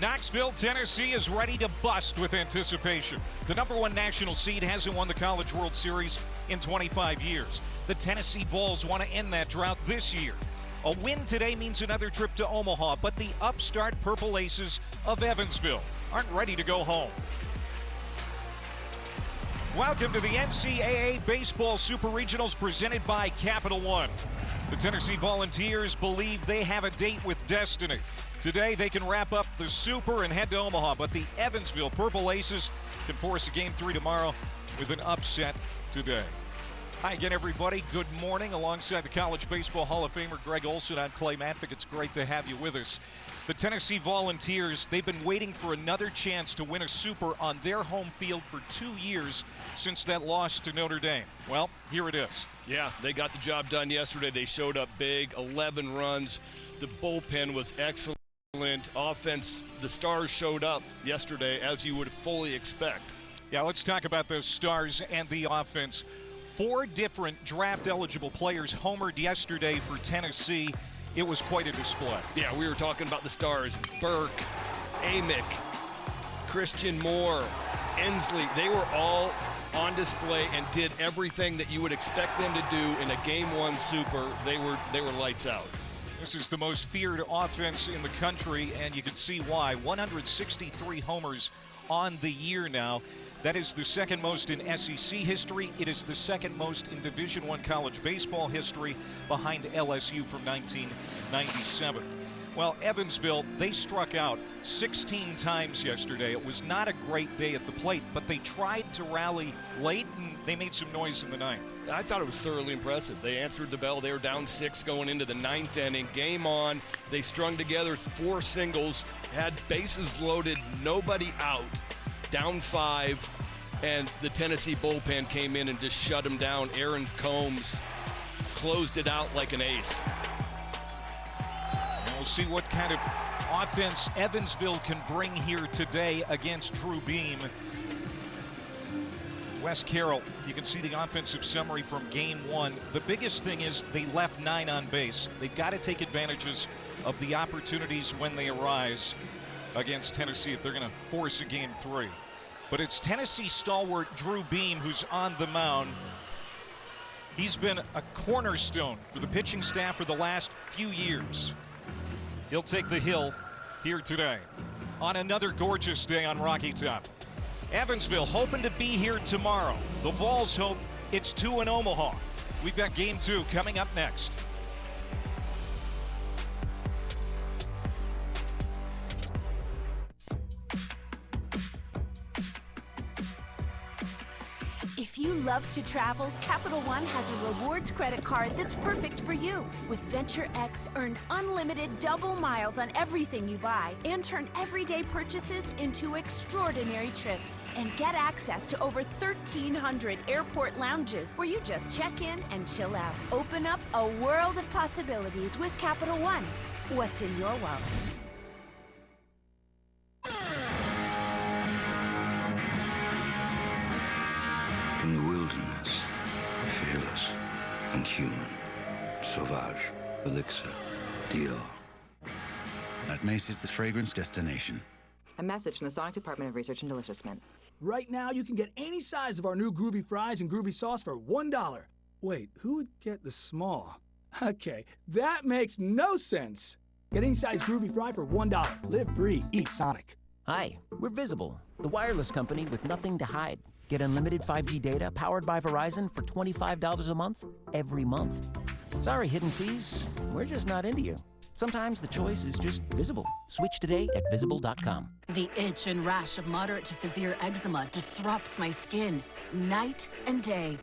Knoxville, Tennessee is ready to bust with anticipation. The #1 national seed hasn't won the College World Series in 25 years. The Tennessee Vols want to end that drought this year. A win today means another trip to Omaha, but the upstart Purple Aces of Evansville aren't ready to go home. Welcome to the NCAA Baseball Super Regionals presented by Capital One. The Tennessee Volunteers believe they have a date with destiny. Today, they can wrap up the Super and head to Omaha, but the Evansville Purple Aces can force a Game 3 tomorrow with an upset today. Hi again, everybody. Good morning. Alongside the College Baseball Hall of Famer Greg Olson, I'm Clay Matvick. It's great to have you with us. The Tennessee Volunteers, they've been waiting for another chance to win a Super on their home field for 2 years since that loss to Notre Dame. Well, here it is. Yeah, they got the job done yesterday. They showed up big, 11 runs. The bullpen was excellent. Offense, the stars showed up yesterday as you would fully expect. Yeah, let's talk about those stars and the offense. 4 different draft-eligible players homered yesterday for Tennessee. It was quite a display. Yeah, we were talking about the stars. Burke, Amick, Christian Moore, Ensley. They were all on display and did everything that you would expect them to do in a Game 1 Super. They were lights out. This is the most feared offense in the country, and you can see why. 163 homers on the year now. That is the second most in SEC history. It is the second most in Division I college baseball history, behind LSU from 1997. Well, Evansville, they struck out 16 times yesterday. It was not a great day at the plate, but they tried to rally late, and they made some noise in the ninth. I thought it was thoroughly impressive. They answered the bell. They were down 6 going into the 9th inning. Game on. They strung together 4 singles, had bases loaded, nobody out, down 5, and the Tennessee bullpen came in and just shut them down. Aaron Combs closed it out like an ace. We'll see what kind of offense Evansville can bring here today against Drew Beam. Wes Carroll, you can see the offensive summary from Game 1. The biggest thing is they left 9 on base. They've got to take advantages of the opportunities when they arise against Tennessee if they're going to force a Game 3. But it's Tennessee stalwart Drew Beam who's on the mound. He's been a cornerstone for the pitching staff for the last few years. He'll take the hill here today on another gorgeous day on Rocky Top. Evansville hoping to be here tomorrow. The Vols hope it's 2 in Omaha. We've got Game 2 coming up next. If you love to travel, Capital One has a rewards credit card that's perfect for you. With Venture X, earn unlimited double miles on everything you buy and turn everyday purchases into extraordinary trips. And get access to over 1,300 airport lounges where you just check in and chill out. Open up a world of possibilities with Capital One. What's in your wallet? In the wilderness, fearless and human. Sauvage, Elixir, Dior. That Mace is the fragrance destination. A message from the Sonic Department of Research and Deliciousment. Right now, you can get any size of our new Groovy Fries and Groovy Sauce for $1. Wait, who would get the small? Okay, that makes no sense. Get any size Groovy Fry for $1. Live free, eat Sonic. Hi, we're Visible, the wireless company with nothing to hide. Get unlimited 5G data powered by Verizon for $25 a month, every month. Sorry, hidden fees, we're just not into you. Sometimes the choice is just visible. Switch today at visible.com. The itch and rash of moderate to severe eczema disrupts my skin night and day.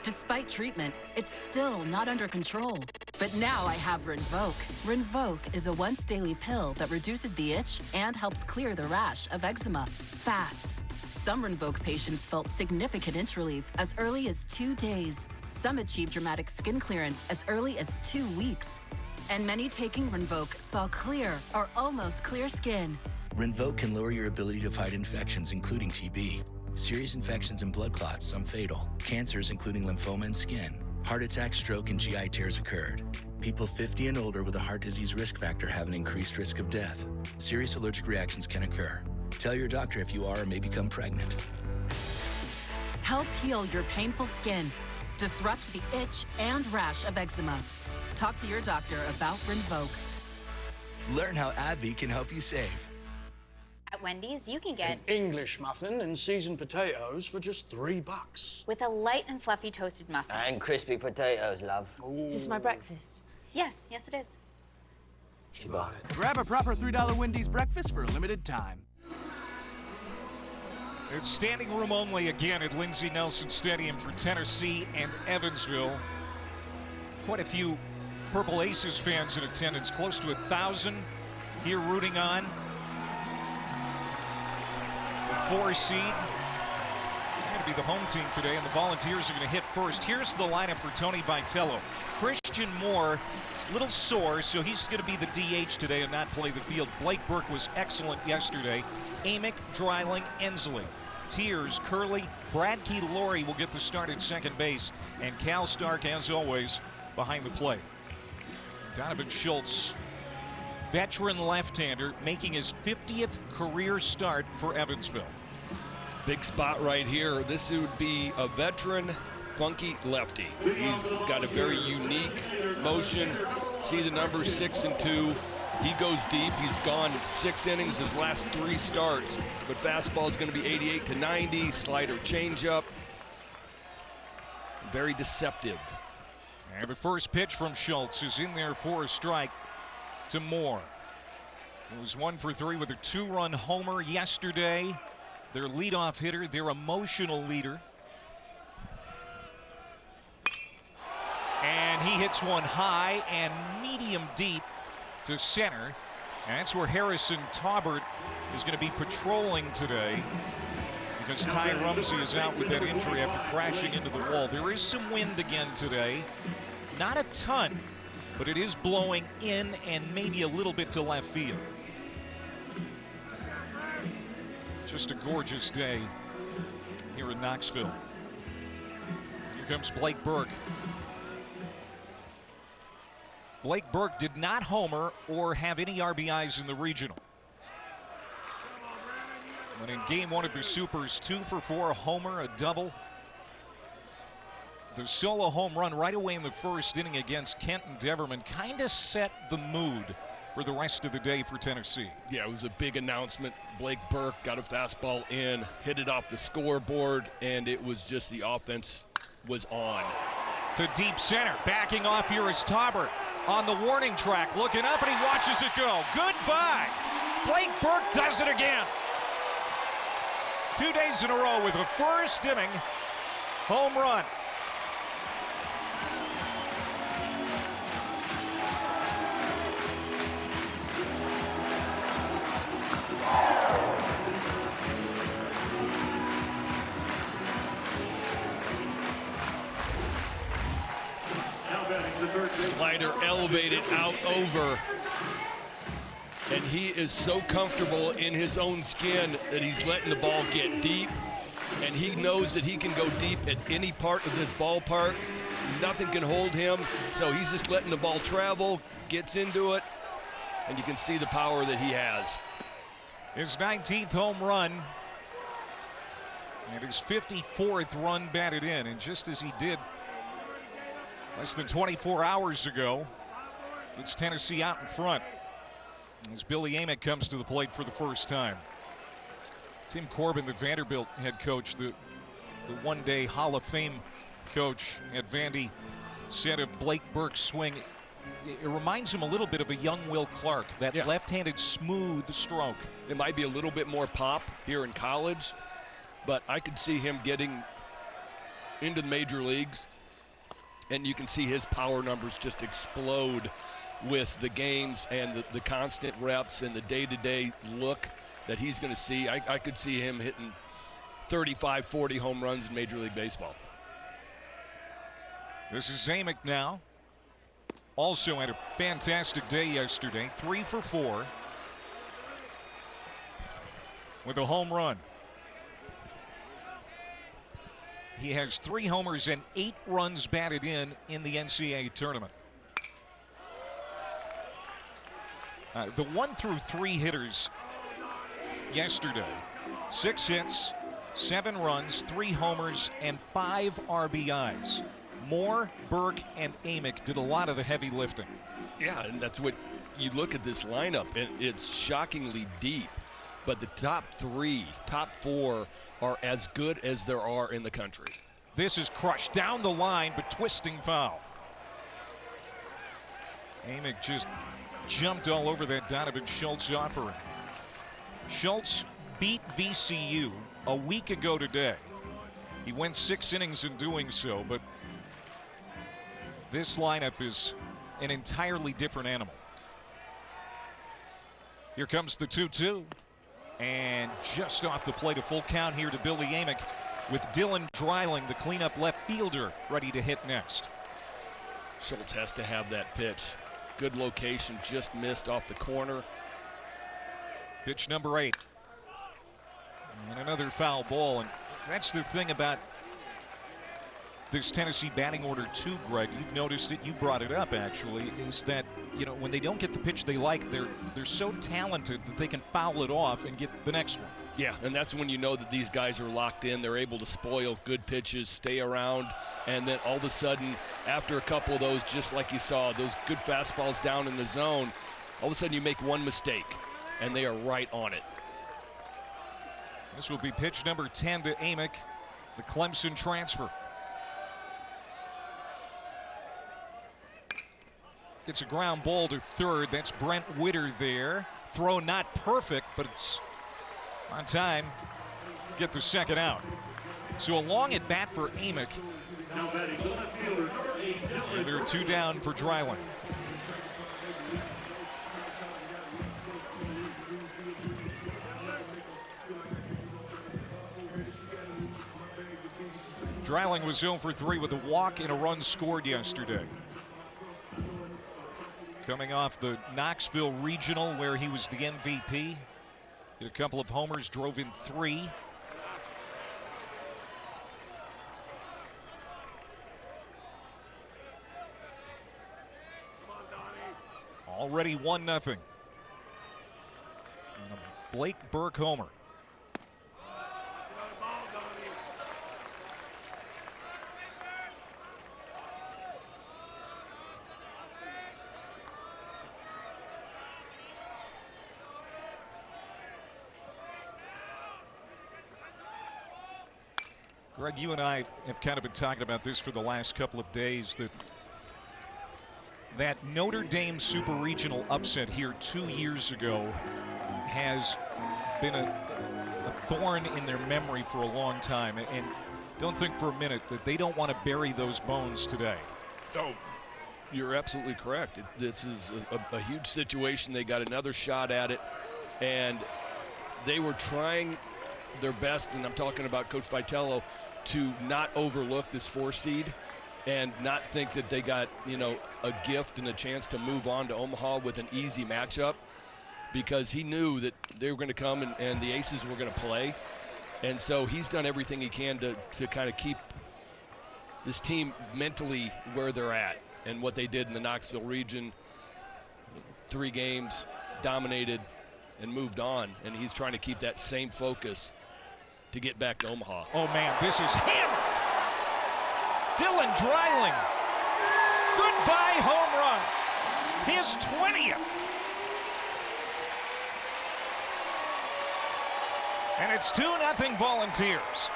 Despite treatment, it's still not under control. But now I have Rinvoq. Rinvoq is a once-daily pill that reduces the itch and helps clear the rash of eczema fast. Some Rinvoq patients felt significant itch relief as early as 2 days. Some achieved dramatic skin clearance as early as 2 weeks. And many taking Rinvoq saw clear or almost clear skin. Rinvoq can lower your ability to fight infections, including TB. Serious infections and blood clots, some fatal. Cancers, including lymphoma and skin. Heart attack, stroke, and GI tears occurred. People 50 and older with a heart disease risk factor have an increased risk of death. Serious allergic reactions can occur. Tell your doctor if you are or may become pregnant. Help heal your painful skin. Disrupt the itch and rash of eczema. Talk to your doctor about Rinvoq. Learn how AbbVie can help you save. At Wendy's, you can get an English muffin and seasoned potatoes for just $3. with a light and fluffy toasted muffin. And crispy potatoes, love. Is this my breakfast? Yes, yes it is. Grab a proper $3 Wendy's breakfast for a limited time. It's standing room only again at Lindsey Nelson Stadium for Tennessee and Evansville. Quite a few Purple Aces fans in attendance, close to 1,000 here rooting on the 4 seed. Going to be the home team today, and the Volunteers are going to hit first. Here's the lineup for Tony Vitello. Christian Moore, a little sore, so he's going to be the DH today and not play the field. Blake Burke was excellent yesterday. Amick, Dreiling, Ensley, Tears, Curley, Brad Keelaurie will get the start at second base, and Cal Stark, as always, behind the plate. Donovan Schultz, veteran left-hander, making his 50th career start for Evansville. Big spot right here. This would be a veteran, funky lefty. He's got a very unique motion. See the numbers 6 and 2. He goes deep. He's gone 6 innings his last 3 starts. But fastball is going to be 88 to 90. Slider changeup. Very deceptive. And the first pitch from Schultz is in there for a strike to Moore. It was 1 for 3 with a 2-run homer yesterday. Their leadoff hitter, their emotional leader. And he hits one high and medium deep to center. And that's where Harrison Taubert is going to be patrolling today, because Ty Rumsey is out with that injury after crashing into the wall. There is some wind again today. Not a ton, but it is blowing in and maybe a little bit to left field. Just a gorgeous day here in Knoxville. Here comes Blake Burke. Blake Burke did not homer or have any RBIs in the regional. When in game 1 of the Supers, 2 for 4, a homer, a double. The solo home run right away in the first inning against Kenton Deverman kind of set the mood for the rest of the day for Tennessee. Yeah, it was a big announcement. Blake Burke got a fastball in, hit it off the scoreboard, and it was just the offense was on. To deep center, backing off here is Taubert on the warning track, looking up, and he watches it go. Goodbye. Blake Burke does it again. 2 days in a row with a first inning home run. Slider elevated out over. And he is so comfortable in his own skin that he's letting the ball get deep. And he knows that he can go deep at any part of this ballpark. Nothing can hold him. So he's just letting the ball travel, gets into it, and you can see the power that he has. His 19th home run and his 54th run batted in. And just as he did less than 24 hours ago, it's Tennessee out in front as Billy Amick comes to the plate for the first time. Tim Corbin, the Vanderbilt head coach, the one-day Hall of Fame coach at Vandy, said of Blake Burke's swing, it reminds him a little bit of a young Will Clark, that left-handed smooth stroke. It might be a little bit more pop here in college, but I could see him getting into the major leagues, and you can see his power numbers just explode with the games and the constant reps and the day-to-day look that he's going to see. I could see him hitting 35, 40 home runs in Major League Baseball. This is Amick now. Also had a fantastic day yesterday, 3 for 4 with a home run. He has 3 homers and 8 runs batted in the NCAA tournament. The 1 through 3 hitters yesterday, 6 hits, 7 runs, 3 homers, and 5 RBIs. Moore, Burke, and Amick did a lot of the heavy lifting. Yeah, and that's what you look at this lineup, and it's shockingly deep. But the top 4 are as good as there are in the country. This is crushed down the line, but twisting foul. Amick just jumped all over that Donovan Schultz offering. Schultz beat VCU a week ago today. He went 6 innings in doing so, but this lineup is an entirely different animal. Here comes the 2-2. And just off the plate, a full count here to Billy Amick with Dylan Dreiling, the cleanup left fielder, ready to hit next. Schultz has to have that pitch. Good location, just missed off the corner. Pitch number 8. And another foul ball. And that's the thing about this Tennessee batting order too, Greg. You've noticed it, you brought it up actually, is that, you know, when they don't get the pitch they like, they're so talented that they can foul it off and get the next one. Yeah, and that's when you know that these guys are locked in. They're able to spoil good pitches, stay around, and then all of a sudden, after a couple of those, just like you saw, those good fastballs down in the zone, all of a sudden you make one mistake, and they are right on it. This will be pitch number 10 to Amick, the Clemson transfer. It's a ground ball to third. That's Brent Witter there. Throw not perfect, but it's on time. Get the second out. So a long at bat for Amick. And there are 2 down for Dreiling. Dreiling was 0 for 3 with a walk and a run scored yesterday. Coming off the Knoxville Regional where he was the MVP. Did a couple of homers, drove in 3. Already 1-0. And a Blake Burke homer. Greg, you and I have kind of been talking about this for the last couple of days, that Notre Dame Super Regional upset here 2 years ago has been a thorn in their memory for a long time. And don't think for a minute that they don't want to bury those bones today. Oh, you're absolutely correct. This is a huge situation. They got another shot at it, and they were trying their best, and I'm talking about Coach Vitello, to not overlook this 4 seed and not think that they got, you know, a gift and a chance to move on to Omaha with an easy matchup, because he knew that they were going to come and the Aces were going to play. And so he's done everything he can to kind of keep this team mentally where they're at. And what they did in the Knoxville region, 3 games, dominated and moved on. And he's trying to keep that same focus to get back to Omaha. Oh man, this is hammered. Dylan Dreiling. Goodbye home run. His 20th. And it's 2-0 Volunteers.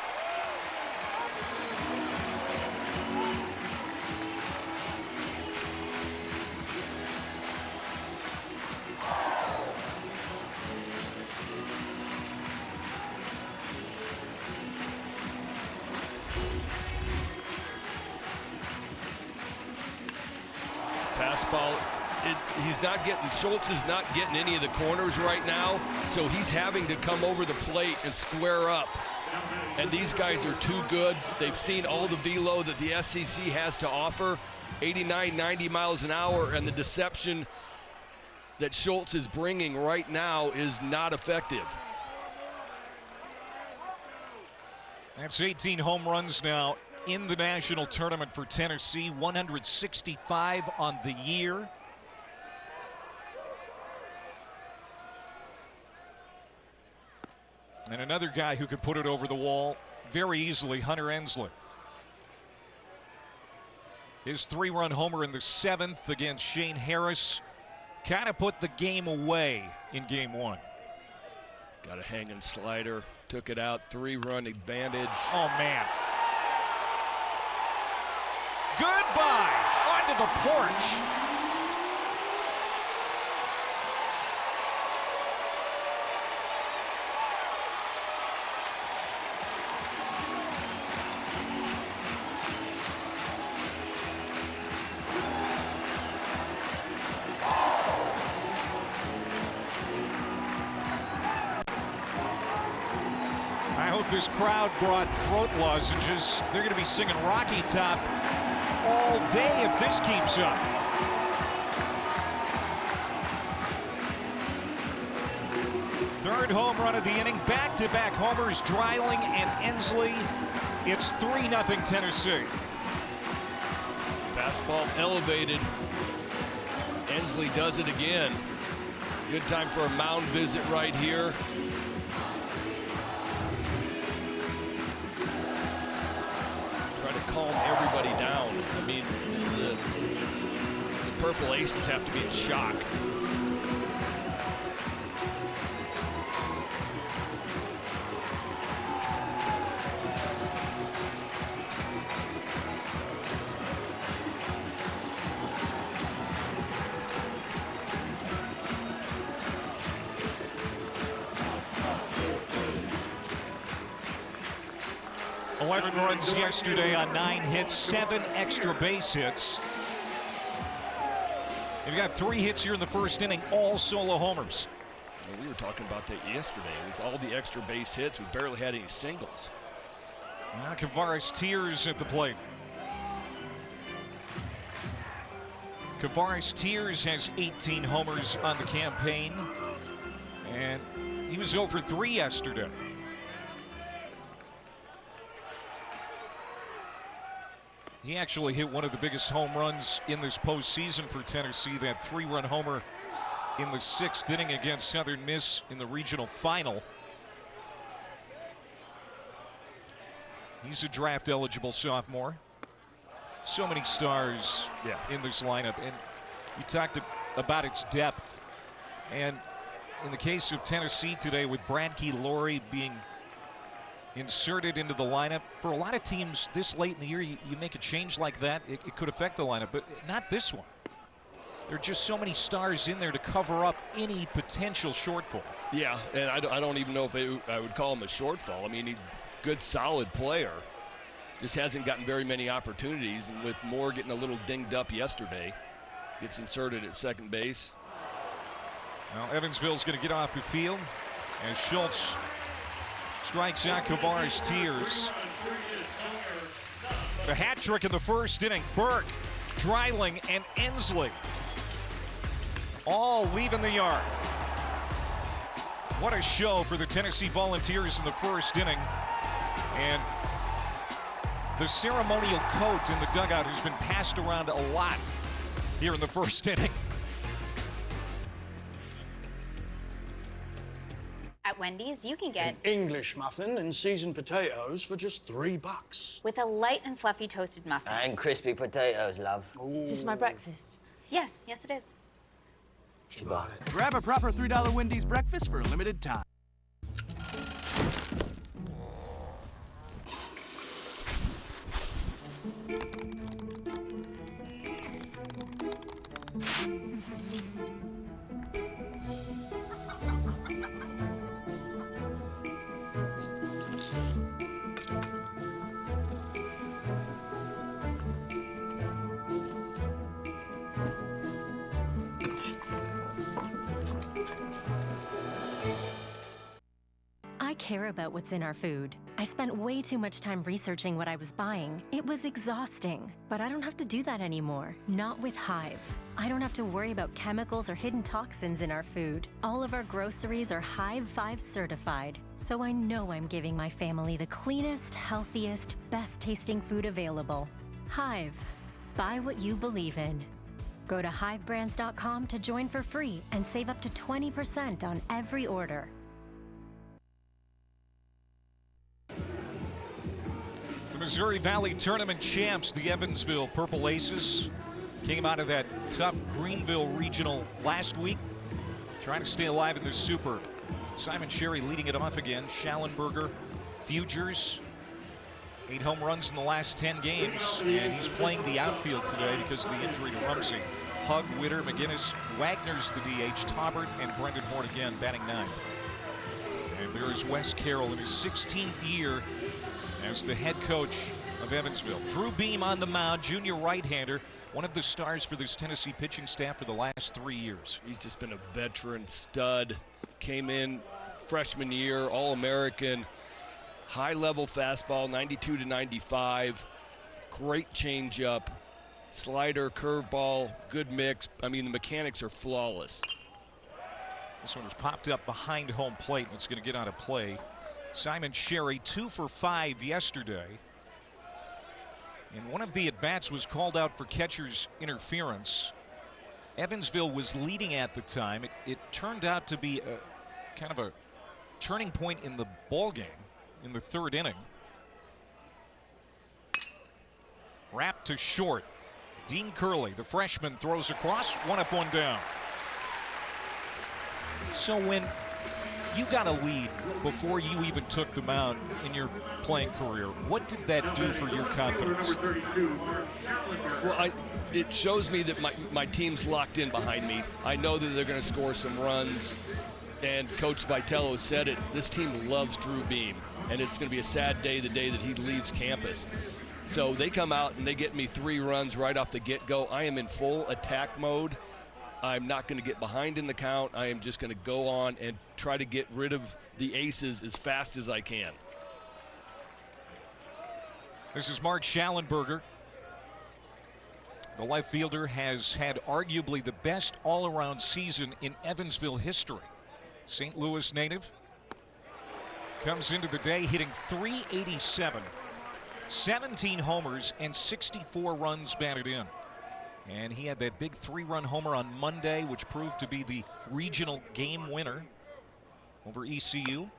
Fastball, Schultz is not getting any of the corners right now, so he's having to come over the plate and square up. And these guys are too good. They've seen all the velo that the SEC has to offer, 89, 90 miles an hour, and the deception that Schultz is bringing right now is not effective. That's 18 home runs now in the national tournament for Tennessee, 165 on the year. And another guy who could put it over the wall very easily, Hunter Ensley. His 3-run homer in the 7th against Shane Harris kind of put the game away in game 1. Got a hanging slider, took it out, 3-run advantage. Oh, man. Goodbye, onto the porch. I hope this crowd brought throat lozenges. They're going to be singing Rocky Top all day if this keeps up. Third home run of the inning, back-to-back homers, Dreiling and Ensley. It's 3-0 Tennessee. Fastball elevated. Ensley does it again. Good time for a mound visit right here. Try to calm everybody down. I mean, the Purple Aces have to be in shock. Runs yesterday on 9 hits, 7 extra base hits. They've got 3 hits here in the first inning, all solo homers. Well, we were talking about that yesterday. It was all the extra base hits. We barely had any singles. Now Kavaris Tears at the plate. Kavaris Tears has 18 homers on the campaign, and he was 0 for 3 yesterday. He actually hit one of the biggest home runs in this postseason for Tennessee, that 3-run homer in the 6th inning against Southern Miss in the regional final. He's a draft-eligible sophomore. So many stars in this lineup, and you talked about its depth. And in the case of Tennessee today, with Bradkey Laurie being inserted into the lineup, for a lot of teams this late in the year, you make a change like that, it could affect the lineup, but not this one. There are just so many stars in there to cover up any potential shortfall. Yeah, and I don't even know if I would call him a shortfall. I mean, he's a good, solid player. Just hasn't gotten very many opportunities, and with Moore getting a little dinged up yesterday, gets inserted at second base. Now Evansville's going to get off the field as Schultz strikes out Kavaris Tears. The hat trick in the first inning. Burke, Dreiling, and Ensley all leaving the yard. What a show for the Tennessee Volunteers in the first inning. And the ceremonial coat in the dugout has been passed around a lot here in the first inning. At Wendy's, you can get an English muffin and seasoned potatoes for just $3. with a light and fluffy toasted muffin. And crispy potatoes, love. Is this my breakfast? Yes, yes it is. Grab a proper $3 Wendy's breakfast for a limited time. I care about what's in our food. I spent way too much time researching what I was buying. It was exhausting, but I don't have to do that anymore. Not with Hive. I don't have to worry about chemicals or hidden toxins in our food. All of our groceries are Hive 5 certified, so I know I'm giving my family the cleanest, healthiest, best-tasting food available. Hive. Buy what you believe in. Go to hivebrands.com to join for free and save up to 20% on every order. The Missouri Valley Tournament champs, the Evansville Purple Aces, came out of that tough Greenville regional last week, trying to stay alive in this super. Simon Sherry leading it off again. Schallenberger, Fugers, 8 home runs in the last 10 games, and he's playing the outfield today because of the injury to Rumsey. Hug, Witter, McGinnis, Wagner's the DH, Taubert, and Brendan Horn again batting 9th. And there is Wes Carroll in his 16th year as the head coach of Evansville. Drew Beam on the mound, junior right-hander, one of the stars for this Tennessee pitching staff for the last 3 years. He's just been a veteran stud. Came in freshman year, All-American, high-level fastball, 92 to 95, great changeup, slider, curveball, good mix. I mean, the mechanics are flawless. This one was popped up behind home plate, and it's going to get out of play. Simon Sherry 2 for 5 yesterday. And one of the at-bats was called out for catcher's interference. Evansville was leading at the time. It turned out to be a kind of a turning point in the ball game in the 3rd inning. Wrapped to short. Dean Curley, the freshman, throws across, 1 up, 1 down. So when you got a lead before you even took the mound in your playing career, what did that do for your confidence? Well, it shows me that my team's locked in behind me. I know that they're going to score some runs, and Coach Vitello said it. This team loves Drew Beam, and it's going to be a sad day the day that he leaves campus. So they come out and they get me 3 runs right off the get-go. I am in full attack mode. I'm not going to get behind in the count. I am just going to go on and try to get rid of the aces as fast as I can. This is Mark Schallenberger. The left fielder has had arguably the best all-around season in Evansville history. St. Louis native. Comes into the day hitting .387. 17 homers and 64 runs batted in. And he had that big 3-run homer on Monday, which proved to be the regional game winner over ECU.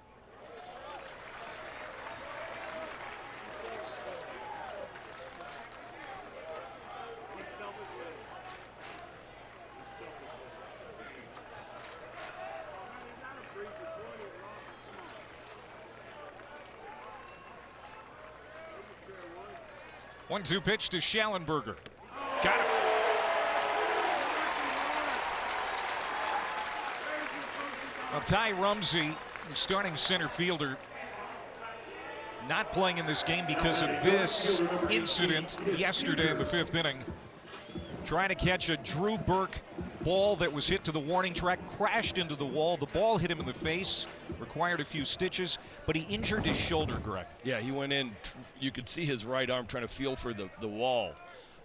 One-two pitch to Schallenberger. Got him. Well, Ty Rumsey, the starting center fielder, not playing in this game because of this incident yesterday in the 5th inning. Trying to catch a Drew Burke ball that was hit to the warning track, crashed into the wall. The ball hit him in the face, required a few stitches, but he injured his shoulder, Greg. Yeah, he went in. You could see his right arm trying to feel for the wall.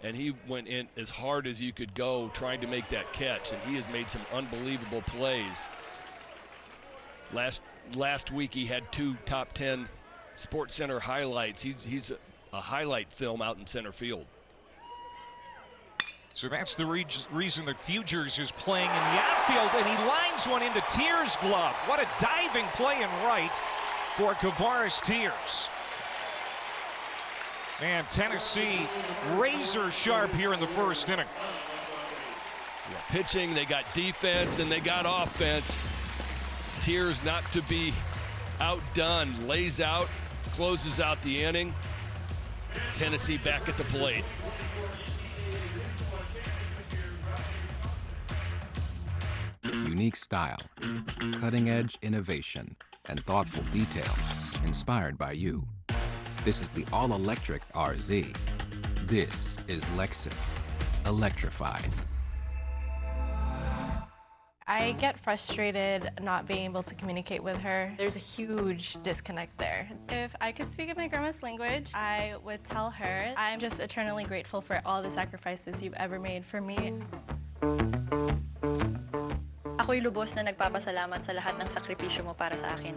And he went in as hard as you could go trying to make that catch. And he has made some unbelievable plays. Last week he had 2 top 10 Sports Center highlights. He's a highlight film out in center field. So that's the reason that Fugers is playing in the outfield, and he lines one into Tears' glove. What a diving play in right for Kavaris Tears. And Tennessee razor sharp here in the 1st inning. Yeah, pitching, they got defense, and they got offense. Tears not to be outdone, lays out, closes out the inning. Tennessee back at the plate. Unique style, cutting-edge innovation, and thoughtful details inspired by you. This is the all-electric RZ. This is Lexus. Electrified. I get frustrated not being able to communicate with her. There's a huge disconnect there. If I could speak in my grandma's language, I would tell her, I'm just eternally grateful for all the sacrifices you've ever made for me. Ako'y lubos na nagpapasalamat sa lahat ng sakripisyo mo para sa akin.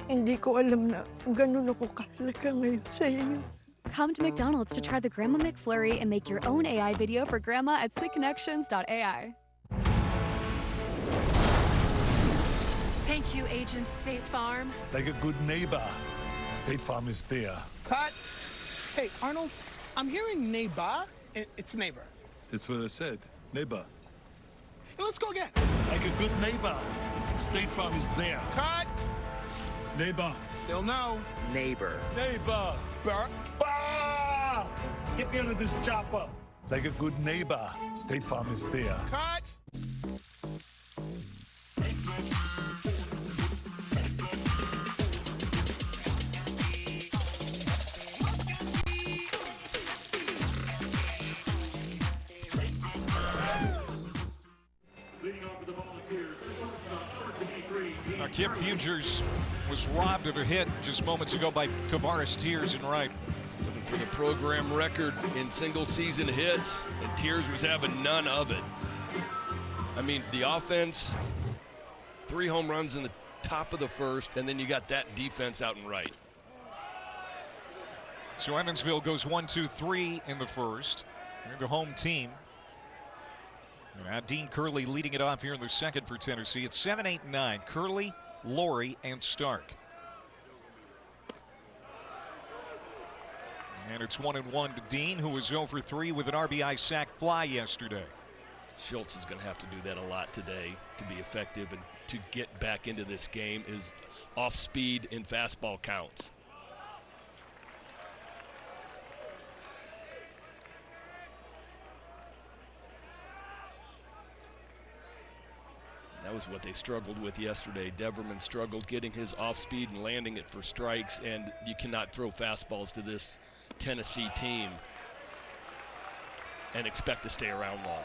Hindi ko alam na ganun ako kahalaga ngayon sa iyo. Come to McDonald's to try the Grandma McFlurry and make your own AI video for grandma at sweetconnections.ai. Thank you, Agent State Farm. Like a good neighbor, State Farm is there. Cut. Hey, Arnold, I'm hearing neighbor. It's neighbor. That's what I said, neighbor. Let's go again. Like a good neighbor, State Farm is there. Cut. Neighbor. Still no. Neighbor. Neighbor. Ah! Get me under this chopper. Like a good neighbor, State Farm is there. Cut. Kip Fugers was robbed of a hit just moments ago by Kavaris Tears in right. Looking for the program record in single season hits, and Tears was having none of it. I mean, the offense, 3 home runs in the top of the first, and then you got that defense out and right. So Evansville goes 1-2-3 in the first. They're the home team. And Dean Curley leading it off here in the second for Tennessee. It's 7, 8, 9. Curley, Laurie, and Stark. And it's 1-1 to Dean, who was 0 for 3 with an RBI sac fly yesterday. Schultz is going to have to do that a lot today to be effective and to get back into this game. Is off speed and fastball counts. That was what they struggled with yesterday. Deverman struggled getting his off speed and landing it for strikes, and you cannot throw fastballs to this Tennessee team and expect to stay around long.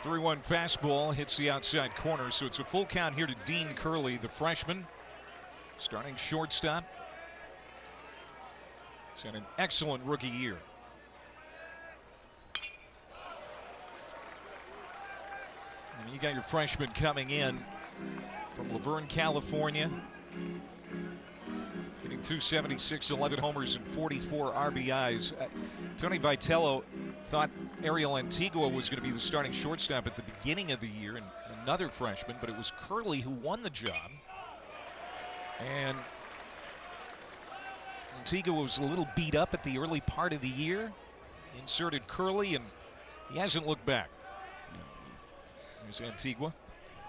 Three-one fastball hits the outside corner, so it's a full count here to Dean Curley, the freshman, starting shortstop. He's had an excellent rookie year. And you got your freshman coming in from Laverne, California, hitting .276, 11 homers and 44 RBIs. Tony Vitello thought Ariel Antigua was going to be the starting shortstop at the beginning of the year, and another freshman, but it was Curley who won the job. And Antigua was a little beat up at the early part of the year. Inserted Curley, and he hasn't looked back. There's Antigua.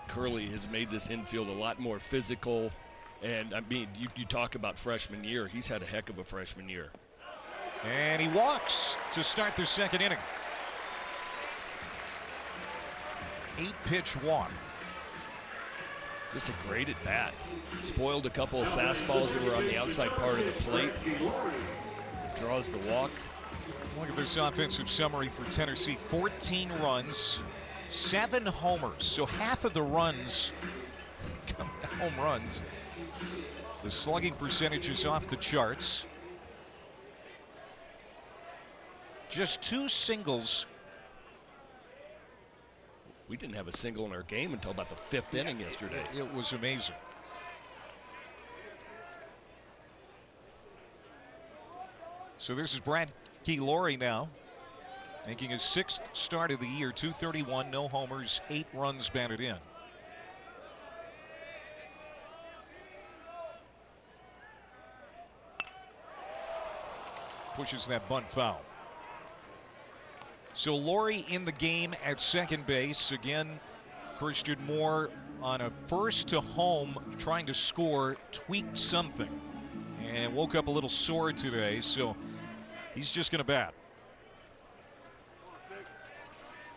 Curley has made this infield a lot more physical. And I mean, you talk about freshman year. He's had a heck of a freshman year. And he walks to start the second inning. 8-pitch walk. Just a great at bat. Spoiled a couple of fastballs that were on the outside part of the plate. Draws the walk. Look at this offensive summary for Tennessee. 14 runs, 7 homers. So half of the runs come home runs. The slugging percentage is off the charts. Just 2 singles. We didn't have a single in our game until about the 5th inning yesterday. It was amazing. So this is Brad Laurie now, making his 6th start of the year. .231, no homers, 8 runs batted in. Pushes that bunt foul. So Laurie in the game at second base. Again, Christian Moore on a first to home trying to score, tweaked something and woke up a little sore today, so he's just going to bat.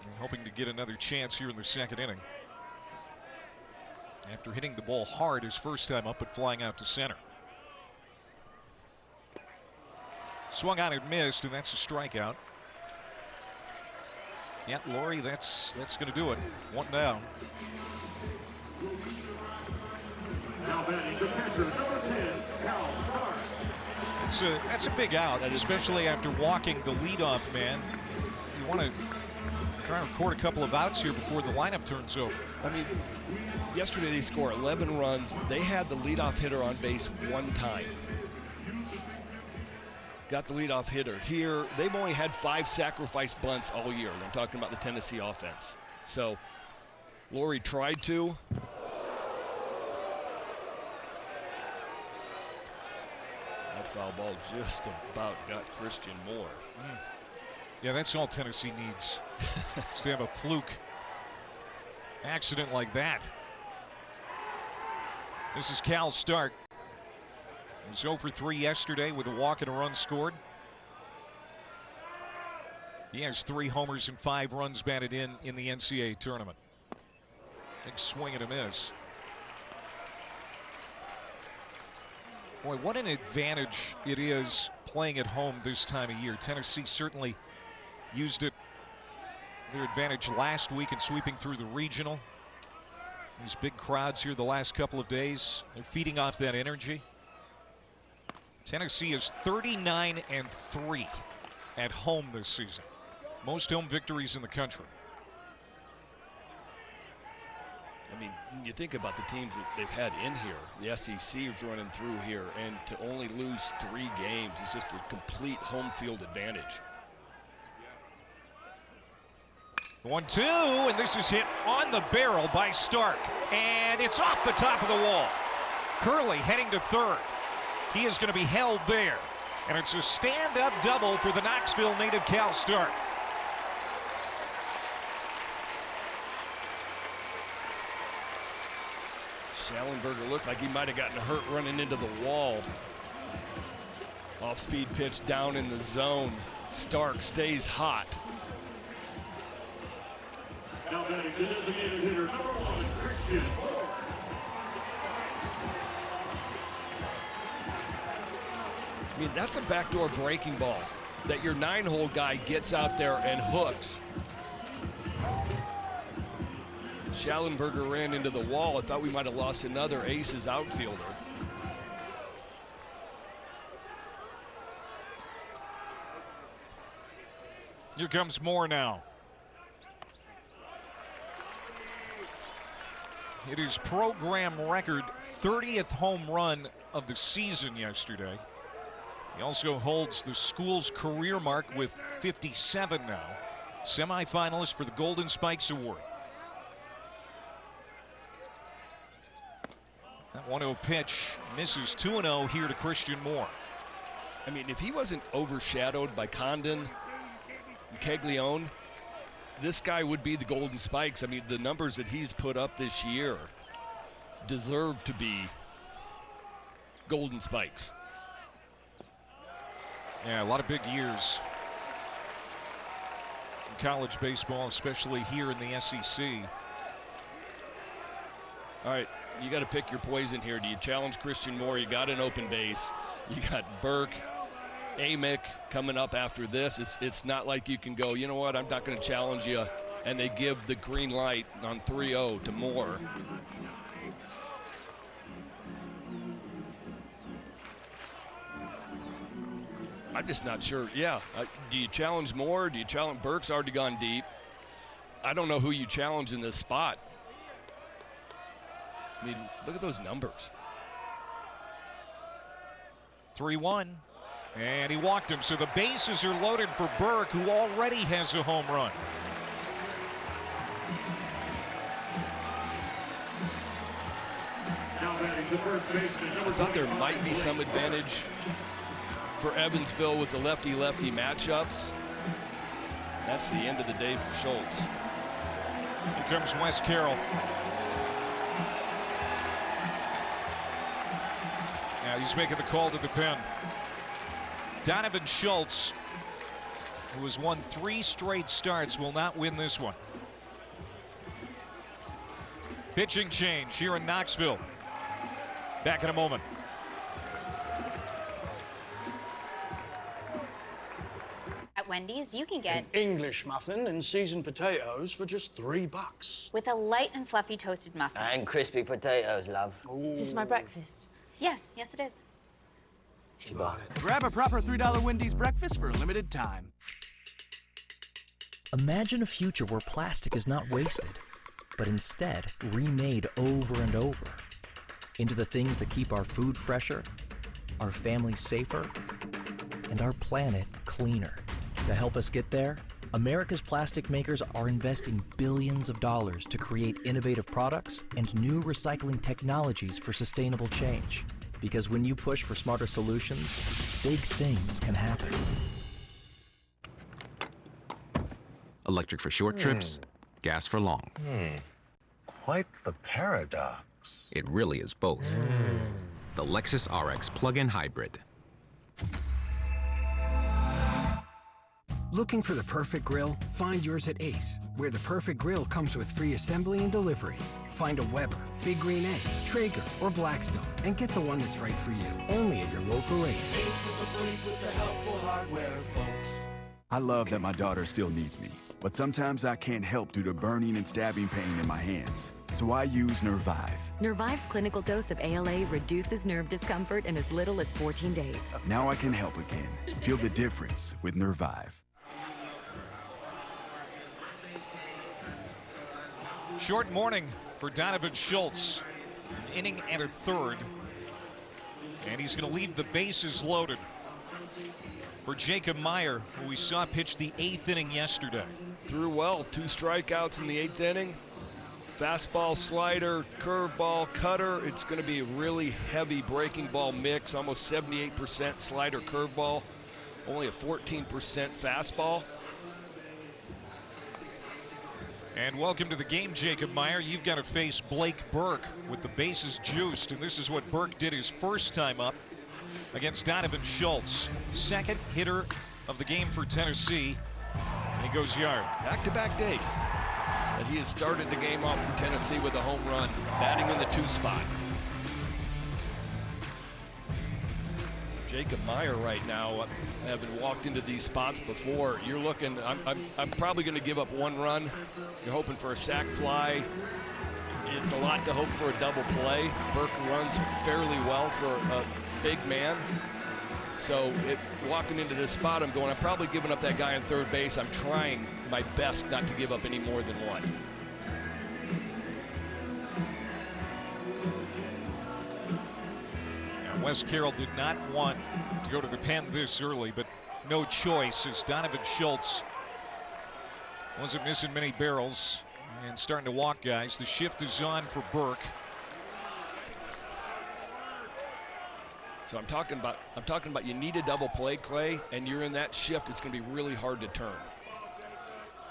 And hoping to get another chance here in the second inning. After hitting the ball hard his first time up and flying out to center. Swung on and missed, and that's a strikeout. Yeah, Laurie, that's going to do it. One down. Now batting the catcher, number 10, Cal Stark. That's a big out, especially after walking the leadoff man. You want to try and record a couple of outs here before the lineup turns over. I mean, yesterday they scored 11 runs. They had the leadoff hitter on base one time. Got the leadoff hitter here. They've only had 5 sacrifice bunts all year. I'm talking about the Tennessee offense. So Laurie tried to. That foul ball just about got Christian Moore. Yeah, that's all Tennessee needs. Is to have a fluke accident like that. This is Cal Stark. He was 0 for 3 yesterday with a walk and a run scored. He has 3 homers and 5 runs batted in the NCAA tournament. Big swing and a miss. Boy, what an advantage it is playing at home this time of year. Tennessee certainly used it, their advantage last week in sweeping through the regional. These big crowds here the last couple of days, they're feeding off that energy. Tennessee is 39-3 at home this season. Most home victories in the country. I mean, you think about the teams that they've had in here. The SEC is running through here, and to only lose 3 games is just a complete home field advantage. 1-2, and this is hit on the barrel by Stark, and it's off the top of the wall. Curley heading to third. He is going to be held there, and it's a stand-up double for the Knoxville native Cal Stark. Schallenberger looked like he might have gotten hurt running into the wall. Off-speed pitch down in the zone. Stark stays hot. Now batting the designated hitter, number 1, Christian Moore. I mean, that's a backdoor breaking ball that your 9-hole guy gets out there and hooks. Schallenberger ran into the wall. I thought we might have lost another Aces outfielder. Here comes Moore now. It is program record 30th home run of the season yesterday. He also holds the school's career mark with 57 now. Semifinalist for the Golden Spikes Award. That 1-0 pitch misses. 2-0 here to Christian Moore. I mean, if he wasn't overshadowed by Condon and Caglione, this guy would be the Golden Spikes. I mean, the numbers that he's put up this year deserve to be Golden Spikes. Yeah, a lot of big years in college baseball, especially here in the SEC. All right, you got to pick your poison here. Do you challenge Christian Moore? You got an open base. You got Burke, Amick coming up after this. It's not like you can go, you know what, I'm not going to challenge you, and they give the green light on 3-0 to Moore. I'm just not sure. Yeah, do you challenge Moore? Do you challenge? Burke's already gone deep. I don't know who you challenge in this spot. I mean, look at those numbers. 3-1. And he walked him, so the bases are loaded for Burke, who already has a home run. I thought there might be some advantage for Evansville with the lefty-lefty matchups. That's the end of the day for Schultz. Here comes Wes Carroll. Now he's making the call to the pen. Donovan Schultz, who has won 3 straight starts, will not win this one. Pitching change here in Knoxville. Back in a moment. At Wendy's, you can get an English muffin and seasoned potatoes for just $3. with a light and fluffy toasted muffin. And crispy potatoes, love. Is this my breakfast? Yes, yes it is. She bought it. Grab a proper $3 Wendy's breakfast for a limited time. Imagine a future where plastic is not wasted, but instead remade over and over into the things that keep our food fresher, our families safer, and our planet cleaner. To help us get there, America's plastic makers are investing billions of dollars to create innovative products and new recycling technologies for sustainable change. Because when you push for smarter solutions, big things can happen. Electric for short trips, gas for long. Quite the paradox. It really is both. The Lexus RX plug-in hybrid. Looking for the perfect grill? Find yours at Ace, where the perfect grill comes with free assembly and delivery. Find a Weber, Big Green Egg, Traeger, or Blackstone, and get the one that's right for you. Only at your local Ace. Ace is the place with the helpful hardware, folks. I love that my daughter still needs me, but sometimes I can't help due to burning and stabbing pain in my hands. So I use Nervive. Nervive's clinical dose of ALA reduces nerve discomfort in as little as 14 days. Now I can help again. Feel the difference with Nervive. Short morning for Donovan Schultz. An inning and a third. And he's going to leave the bases loaded for Jacob Meyer, who we saw pitch the 8th inning yesterday. Threw well, 2 strikeouts in the 8th inning. Fastball, slider, curveball, cutter. It's going to be a really heavy breaking ball mix, almost 78% slider, curveball, only a 14% fastball. And welcome to the game, Jacob Meyer. You've got to face Blake Burke with the bases juiced, and this is what Burke did his first time up against Donovan Schultz. Second hitter of the game for Tennessee, and he goes yard. Back-to-back days that he has started the game off for Tennessee with a home run, batting in the 2 spot. Jacob Meyer right now, having walked into these spots before, you're looking, I'm probably going to give up 1 run. You're hoping for a sac fly. It's a lot to hope for a double play. Burke runs fairly well for a big man. So walking into this spot, I'm probably giving up that guy on third base. I'm trying my best not to give up any more than 1. Wes Carroll did not want to go to the pen this early, but no choice as Donovan Schultz wasn't missing many barrels and starting to walk guys. The shift is on for Burke. So I'm talking about you need a double play, Clay, and you're in that shift. It's going to be really hard to turn.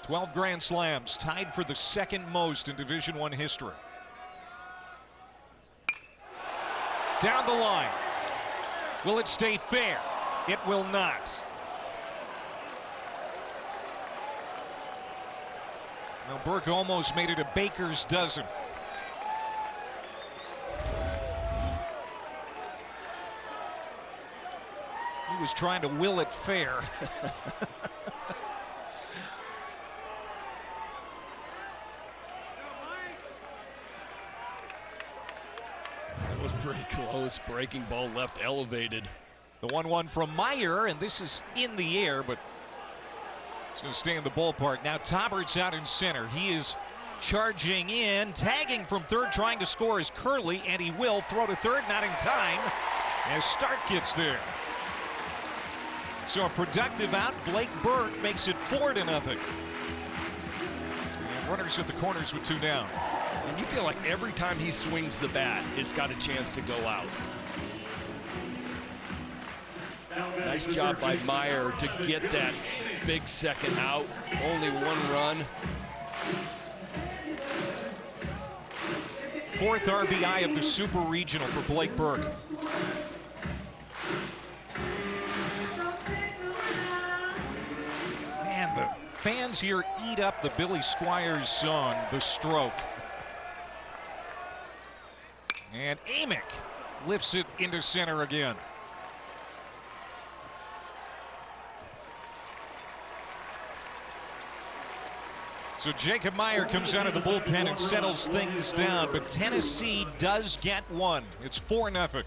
12 grand slams, tied for the 2nd most in Division I history. Down the line. Will it stay fair? It will not. Well, Burke almost made it a baker's dozen. He was trying to will it fair. That was pretty close. Breaking ball left elevated. The 1-1 from Meyer, and this is in the air, but it's going to stay in the ballpark. Now Taubert's out in center. He is charging in, tagging from third, trying to score is Curley, and he will throw to third, not in time, as Stark gets there. So a productive out. Blake Burke makes it 4-0. And runners at the corners with 2 down. And you feel like every time he swings the bat, it's got a chance to go out. Nice job by Meyer to get that big second out. Only 1 run. 4th RBI of the Super Regional for Blake Burke. Man, the fans here eat up the Billy Squires song, The Stroke. And Amick lifts it into center again. So Jacob Meyer comes out of the bullpen and settles things down, but Tennessee does get one. It's 4-0.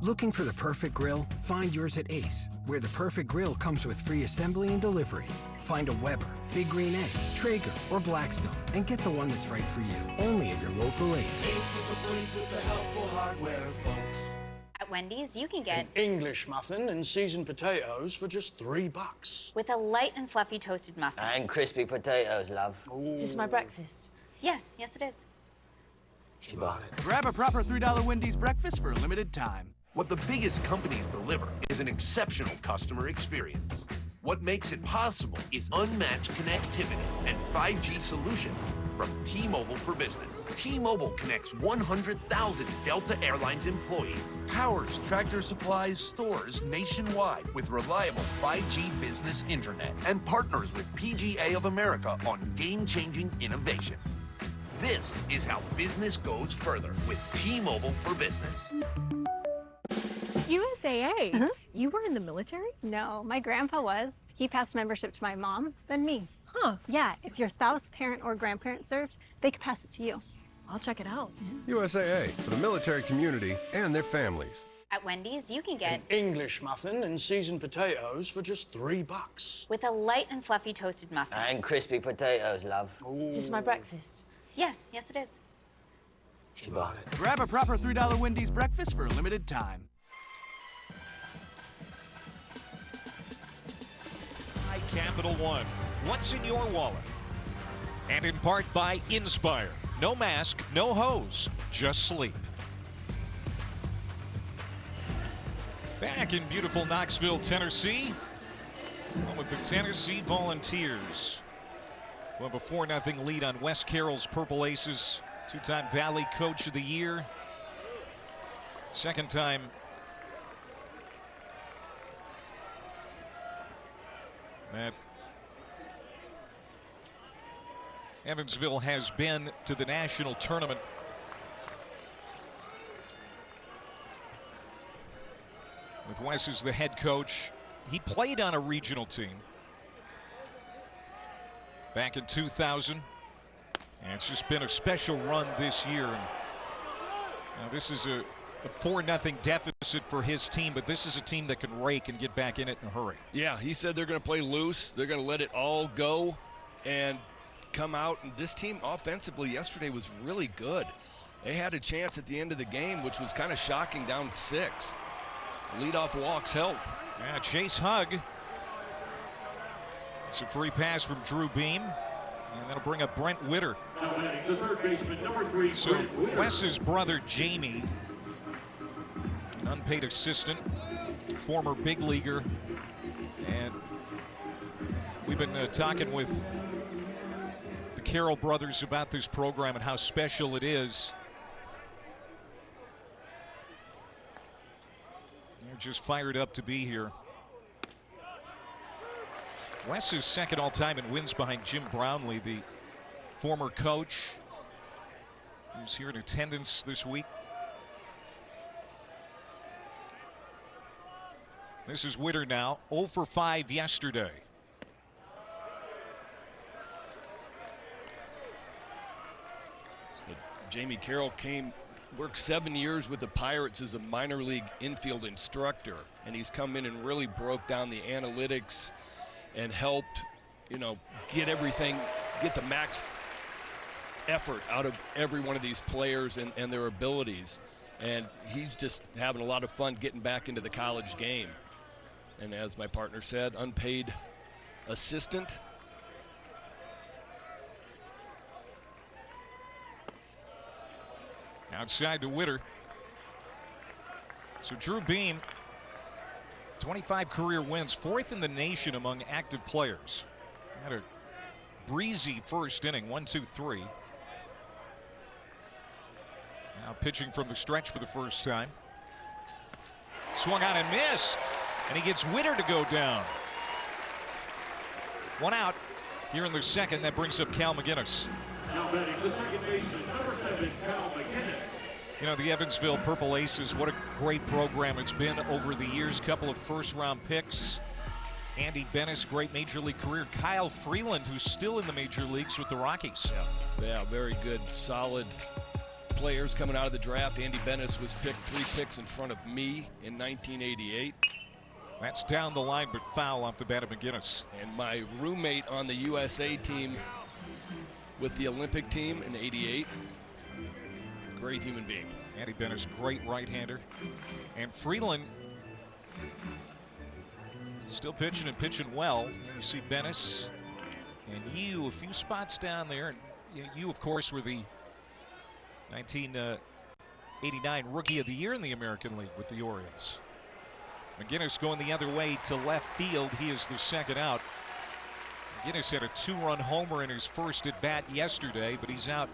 Looking for the perfect grill? Find yours at Ace, where the perfect grill comes with free assembly and delivery. Find a Weber, Big Green Egg, Traeger, or Blackstone, and get the one that's right for you. Only at your local Ace. Ace is the place with the helpful hardware, folks. At Wendy's, you can get an English muffin and seasoned potatoes for just $3. with a light and fluffy toasted muffin. And crispy potatoes, love. Is this my breakfast? Yes, yes it is. She bought it. Grab a proper $3 Wendy's breakfast for a limited time. What the biggest companies deliver is an exceptional customer experience. What makes it possible is unmatched connectivity and 5G solutions from T-Mobile for Business. T-Mobile connects 100,000 Delta Airlines employees, powers Tractor Supply's stores nationwide with reliable 5G business internet, and partners with PGA of America on game-changing innovation. This is how business goes further with T-Mobile for Business. USAA? You were in the military? No, my grandpa was. He passed membership to my mom, then me. Huh. Yeah, if your spouse, parent, or grandparent served, they could pass it to you. I'll check it out. USAA, for the military community and their families. At Wendy's, you can get an English muffin and seasoned potatoes for just $3. with a light and fluffy toasted muffin. And crispy potatoes, love. Is this my breakfast? Yes, yes it is. She bought it. Grab a proper $3 Wendy's breakfast for a limited time. Capital One. What's in your wallet? And in part by Inspire. No mask, no hose, just sleep. Back in beautiful Knoxville, Tennessee, with the Tennessee Volunteers, who have a 4-0 lead on West Carroll's Purple Aces. Two-time Valley Coach of the Year. Second time that Evansville has been to the national tournament. With Wes as the head coach, he played on a regional team back in 2000, and it's just been a special run this year. And now this is a 4-0 deficit for his team, but this is a team that can rake and get back in it in a hurry. Yeah, he said they're going to play loose. They're going to let it all go and come out. And this team offensively yesterday was really good. They had a chance at the end of the game, which was kind of shocking, down 6. Leadoff walks help. Yeah, Chase Hugg. It's a free pass from Drew Beam, and that'll bring up Brent Witter. So Wes's brother Jamie, an unpaid assistant, former big leaguer, and we've been talking with the Carroll brothers about this program and how special it is. They're just fired up to be here. Wes is second all-time in wins behind Jim Brownlee, the former coach who's here in attendance this week. This is Witter now, 0 for 5 yesterday. So Jamie Carroll worked 7 years with the Pirates as a minor league infield instructor, and he's come in and really broke down the analytics and helped, get the max effort out of every one of these players and their abilities. And he's just having a lot of fun getting back into the college game. And as my partner said, unpaid assistant. Outside to Witter. So Drew Beam, 25 career wins, 4th in the nation among active players. Had a breezy first inning, 1-2-3. Now pitching from the stretch for the first time. Swung on and missed, and he gets Witter to go down. 1 out here in the second. That brings up Cal McGinnis. Now batting the second baseman, number 7, Cal McInnes. You know, the Evansville Purple Aces, what a great program it's been over the years. Couple of first-round picks. Andy Bennis, great major league career. Kyle Freeland, who's still in the major leagues with the Rockies. Yeah, very good, solid players coming out of the draft. Andy Bennis was picked 3 picks in front of me in 1988. That's down the line, but foul off the bat of McInnes. And my roommate on the USA team with the Olympic team in '88. Great human being. Andy Bennis, great right-hander. And Freeland still pitching and pitching well. You see Bennis and you a few spots down there. And you of course, were the 1989 Rookie of the Year in the American League with the Orioles. McInnes going the other way to left field. He is the second out. McInnes had a 2-run homer in his first at bat yesterday, but he's out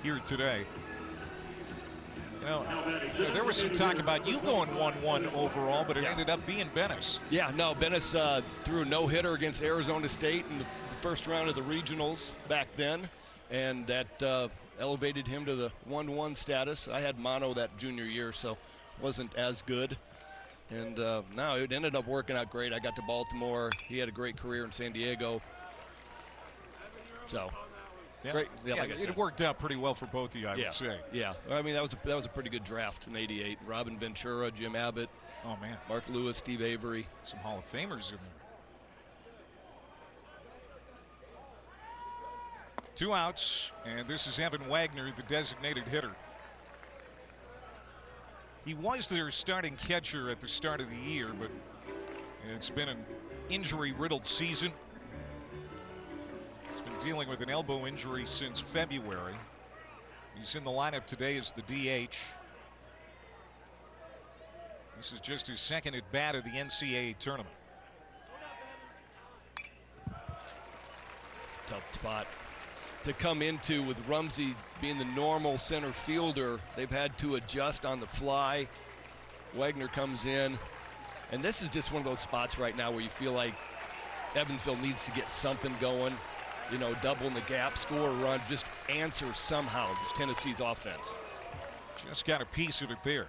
here today. You know, there was some talk about you going 1-1 overall, but it ended up being Bennis. Yeah, no, Bennis threw a no-hitter against Arizona State in the first round of the regionals back then, and that elevated him to the 1-1 status. I had mono that junior year, so wasn't as good. And no, it ended up working out great. I got to Baltimore. He had a great career in San Diego. So. Great. Yeah, like I said. It worked out pretty well for both of you, I would say. Yeah, I mean, that was a pretty good draft in '88. Robin Ventura, Jim Abbott. Oh, man. Mark Lewis, Steve Avery. Some Hall of Famers in there. 2 outs, and this is Evan Wagner, the designated hitter. He was their starting catcher at the start of the year, but it's been an injury-riddled season. Dealing with an elbow injury since February. He's in the lineup today as the DH. This is just his second at bat of the NCAA tournament. It's a tough spot to come into with Rumsey being the normal center fielder. They've had to adjust on the fly. Wagner comes in, and this is just one of those spots right now where you feel like Evansville needs to get something going. You know, double in the gap, score a run, just answer somehow this Tennessee's offense. Just got a piece of it there.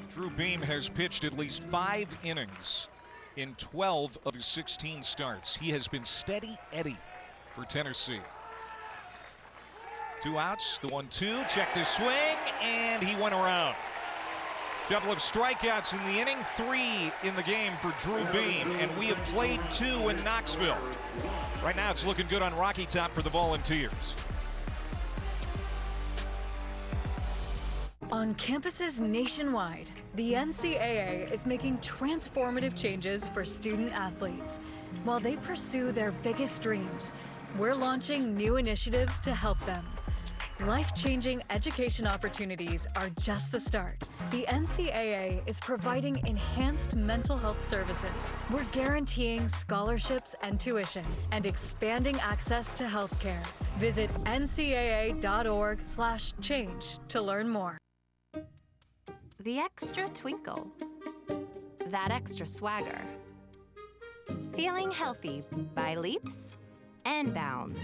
Drew Beam has pitched at least 5 innings in 12 of his 16 starts. He has been steady Eddie for Tennessee. 2 outs, the 1-2, checked his swing, and he went around. Couple of strikeouts in the inning, 3 in the game for Drew Beam, and we have played 2 in Knoxville. Right now it's looking good on Rocky Top for the Volunteers. On campuses nationwide, the NCAA is making transformative changes for student athletes. While they pursue their biggest dreams, we're launching new initiatives to help them. Life-changing education opportunities are just the start. The NCAA is providing enhanced mental health services. We're guaranteeing scholarships and tuition and expanding access to healthcare. Visit ncaa.org/change to learn more. The extra twinkle. That extra swagger. Feeling healthy by leaps and bounds.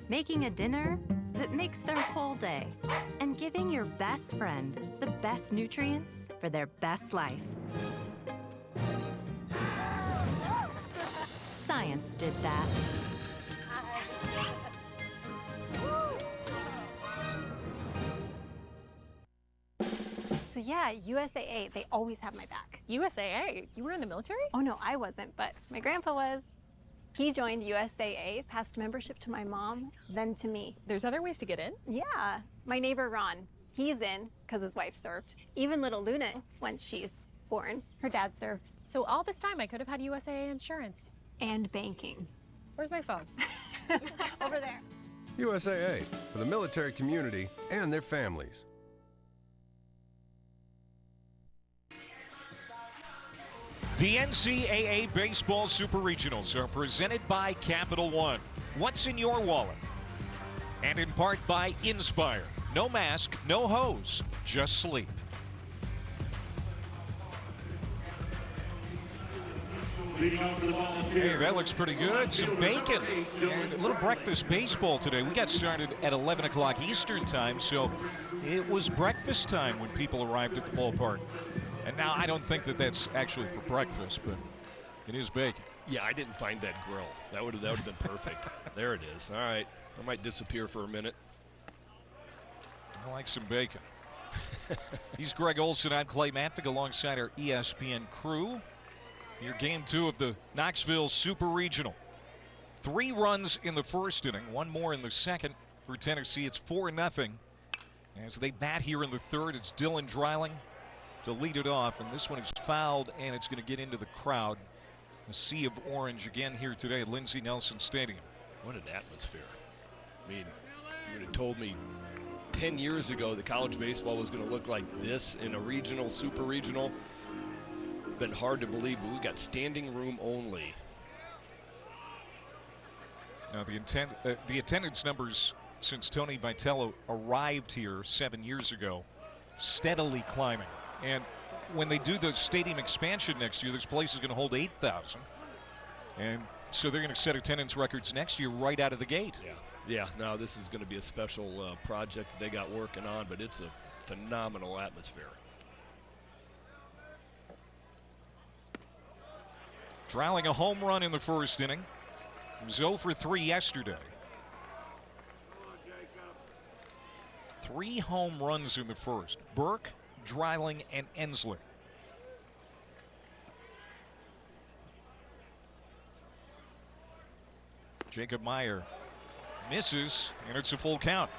Making a dinner that makes their whole day, and giving your best friend the best nutrients for their best life. Science did that. So yeah, USAA, they always have my back. USAA? You were in the military? Oh no, I wasn't, but my grandpa was. He joined USAA, passed membership to my mom, then to me. There's other ways to get in? Yeah. My neighbor Ron, he's in because his wife served. Even little Luna, once she's born, her dad served. So all this time I could have had USAA insurance. And banking. Where's my phone? Over there. USAA, for the military community and their families. The NCAA Baseball Super Regionals are presented by Capital One. What's in your wallet? And in part by Inspire. No mask, no hose, just sleep. Hey, that looks pretty good. Some bacon and a little breakfast baseball today. We got started at 11 o'clock Eastern time, so it was breakfast time when people arrived at the ballpark. And now I don't think that that's actually for breakfast, but it is bacon. Yeah, I didn't find that grill. That would have been perfect. There it is. All right, I might disappear for a minute. I like some bacon. He's Greg Olson. I'm Clay Matvick alongside our ESPN crew. Your game 2 of the Knoxville Super Regional. 3 runs in the first inning, 1 more in the second for Tennessee. It's 4-0. As they bat here in the third, it's Dylan Dreiling to lead it off, and this one is fouled, and it's going to get into the crowd. A sea of orange again here today at Lindsey Nelson Stadium. What an atmosphere. I mean, you would have told me 10 years ago that college baseball was going to look like this in a regional, super regional. Been hard to believe, but we got standing room only. Now the attendance numbers since Tony Vitello arrived here 7 years ago, steadily climbing. And when they do the stadium expansion next year, this place is going to hold 8,000. And so they're going to set attendance records next year right out of the gate. Yeah, no, this is going to be a special project that they got working on, but it's a phenomenal atmosphere. Dreiling a home run in the first inning. He was 0 for 3 yesterday. 3 home runs in the first. Burke, Dreiling, and Ensler. Jacob Meyer misses, and it's a full count.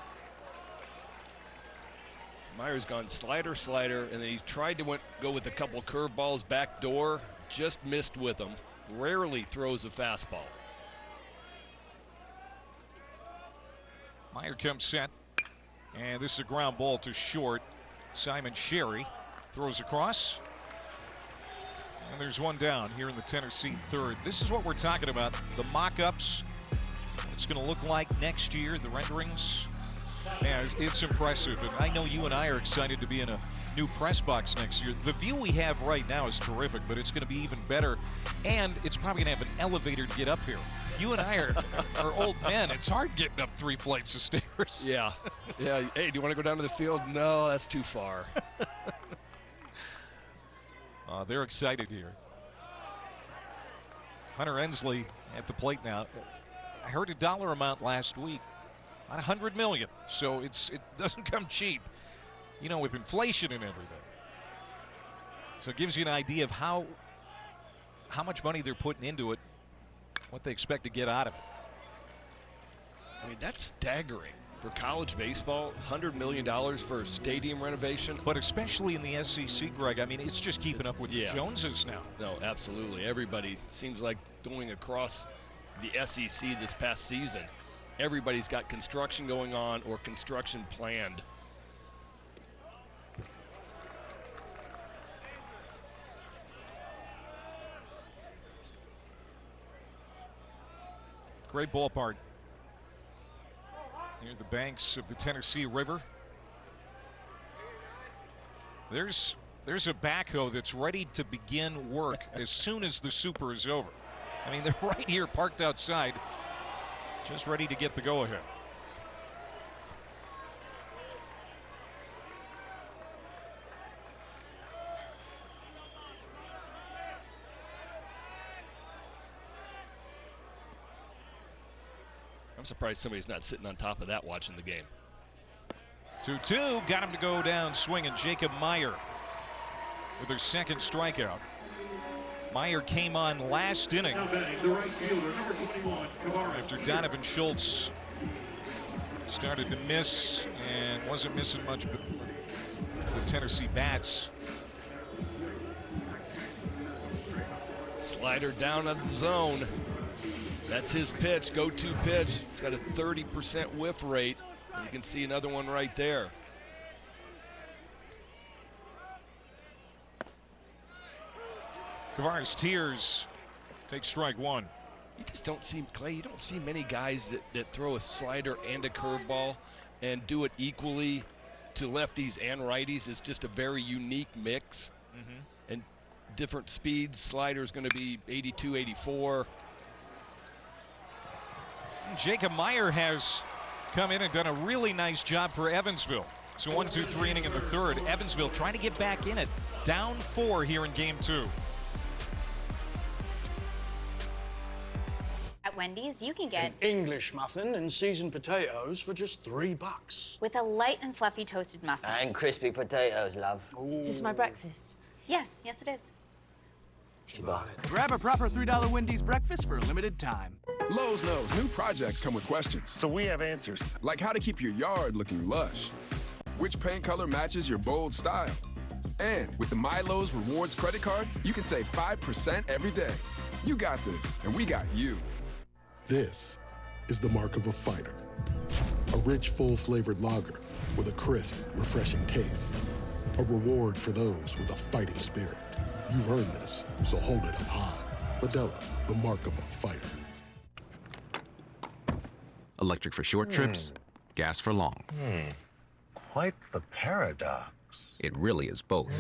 Meyer's gone slider, and then he tried to go with a couple curveballs back door. Just missed with them. Rarely throws a fastball. Meyer comes set, and this is a ground ball to short. Simon Sherry throws across, and there's one down here in the Tennessee third. This is what we're talking about, the mock-ups. It's going to look like next year, the renderings. Yeah, it's impressive, and I know you and I are excited to be in a new press box next year. The view we have right now is terrific, but it's going to be even better, and it's probably going to have an elevator to get up here. You and I are old men. It's hard getting up 3 flights of stairs. Yeah. Hey, do you want to go down to the field? No, that's too far. They're excited here. Hunter Ensley at the plate now. I heard a dollar amount last week. About $100 million, so it doesn't come cheap, you know, with inflation and everything. So it gives you an idea of how much money they're putting into it, what they expect to get out of it. I mean, that's staggering for college baseball. $100 million for stadium renovation. But especially in the SEC, Greg, I mean, it's just keeping up with the Joneses now. No, absolutely. Everybody seems like going across the SEC this past season. Everybody's got construction going on or construction planned. Great ballpark near the banks of the Tennessee River. There's a backhoe that's ready to begin work as soon as the Super is over. I mean, they're right here parked outside, just ready to get the go-ahead. I'm surprised somebody's not sitting on top of that watching the game. 2-2, got him to go down swinging. Jacob Meyer with their second strikeout. Meyer came on last inning after Donovan Schultz started to miss and wasn't missing much, but the Tennessee bats. Slider down of the zone. That's his pitch, go-to pitch. It's got a 30% whiff rate. And you can see another one right there. Kavares Tears takes strike one. You just don't see, Clay, you don't see many guys that throw a slider and a curveball and do it equally to lefties and righties. It's just a very unique mix. Mm-hmm. And different speeds. Slider is going to be 82, 84. Jacob Meyer has come in and done a really nice job for Evansville. So 1-2-3 inning in the third. Evansville trying to get back in it. Down 4 here in game 2. At Wendy's, you can get An English muffin and seasoned potatoes for just $3. with a light and fluffy toasted muffin. And crispy potatoes, love. Is this my breakfast? Yes, yes it is. She bought it. Grab a proper $3 Wendy's breakfast for a limited time. Lowe's knows new projects come with questions. So we have answers. Like how to keep your yard looking lush. Which paint color matches your bold style. And with the MyLowe's Rewards credit card, you can save 5% every day. You got this, and we got you. This is the mark of a fighter. A rich, full-flavored lager with a crisp, refreshing taste. A reward for those with a fighting spirit. You've earned this, so hold it up high. Modelo, the mark of a fighter. Electric for short trips, gas for long. Quite the paradox. It really is both.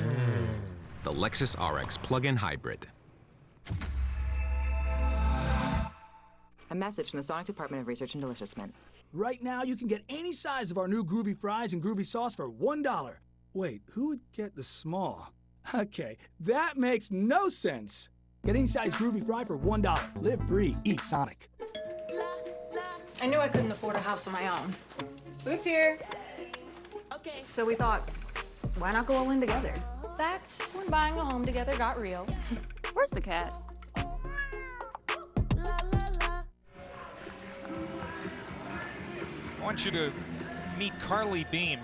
The Lexus RX plug-in hybrid. A message from the Sonic Department of Research and Deliciousment. Right now, you can get any size of our new groovy fries and groovy sauce for $1. Wait, who would get the small? Okay, that makes no sense. Get any size groovy fry for $1. Live free, eat Sonic. I knew I couldn't afford a house of my own. Food's here. Okay. So we thought, why not go all in together? That's when buying a home together got real. Where's the cat? I want you to meet Carly Beam.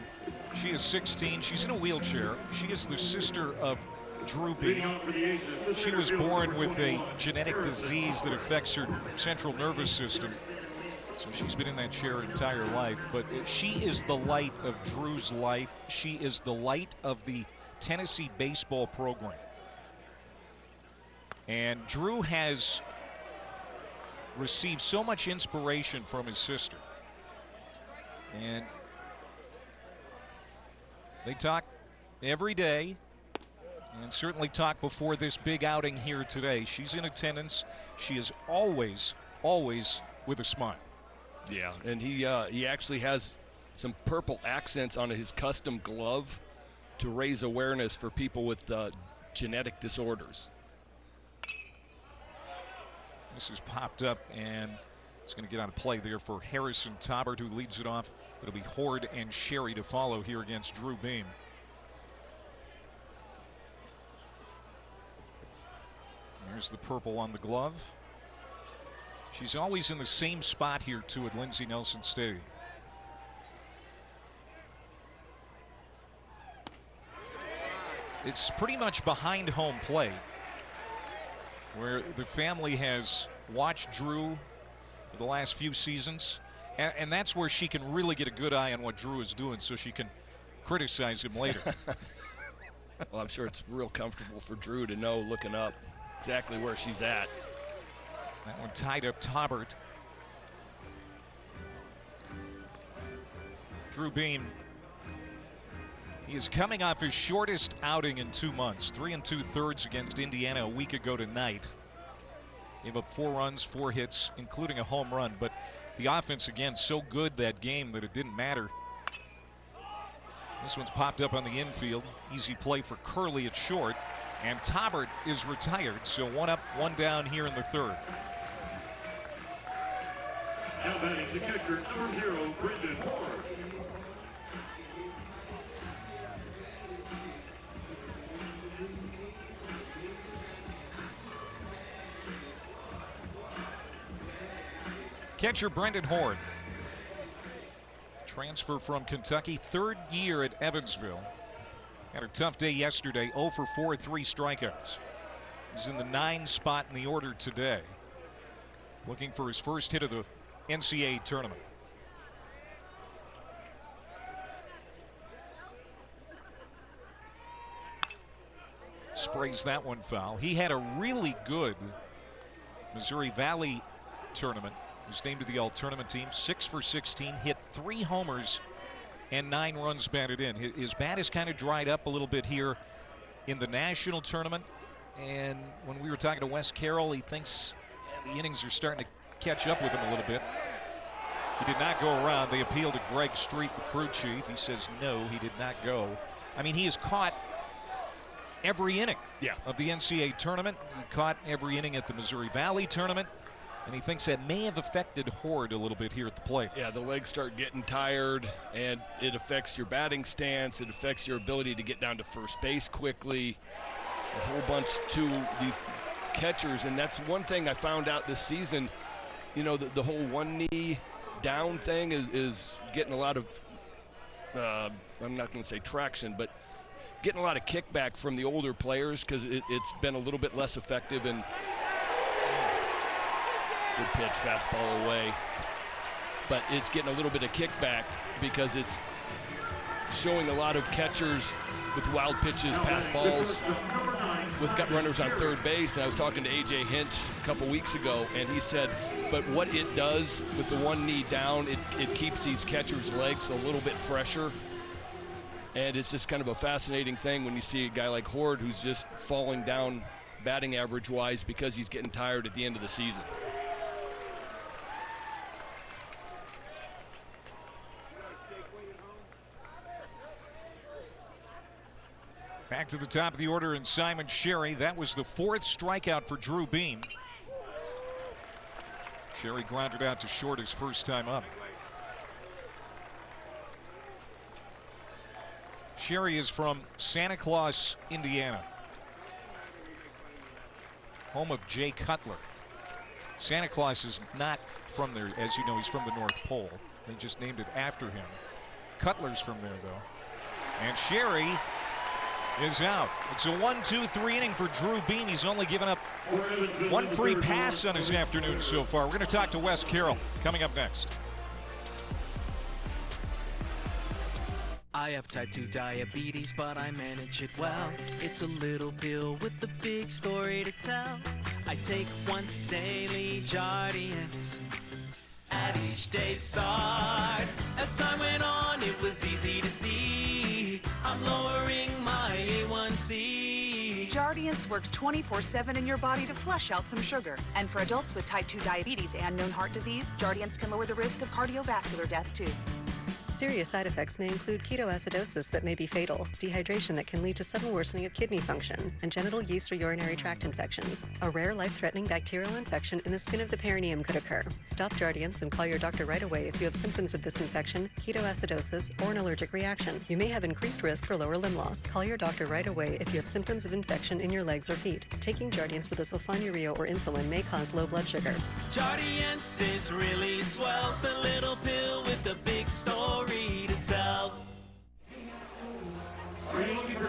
She is 16. She's in a wheelchair. She is the sister of Drew Beam. She was born with a genetic disease that affects her central nervous system. So she's been in that chair her entire life. But she is the light of Drew's life. She is the light of the Tennessee baseball program. And Drew has received so much inspiration from his sister. And they talk every day, and certainly talk before this big outing here today. She's in attendance. She is always, always with a smile. Yeah, and he actually has some purple accents on his custom glove to raise awareness for people with genetic disorders. This is popped up, and it's going to get on a play there for Harrison Taubert, who leads it off. It'll be Horde and Sherry to follow here against Drew Beam. There's the purple on the glove. She's always in the same spot here, too, at Lindsey Nelson Stadium. It's pretty much behind home plate, where the family has watched Drew for the last few seasons, and that's where she can really get a good eye on what Drew is doing, so she can criticize him later. Well, I'm sure it's real comfortable for Drew to know, looking up, exactly where she's at. That one tied up Taubert. Drew Beam, he is coming off his shortest outing in 2 months. 3 2/3 against Indiana a week ago tonight. Gave up 4 runs, 4 hits, including a home run. But the offense, again, so good that game that it didn't matter. This one's popped up on the infield. Easy play for Curley at short. And Taubert is retired, so 1 up, 1 down here in the third. Now batting the catcher, number 0, Brendan Ward. Catcher Brendan Horde. Transfer from Kentucky, 3rd year at Evansville. Had a tough day yesterday, 0 for 4, 3 strikeouts. He's in the 9 spot in the order today. Looking for his first hit of the NCAA tournament. Sprays that one foul. He had a really good Missouri Valley tournament. He was named to the all-tournament team, 6 for 16, hit 3 homers and 9 runs batted in. His bat has kind of dried up a little bit here in the national tournament. And when we were talking to Wes Carroll, he thinks the innings are starting to catch up with him a little bit. He did not go around. They appealed to Greg Street, the crew chief. He says no, he did not go. I mean, he has caught every inning of the NCAA tournament. He caught every inning at the Missouri Valley tournament. And he thinks that may have affected Horde a little bit here at the plate. Yeah, the legs start getting tired, and it affects your batting stance. It affects your ability to get down to first base quickly. A whole bunch to these catchers, and that's one thing I found out this season. You know, the whole one knee down thing is getting a lot of, I'm not going to say traction, but getting a lot of kickback from the older players because it's been a little bit less effective. And good pitch, fastball away. But it's getting a little bit of kickback because it's showing a lot of catchers with wild pitches, pass balls, with gut runners on third base. And I was talking to A.J. Hinch a couple weeks ago, and he said, but what it does with the one knee down, it keeps these catchers' legs a little bit fresher. And it's just kind of a fascinating thing when you see a guy like Horde who's just falling down batting average-wise because he's getting tired at the end of the season. Back to the top of the order in Simon Sherry. That was the fourth strikeout for Drew Beam. Sherry grounded out to short his first time up. Sherry is from Santa Claus, Indiana, home of Jay Cutler. Santa Claus is not from there, as you know, he's from the North Pole. They just named it after him. Cutler's from there, though. And Sherry is out. It's a 1-2-3 inning for Drew Beam. He's only given up one free pass on his afternoon so far. We're going to talk to Wes Carroll coming up next. I have type 2 diabetes, but I manage it well. It's a little pill with a big story to tell. I take once daily Jardiance at each day's start. As time went on, it was easy to see I'm lowering my A1C. Jardiance works 24/7 in your body to flush out some sugar. And for adults with type 2 diabetes and known heart disease, Jardiance can lower the risk of cardiovascular death too. Serious side effects may include ketoacidosis that may be fatal, dehydration that can lead to sudden worsening of kidney function, and genital yeast or urinary tract infections. A rare life-threatening bacterial infection in the skin of the perineum could occur. Stop Jardiance and call your doctor right away if you have symptoms of this infection, ketoacidosis, or an allergic reaction. You may have increased risk for lower limb loss. Call your doctor right away if you have symptoms of infection in your legs or feet. Taking Jardiance with a sulfonylurea or insulin may cause low blood sugar. Jardiance is really swell, the little pill with the big story to tell.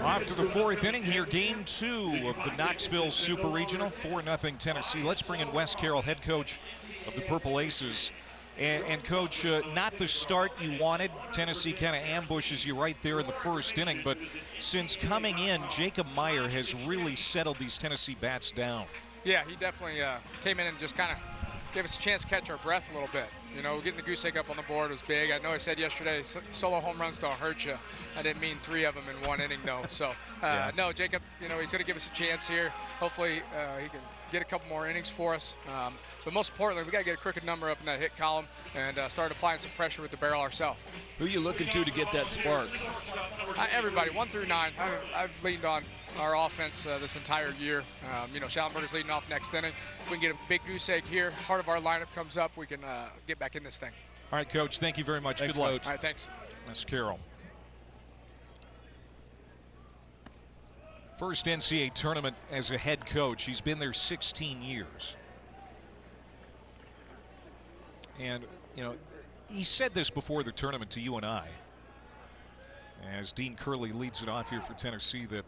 Off to the fourth inning here, game 2 of the Knoxville Super Regional, 4-0 Tennessee. Let's bring in Wes Carroll, head coach of the Purple Aces. And Coach, not the start you wanted. Tennessee kind of ambushes you right there in the first inning, but since coming in, Jacob Meyer has really settled these Tennessee bats down. Yeah, he definitely came in and just kind of gave us a chance to catch our breath a little bit. You know, getting the goose egg up on the board was big. I know I said yesterday, solo home runs don't hurt you. I didn't mean 3 of them in one inning, though. So, no, Jacob, you know, he's going to give us a chance here. Hopefully, he can get a couple more innings for us. But most importantly, we got to get a crooked number up in that hit column and start applying some pressure with the barrel ourselves. Who are you looking to get that spark? Everybody, 1 through 9. I've leaned on our offense this entire year. You know, Schallenberger's leading off next inning. If we can get a big goose egg here, part of our lineup comes up, we can get back in this thing. All right, Coach, thank you very much. Thanks, good luck. Coach. All right, thanks. Wes Carroll. First NCAA tournament as a head coach. He's been there 16 years. And, you know, he said this before the tournament to you and I, as Dean Curley leads it off here for Tennessee, that,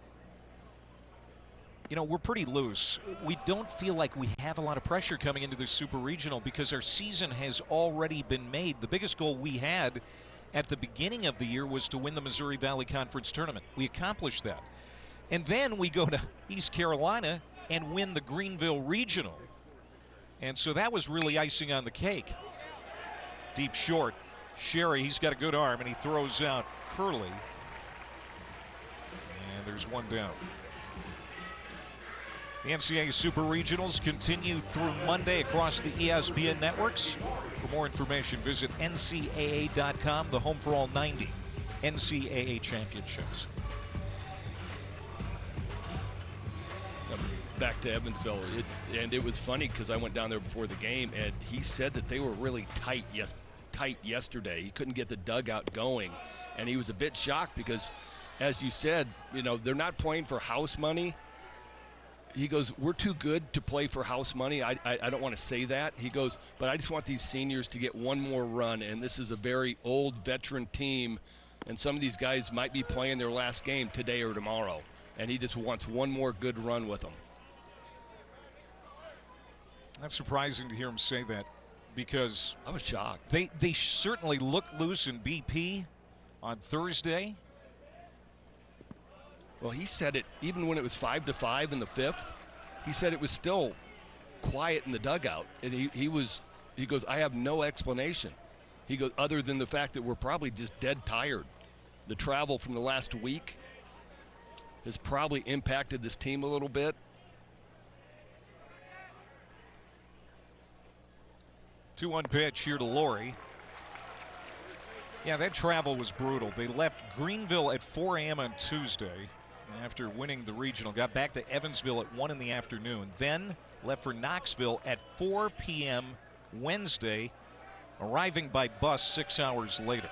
you know, we're pretty loose. We don't feel like we have a lot of pressure coming into this Super Regional because our season has already been made. The biggest goal we had at the beginning of the year was to win the Missouri Valley Conference Tournament. We accomplished that. And then we go to East Carolina and win the Greenville Regional. And so that was really icing on the cake. Deep short. Sherry, he's got a good arm, and he throws out Curley. And there's one down. The NCAA Super Regionals continue through Monday across the ESPN networks. For more information, visit ncaa.com, the home for all 90 NCAA championships. Back to Evansville, it was funny because I went down there before the game, and he said that they were really tight yesterday. He couldn't get the dugout going, and he was a bit shocked because, as you said, you know, they're not playing for house money. He goes, we're too good to play for house money. I don't want to say that. He goes, but I just want these seniors to get one more run, and this is a very old veteran team, and some of these guys might be playing their last game today or tomorrow, and he just wants one more good run with them. That's surprising to hear him say that, because I was shocked. They certainly looked loose in BP on Thursday. Well, he said it even when it was 5-5 in the fifth. He said it was still quiet in the dugout, and he goes, I have no explanation. He goes, other than the fact that we're probably just dead tired. The travel from the last week has probably impacted this team a little bit. 2-1 pitch here to Laurie. Yeah, that travel was brutal. They left Greenville at 4 a.m. on Tuesday after winning the regional. Got back to Evansville at 1 in the afternoon. Then left for Knoxville at 4 p.m. Wednesday, arriving by bus 6 hours later.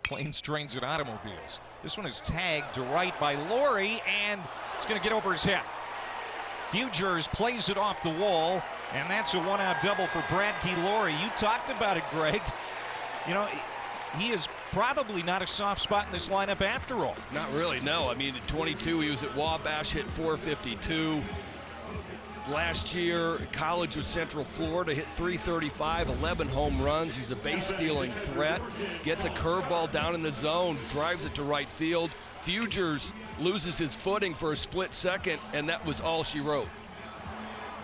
Planes, trains, and automobiles. This one is tagged to right by Laurie, and it's going to get over his head. Fugers plays it off the wall, and that's a one-out double for Bradkey Laurie. You talked about it, Greg. You know, he is probably not a soft spot in this lineup after all. Not really, no. I mean, at 22, he was at Wabash, hit .452. Last year, college with Central Florida, hit .335, 11 home runs. He's a base-stealing threat. Gets a curveball down in the zone, drives it to right field. Fugers loses his footing for a split second, and that was all she wrote.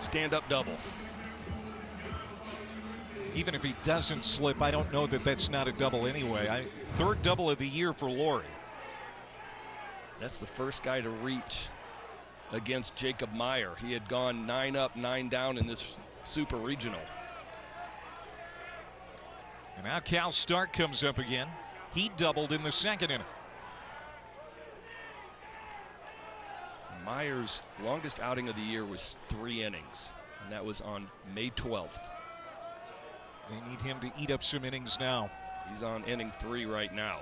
Stand-up double. Even if he doesn't slip, I don't know that that's not a double anyway. Third double of the year for Laurie. That's the first guy to reach against Jacob Meyer. He had gone 9 up, 9 down in this super regional. And now Cal Stark comes up again. He doubled in the second inning. Meyer's longest outing of the year was 3 innings, and that was on May 12th. They need him to eat up some innings now. He's on inning 3 right now.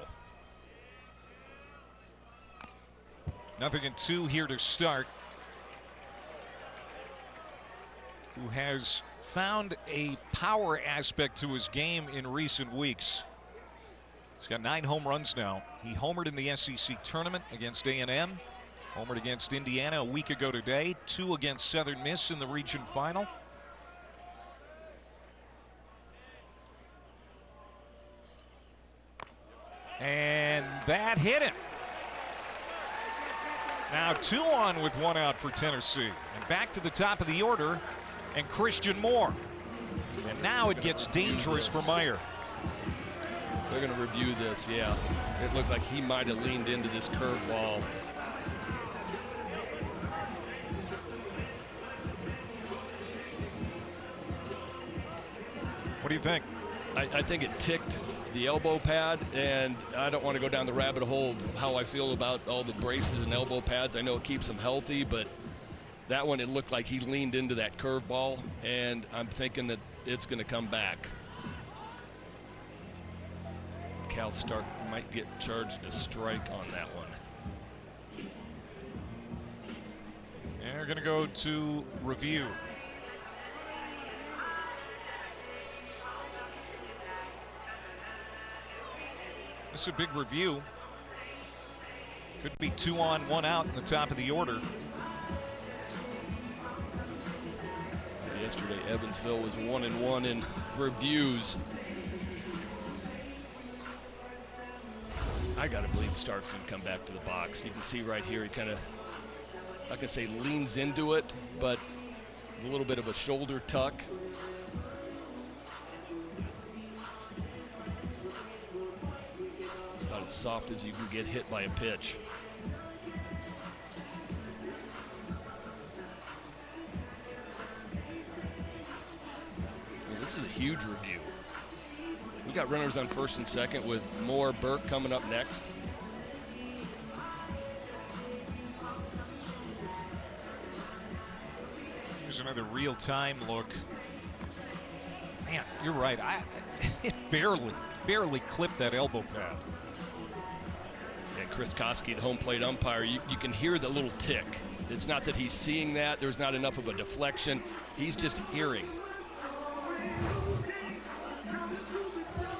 0-2 here to Stark, who has found a power aspect to his game in recent weeks. He's got 9 home runs now. He homered in the SEC tournament against A&M. Homered against Indiana a week ago today. 2 against Southern Miss in the region final. And that hit him. Now 2 on with 1 out for Tennessee. And back to the top of the order, and Christian Moore. And now it gets dangerous for Meyer. They're going to review this, yeah. It looked like he might have leaned into this curveball. What do you think? I think it ticked the elbow pad, and I don't want to go down the rabbit hole of how I feel about all the braces and elbow pads. I know it keeps him healthy, but that one, it looked like he leaned into that curveball, and I'm thinking that it's going to come back. Cal Stark might get charged a strike on that one. And they're going to go to review. This is a big review. Could be 2 on, 1 out in the top of the order. Yesterday, Evansville was 1-1 in reviews. I got to believe Stark's going to come back to the box. You can see right here, he kind of, I can say leans into it, but a little bit of a shoulder tuck. It's about as soft as you can get hit by a pitch. This is a huge review. We got runners on first and second with Moore, Burke coming up next. Here's another real-time look. Man, you're right. It barely clipped that elbow pad. And Chris Koski, the home plate umpire, you can hear the little tick. It's not that he's seeing that. There's not enough of a deflection. He's just hearing.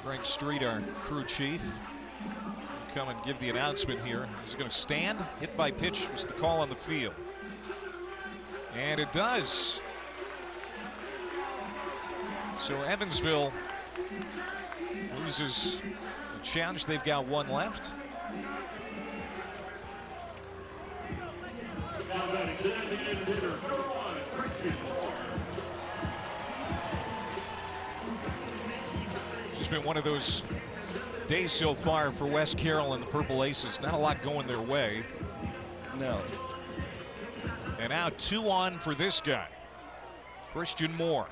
Greg Street, our crew chief, will come and give the announcement here. He's going to stand. Hit by pitch was the call on the field. And it does. So Evansville loses a challenge. They've got one left. Just been one of those days so far for West Carroll and the Purple Aces. Not a lot going their way. No. And now 2 on for this guy, Christian Moore.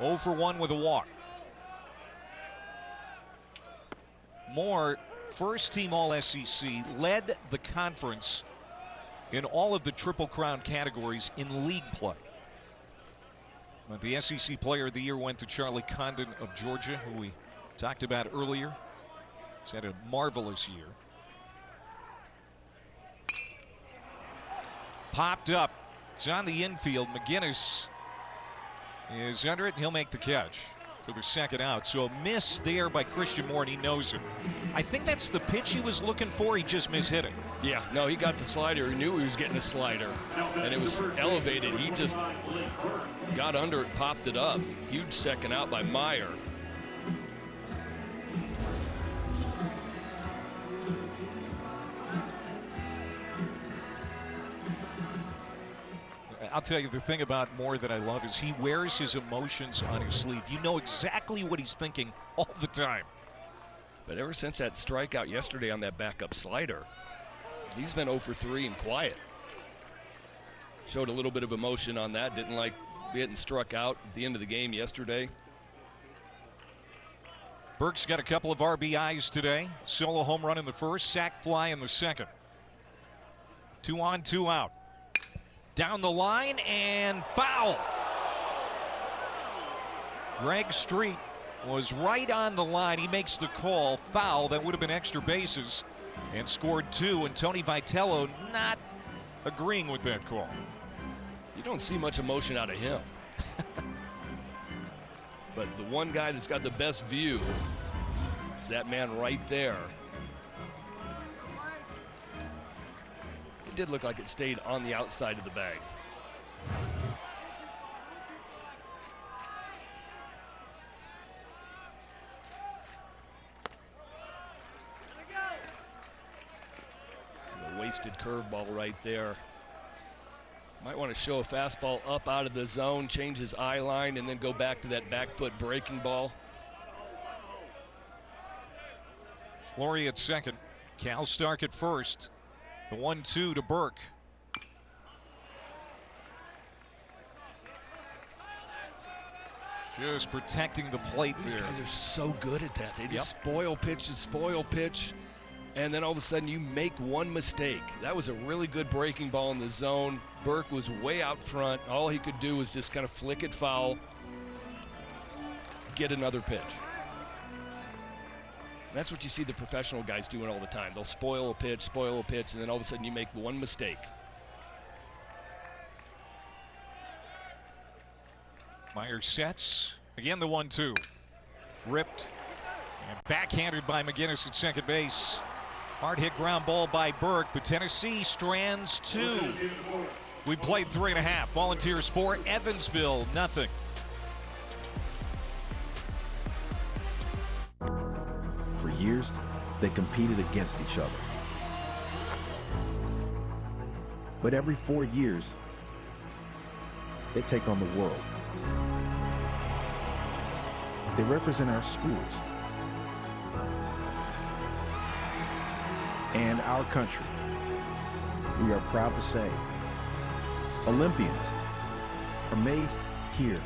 0 for 1 with a walk. Moore, first team All-SEC, led the conference in all of the Triple Crown categories in league play. But the SEC Player of the Year went to Charlie Condon of Georgia, who we talked about earlier. He's had a marvelous year. Popped up. It's on the infield. McGinnis is under it. He'll make the catch for the second out. So a miss there by Christian Moore, and he knows it. I think that's the pitch he was looking for. He just mishit it. Yeah, no, he got the slider. He knew he was getting a slider, and it was elevated. He just got under it, popped it up. Huge second out by Meyer. I'll tell you, the thing about Moore that I love is he wears his emotions on his sleeve. You know exactly what he's thinking all the time. But ever since that strikeout yesterday on that backup slider, he's been 0 for 3 and quiet. Showed a little bit of emotion on that. Didn't like getting struck out at the end of the game yesterday. Burke's got a couple of RBIs today. Solo home run in the first, sac fly in the second. 2 on, 2 out. Down the line and foul. Greg Street was right on the line. He makes the call. Foul. That would have been extra bases, and scored 2. And Tony Vitello not agreeing with that call. You don't see much emotion out of him. But the one guy that's got the best view is that man right there. It did look like it stayed on the outside of the bag. A wasted curveball right there. Might want to show a fastball up out of the zone, change his eye line, and then go back to that back foot breaking ball. Laurie at second. Cal Stark at first. The 1-2 to Burke. Just protecting the plate These there. guys are so good at that. They just spoil pitch, and then all of a sudden you make one mistake. That was a really good breaking ball in the zone. Burke was way out front. All he could do was just kind of flick it foul, get another pitch. That's what you see the professional guys doing all the time. They'll spoil a pitch, and then all of a sudden you make one mistake. Meyer sets. Again, the 1-2. Ripped. And backhanded by McGinnis at second base. Hard hit ground ball by Burke, but Tennessee strands 2. We played 3.5. Volunteers 4, Evansville nothing. For years, they competed against each other. But every 4 years, they take on the world. They represent our schools and our country. We are proud to say, Olympians are made here.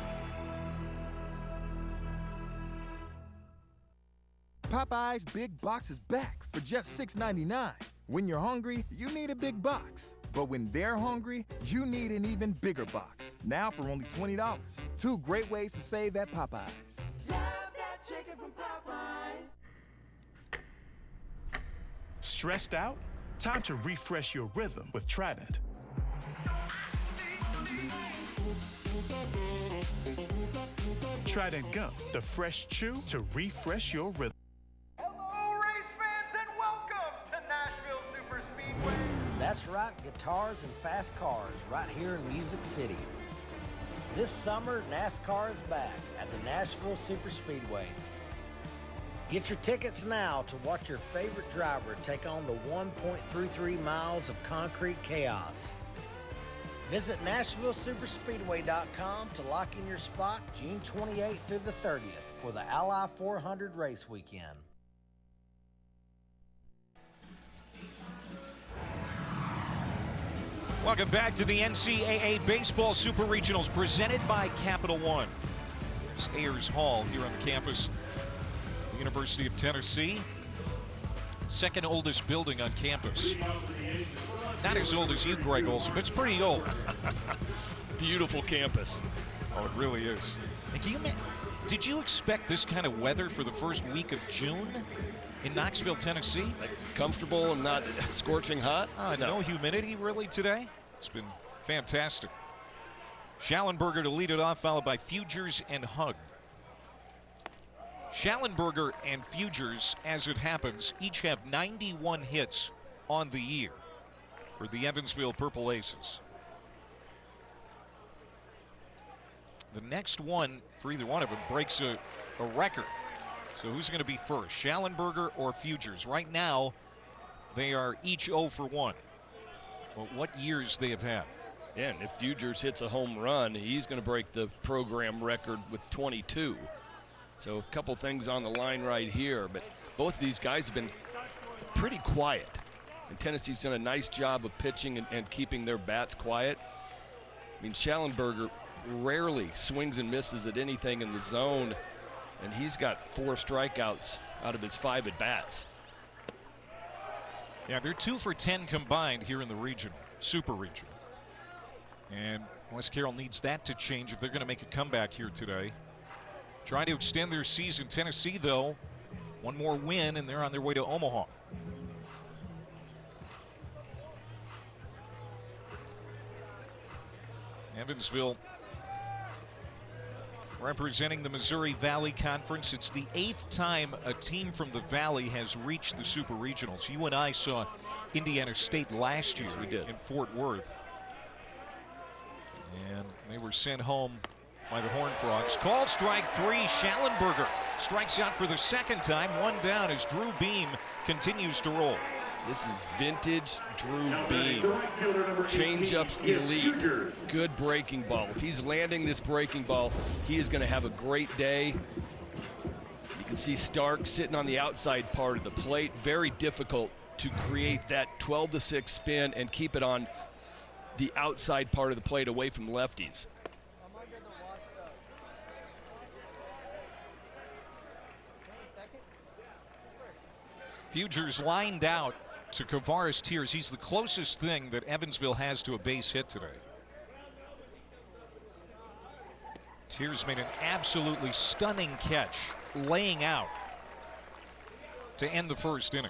Popeye's Big Box is back for just $6.99. When you're hungry, you need a big box. But when they're hungry, you need an even bigger box. Now for only $20. 2 great ways to save at Popeye's. Love that chicken from Popeyes. Stressed out? Time to refresh your rhythm with Trident. Trident Gum, the fresh chew to refresh your rhythm. Hello, race fans, and welcome to Nashville Super Speedway. That's right, guitars and fast cars right here in Music City. This summer, NASCAR is back at the Nashville Super Speedway. Get your tickets now to watch your favorite driver take on the 1.33 miles of concrete chaos. Visit NashvilleSuperspeedway.com to lock in your spot June 28th through the 30th for the Ally 400 race weekend. Welcome back to the NCAA Baseball Super Regionals presented by Capital One. There's Ayers Hall here on the campus of the University of Tennessee. Second oldest building on campus. Not as old as you, Greg Olson, but it's pretty old. Beautiful campus. Oh, it really is. And did you expect this kind of weather for the first week of June in Knoxville, Tennessee? Like comfortable and not scorching hot? No humidity really today. It's been fantastic. Schallenberger to lead it off, followed by Fugers and Hug. Schallenberger and Fugers, as it happens, each have 91 hits on the year for the Evansville Purple Aces. The next one for either one of them breaks a record. So who's going to be first, Schallenberger or Fugers? Right now, they are each 0 for 1. Well, what years they have had. Yeah, and if Fugers hits a home run, he's going to break the program record with 22. So a couple things on the line right here, but both of these guys have been pretty quiet. And Tennessee's done a nice job of pitching and keeping their bats quiet. I mean, Schallenberger rarely swings and misses at anything in the zone, and he's got 4 strikeouts out of his 5 at-bats. Yeah, they're 2 for 10 combined here in the regional, super regional. And West Carroll needs that to change if they're going to make a comeback here today. Trying to extend their season. Tennessee, though, one more win, and they're on their way to Omaha. Evansville representing the Missouri Valley Conference. It's the 8th time a team from the Valley has reached the Super Regionals. You and I saw Indiana State last year. Yes, we did. In Fort Worth. And they were sent home by the Horned Frogs. Called strike 3. Schallenberger strikes out for the second time. 1 down as Drew Beam continues to roll. This is vintage Drew Beam. Change-ups elite. Good breaking ball. If he's landing this breaking ball, he is going to have a great day. You can see Stark sitting on the outside part of the plate. Very difficult to create that 12-6 spin and keep it on the outside part of the plate away from lefties. Fugers lined out to Kavaris Tears. He's the closest thing that Evansville has to a base hit today. Tears made an absolutely stunning catch, laying out to end the first inning.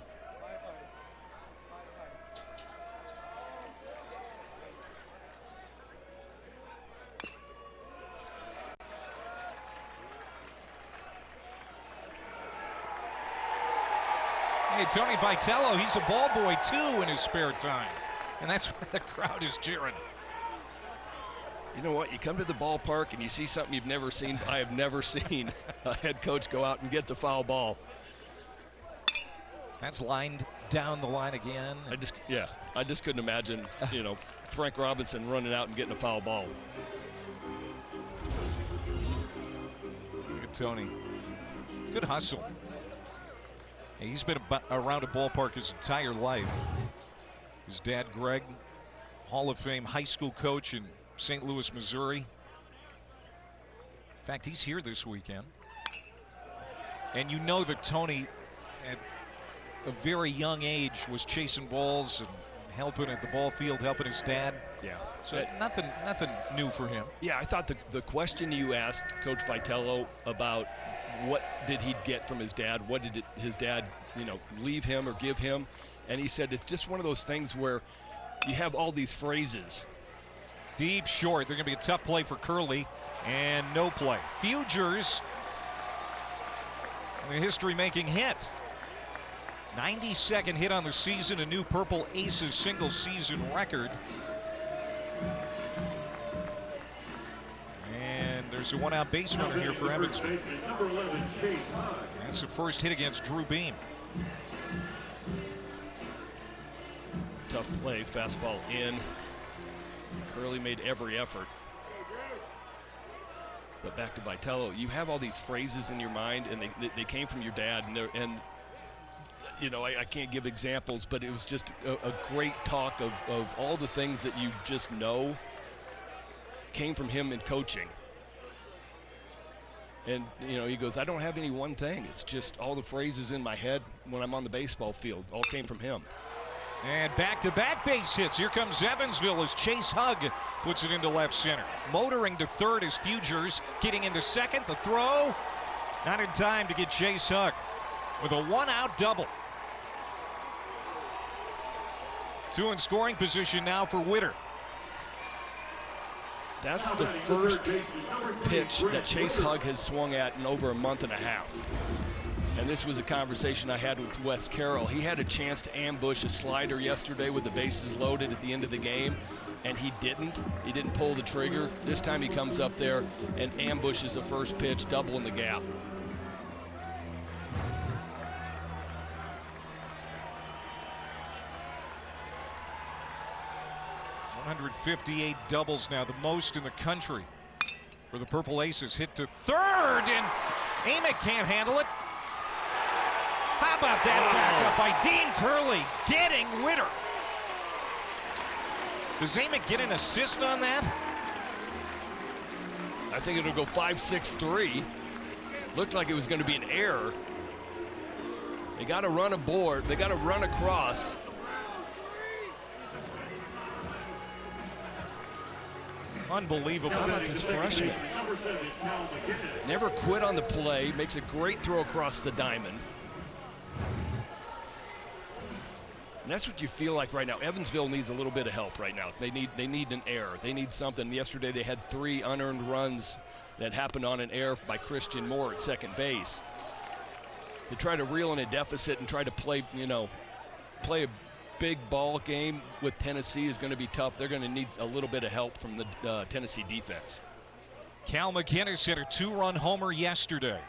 Hey, Tony Vitello, he's a ball boy too in his spare time. And that's why the crowd is cheering. You know what? You come to the ballpark and you see something you've never seen. I have never seen a head coach go out and get the foul ball. That's lined down the line again. I just couldn't imagine, Frank Robinson running out and getting a foul ball. Look at Tony. Good hustle. He's been around a ballpark his entire life. His dad, Greg, Hall of Fame high school coach in St. Louis, Missouri. In fact, he's here this weekend. And you know that Tony at a very young age was chasing balls and helping at the ball field, helping his dad. Yeah. So nothing new for him. Yeah, I thought the question you asked Coach Vitello about what did he get from his dad, what did his dad, leave him or give him, and he said it's just one of those things where you have all these phrases. Deep short. They're going to be a tough play for Curley, and no play. Fugers, a history-making hit. 92nd hit on the season, a new Purple Aces single-season record. And there's a one-out base runner here for Evansville. That's the first hit against Drew Beam. Tough play, fastball in. Curley made every effort. But back to Vitello, you have all these phrases in your mind, and they came from your dad, and I can't give examples, but it was just a great talk of all the things that you just know came from him in coaching. And, he goes, I don't have any one thing. It's just all the phrases in my head when I'm on the baseball field all came from him. And back-to-back base hits. Here comes Evansville as Chase Hugg puts it into left center. Motoring to third is Fugers. Getting into second. The throw. Not in time to get Chase Hugg with a one-out double. Two in scoring position now for Witter. That's the first pitch that Chase Hugg has swung at in over a month and a half. And this was a conversation I had with Wes Carroll. He had a chance to ambush a slider yesterday with the bases loaded at the end of the game, and he didn't. He didn't pull the trigger. This time he comes up there and ambushes the first pitch, double in the gap. .158 doubles now, the most in the country for the Purple Aces. Hit to third, and Amick can't handle it. How about that backup by Dean Curley, getting Witter? Does Amick get an assist on that? I think it'll go 5-6-3. Looked like it was going to be an error. They got to run aboard. They got to run across. Unbelievable. How about this freshman? Never quit on the play. Makes a great throw across the diamond. And that's what you feel like right now. Evansville needs a little bit of help right now. They need an error. They need something. Yesterday they had 3 unearned runs that happened on an error by Christian Moore at second base. To try to reel in a deficit and try to play a big ball game with Tennessee is going to be tough. They're going to need a little bit of help from the Tennessee defense. Cal McInnes hit a 2-run homer yesterday.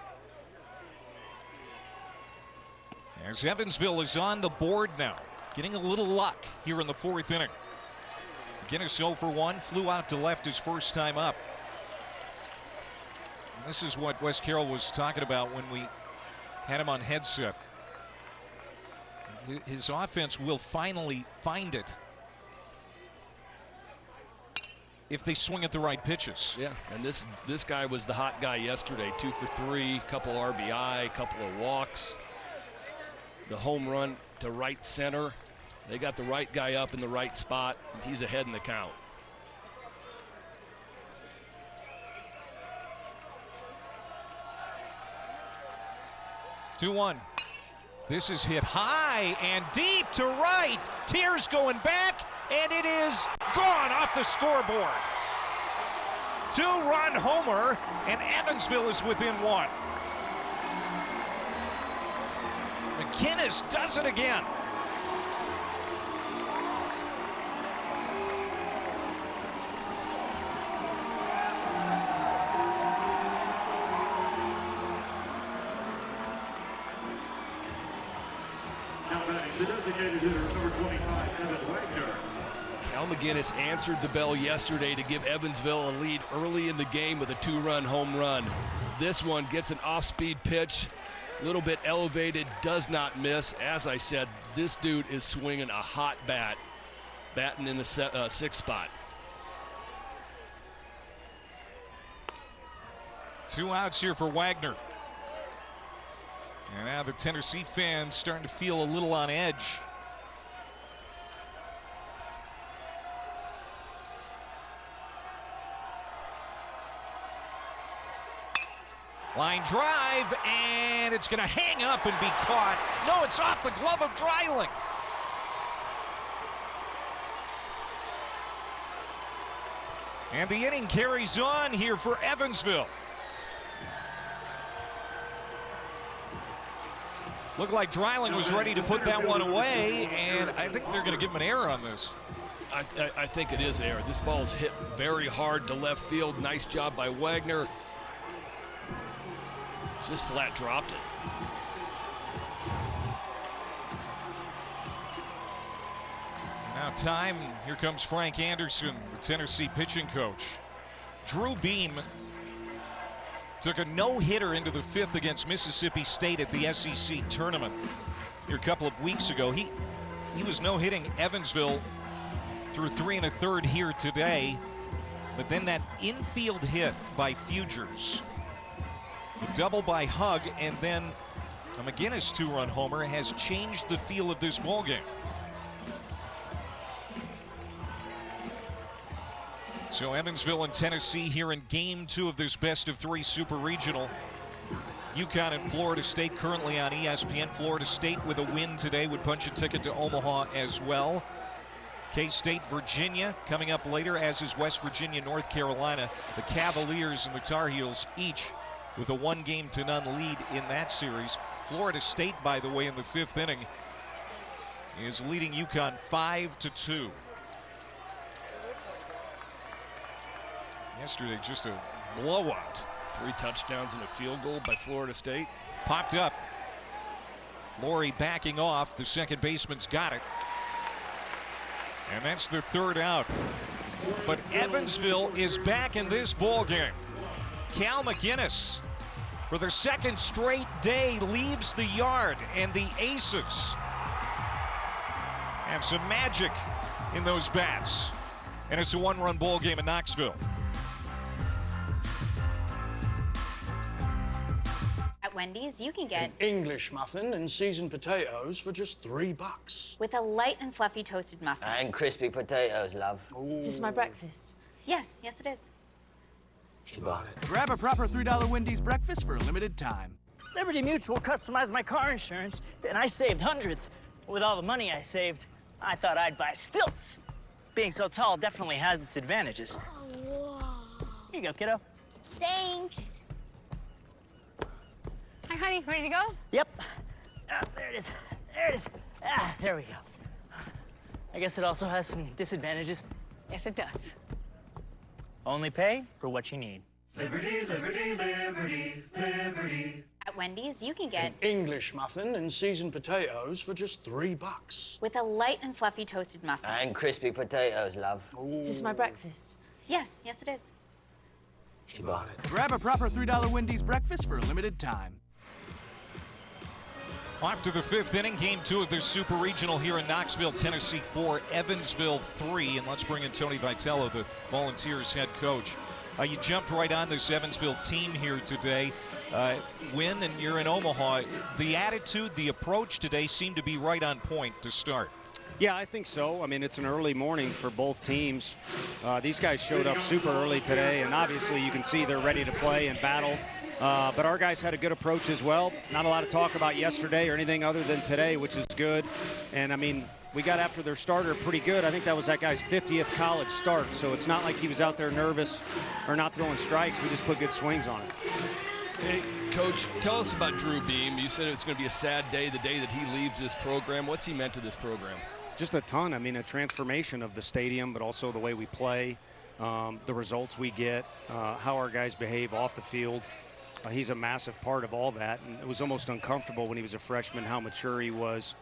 As Evansville is on the board now, getting a little luck here in the 4th inning. McInnes 0 for 1, flew out to left his first time up. And this is what Wes Carroll was talking about when we had him on headset. His offense will finally find it if they swing at the right pitches. Yeah, and this guy was the hot guy yesterday. 2 for 3, couple RBI, couple of walks. The home run to right center. They got the right guy up in the right spot, and he's ahead in the count. Two-1. This is hit high and deep to right. Tears going back, and it is gone off the scoreboard. 2-run homer, and Evansville is within 1. McInnes does it again. The designated hitter, number 25, Evan Wagner. Cal McInnes answered the bell yesterday to give Evansville a lead early in the game with a 2-run home run. This one gets an off-speed pitch, a little bit elevated, does not miss. As I said, this dude is swinging a hot bat, batting in the 6th spot. 2 outs here for Wagner. And now the Tennessee fans starting to feel a little on edge. Line drive, and it's going to hang up and be caught. No, it's off the glove of Dreiling. And the inning carries on here for Evansville. Looked like Dreiling was ready to put that one away, and I think they're going to give him an error on this. I think it is an error. This ball's hit very hard to left field. Nice job by Wagner. Just flat dropped it. Now time, here comes Frank Anderson, the Tennessee pitching coach. Drew Beam took a no-hitter into the fifth against Mississippi State at the SEC tournament here a couple of weeks ago. He was no-hitting Evansville through 3 1/3 here today, but then that infield hit by Fugers, the double by Hug, and then a McGinnis 2-run homer has changed the feel of this ballgame. So Evansville and Tennessee here in game 2 of this best-of-3 Super Regional. UConn and Florida State currently on ESPN. Florida State with a win today would punch a ticket to Omaha as well. K-State, Virginia coming up later, as is West Virginia, North Carolina. The Cavaliers and the Tar Heels each with a 1-0 lead in that series. Florida State, by the way, in the 5th inning is leading UConn 5-2. Yesterday, just a blowout. 3 touchdowns and a field goal by Florida State. Popped up. Laurie backing off. The second baseman's got it. And that's their 3rd out. But Evansville is back in this ball game. Cal McGinnis, for their 2nd straight day, leaves the yard, and the Aces have some magic in those bats. And it's a 1-run ball game in Knoxville. At Wendy's, you can get an English muffin and seasoned potatoes for just $3. with a light and fluffy toasted muffin. And crispy potatoes, love. Is this my breakfast? Yes, it is. She bought it. Grab a proper $3 Wendy's breakfast for a limited time. Liberty Mutual customized my car insurance, and I saved hundreds. With all the money I saved, I thought I'd buy stilts. Being so tall definitely has its advantages. Oh, whoa. Here you go, kiddo. Thanks. Hi, honey. Ready to go? Yep. There it is. There it is. There we go. I guess it also has some disadvantages. Yes, it does. Only pay for what you need. Liberty, liberty, liberty, liberty. At Wendy's, you can get an English muffin and seasoned potatoes for just $3. with a light and fluffy toasted muffin. And crispy potatoes, love. Is this my breakfast? Yes, it is. She bought it. Grab a proper $3 Wendy's breakfast for a limited time. Off to the 5th inning, game 2 of this Super Regional here in Knoxville, Tennessee 4, Evansville 3. And let's bring in Tony Vitello, the Volunteers head coach. You jumped right on this Evansville team here today. Win, and you're in Omaha. The attitude, the approach today seemed to be right on point to start. Yeah, I think so. I mean, it's an early morning for both teams. These guys showed up super early today, and obviously you can see they're ready to play and battle. But our guys had a good approach as well. Not a lot of talk about yesterday or anything other than today, which is good. And, I mean, we got after their starter pretty good. I think that was that guy's 50th college start, so it's not like he was out there nervous or not throwing strikes. We just put good swings on it. Hey, Coach, tell us about Drew Beam. You said it's going to be a sad day, the day that he leaves this program. What's he meant to this program? Just a ton. I mean, a transformation of the stadium, but also the way we play, the results we get, how our guys behave off the field. He's a massive part of all that, and it was almost uncomfortable when he was a freshman how mature he was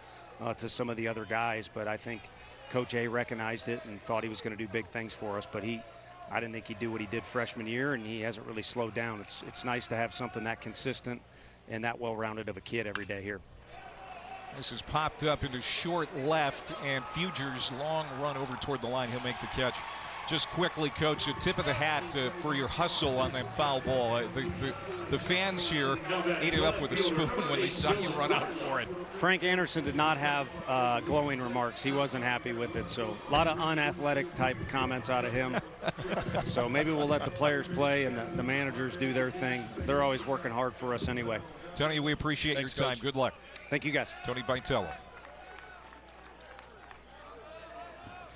to some of the other guys. But I think Coach A recognized it and thought he was going to do big things for us. But I didn't think he'd do what he did freshman year, and he hasn't really slowed down. It's nice to have something that consistent and that well-rounded of a kid every day here. This is popped up into short left, and Fugers' long run over toward the line. He'll make the catch Just quickly, Coach, a tip of the hat for your hustle on that foul ball. The fans here ate it up with a spoon when they saw you run out for it. Frank Anderson did not have glowing remarks. He wasn't happy with it, so a lot of unathletic type comments out of him. So maybe we'll let the players play and the managers do their thing. They're always working hard for us anyway. Tony, we appreciate your time. Coach. Good luck. Thank you, guys. Tony Vitello.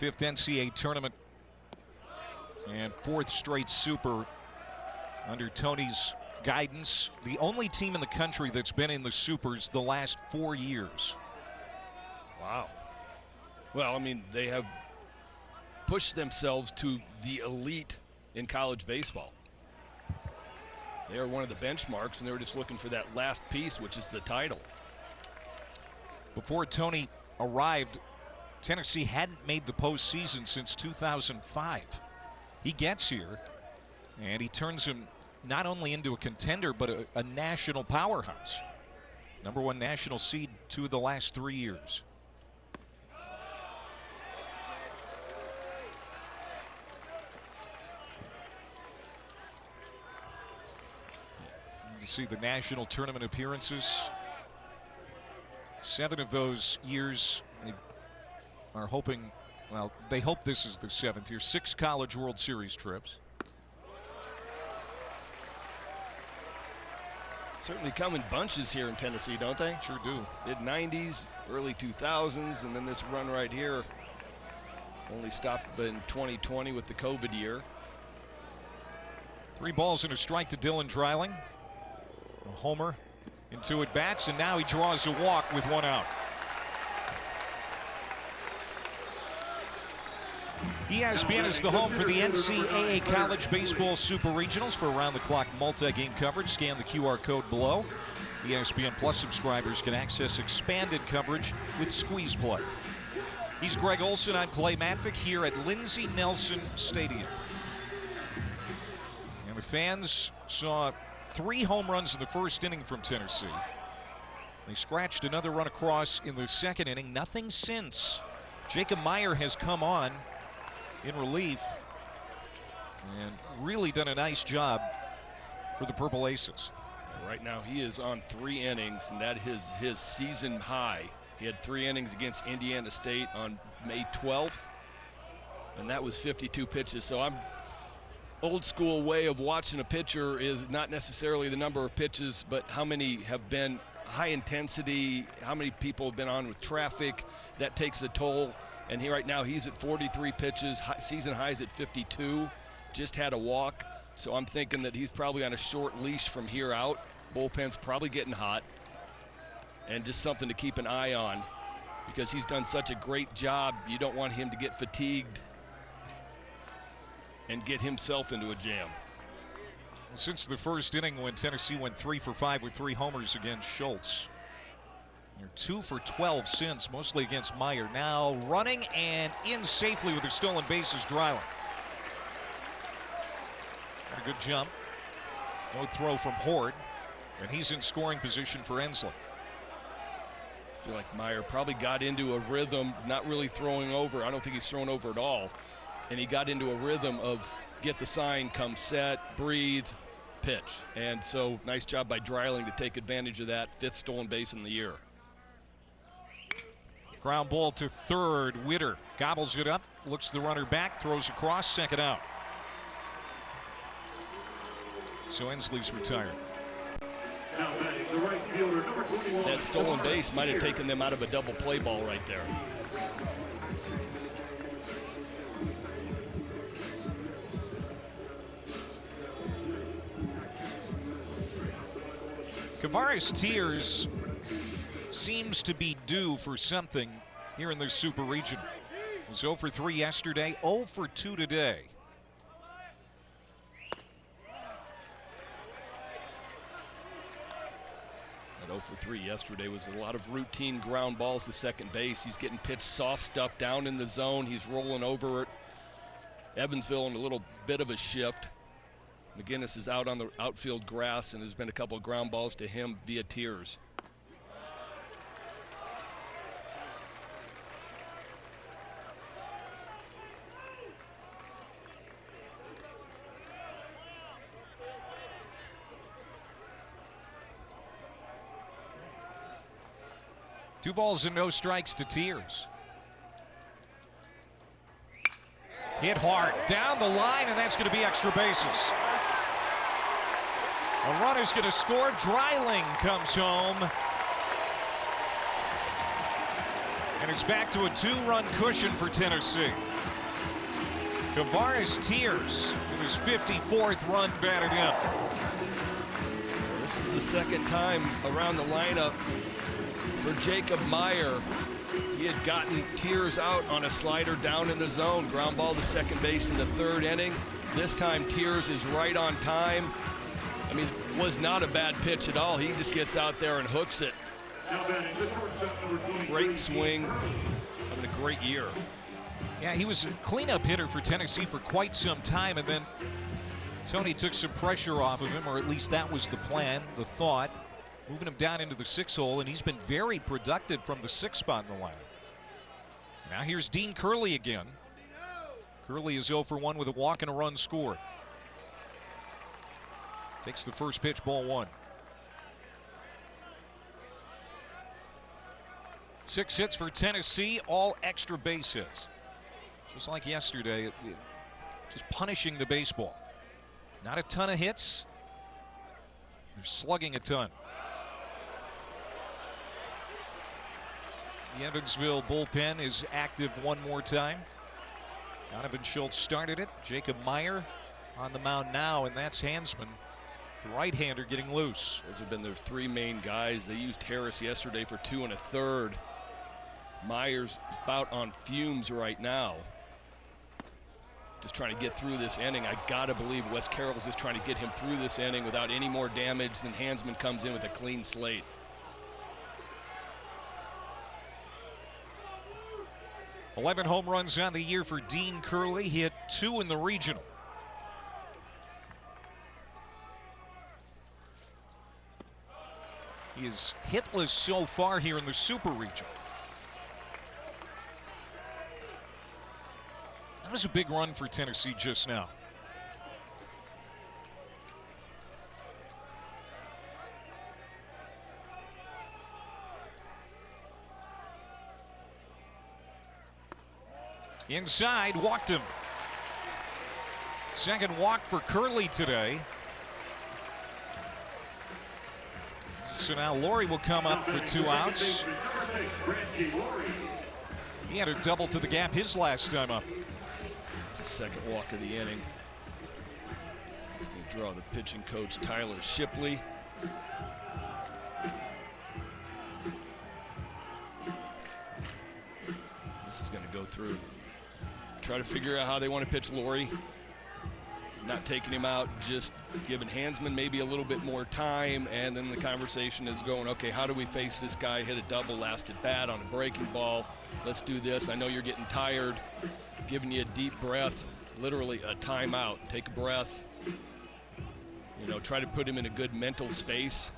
5th NCAA tournament and 4th straight Super under Tony's guidance. The only team in the country that's been in the Supers the last 4 years. Wow. Well, I mean, they have pushed themselves to the elite in college baseball. They are one of the benchmarks, and they were just looking for that last piece, which is the title. Before Tony arrived, Tennessee hadn't made the postseason since 2005. He gets here, and he turns him not only into a contender, but a national powerhouse. #1 national seed 2 of the last 3 years. You see the national tournament appearances. 7 of those years, they are hoping, well, they hope this is the 7th year. 6 College World Series trips. Certainly come in bunches here in Tennessee, don't they? Sure do. Mid-90s, early 2000s, and then this run right here only stopped in 2020 with the COVID year. 3 balls and a strike to Dylan Dreiling. A homer in 2 at-bats, and now he draws a walk with 1 out. ESPN is the home for the NCAA College Baseball Super Regionals. For around-the-clock multi-game coverage, scan the QR code below. ESPN Plus subscribers can access expanded coverage with Squeeze Play. He's Greg Olson. I'm Clay Matvick here at Lindsey Nelson Stadium. And the fans saw 3 home runs in the first inning from Tennessee. They scratched another run across in the second inning. Nothing since. Jacob Meyer has come on in relief and really done a nice job for the Purple Aces. Right now he is on 3 innings, and that is his season high. He had 3 innings against Indiana State on May 12th, and that was 52 pitches. So I'm old school way of watching a pitcher is not necessarily the number of pitches, but how many have been high intensity, how many people have been on with traffic. That takes a toll. And here right now he's at 43 pitches, season highs at 52, just had a walk. So I'm thinking that he's probably on a short leash from here out. Bullpen's probably getting hot, and just something to keep an eye on because he's done such a great job. You don't want him to get fatigued and get himself into a jam. Since the first inning when Tennessee went 3 for 5 with 3 homers against Schultz. They're 2 for 12 since, mostly against Meyer. Now running and in safely with their stolen bases, Dreiling. Got a good jump. No throw from Horde, and he's in scoring position for Ensley. I feel like Meyer probably got into a rhythm, not really throwing over. I don't think he's thrown over at all. And he got into a rhythm of get the sign, come set, breathe, pitch. And so nice job by Dreiling to take advantage of that. 5th stolen base in the year. Ground ball to third. Witter gobbles it up, looks the runner back, throws across, second out. So Ensley's retired. Now batting the right fielder, number 21. That stolen base might have taken them out of a double play ball right there. Kavaris Tears seems to be due for something here in the Super Regional. Was 0 for 3 yesterday, 0 for 2 today. That 0 for 3 yesterday was a lot of routine ground balls to second base. He's getting pitched soft stuff down in the zone. He's rolling over it. Evansville in a little bit of a shift. McGinnis is out on the outfield grass, and there's been a couple of ground balls to him via Tears. 2 balls and no strikes to Tiers. Hit hard down the line, and that's going to be extra bases. A runner's going to score. Dreiling comes home. And it's back to a 2-run cushion for Tennessee. Kavares Tiers with his 54th run batted in. This is the second time around the lineup for Jacob Meyer. He had gotten Tiers out on a slider down in the zone. Ground ball to second base in the 3rd inning. This time Tiers is right on time. I mean, it was not a bad pitch at all. He just gets out there and hooks it. Great swing. Having a great year. Yeah, he was a cleanup hitter for Tennessee for quite some time, and then Tony took some pressure off of him, or at least that was the plan, the thought, moving him down into the 6 hole, and he's been very productive from the 6 spot in the lineup. Now here's Dean Curley again. Curley is 0 for 1 with a walk and a run scored. Takes the first pitch, ball 1. 6 hits for Tennessee, all extra base hits. Just like yesterday, just punishing the baseball. Not a ton of hits. They're slugging a ton. The Evansville bullpen is active one more time. Donovan Schultz started it. Jacob Meyer on the mound now, and that's Hansman, the right-hander, getting loose. Those have been their 3 main guys. They used Harris yesterday for 2 1/3. Myers about on fumes right now. Just trying to get through this inning. I gotta believe Wes Carroll's just trying to get him through this inning without any more damage. Then Hansman comes in with a clean slate. $11 home runs on the year for Dean Curley. He hit 2 in the regional. He is hitless so far here in the Super Regional. That was a big run for Tennessee just now. Inside, walked him. Second walk for Curley today. So now Laurie will come up with 2 outs. He had a double to the gap his last time up. It's the second walk of the inning. He's going to draw the pitching coach, Tyler Shipley. This is going to go through. Try to figure out how they want to pitch Laurie. Not taking him out, just giving Hansman maybe a little bit more time, and then the conversation is going, okay, how do we face this guy? Hit a double last at bat on a breaking ball. Let's do this. I know you're getting tired. Giving you a deep breath, literally a timeout. Take a breath. You know, try to put him in a good mental space.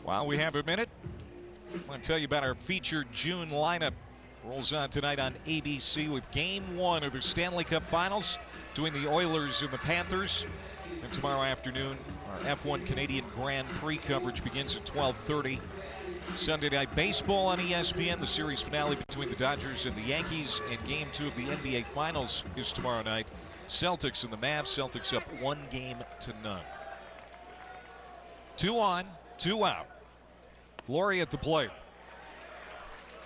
While we have a minute, I want to tell you about our featured June lineup. Rolls on tonight on ABC with Game 1 of the Stanley Cup Finals between the Oilers and the Panthers. And tomorrow afternoon, our F1 Canadian Grand Prix coverage begins at 12:30. Sunday Night Baseball on ESPN. The series finale between the Dodgers and the Yankees. And Game 2 of the NBA Finals is tomorrow night. Celtics and the Mavs. Celtics up 1-0. 2 on, 2 out. Laurie at the plate.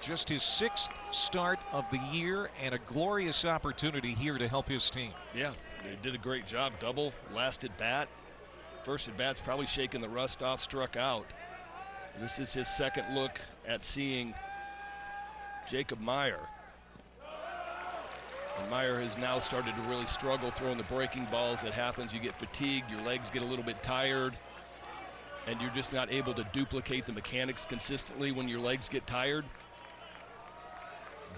Just his 6th start of the year and a glorious opportunity here to help his team. Yeah, they did a great job. Double, last at bat. First at bat's probably shaking the rust off, struck out. This is his second look at seeing Jacob Meyer. And Meyer has now started to really struggle throwing the breaking balls. It happens, you get fatigued, your legs get a little bit tired, and you're just not able to duplicate the mechanics consistently when your legs get tired.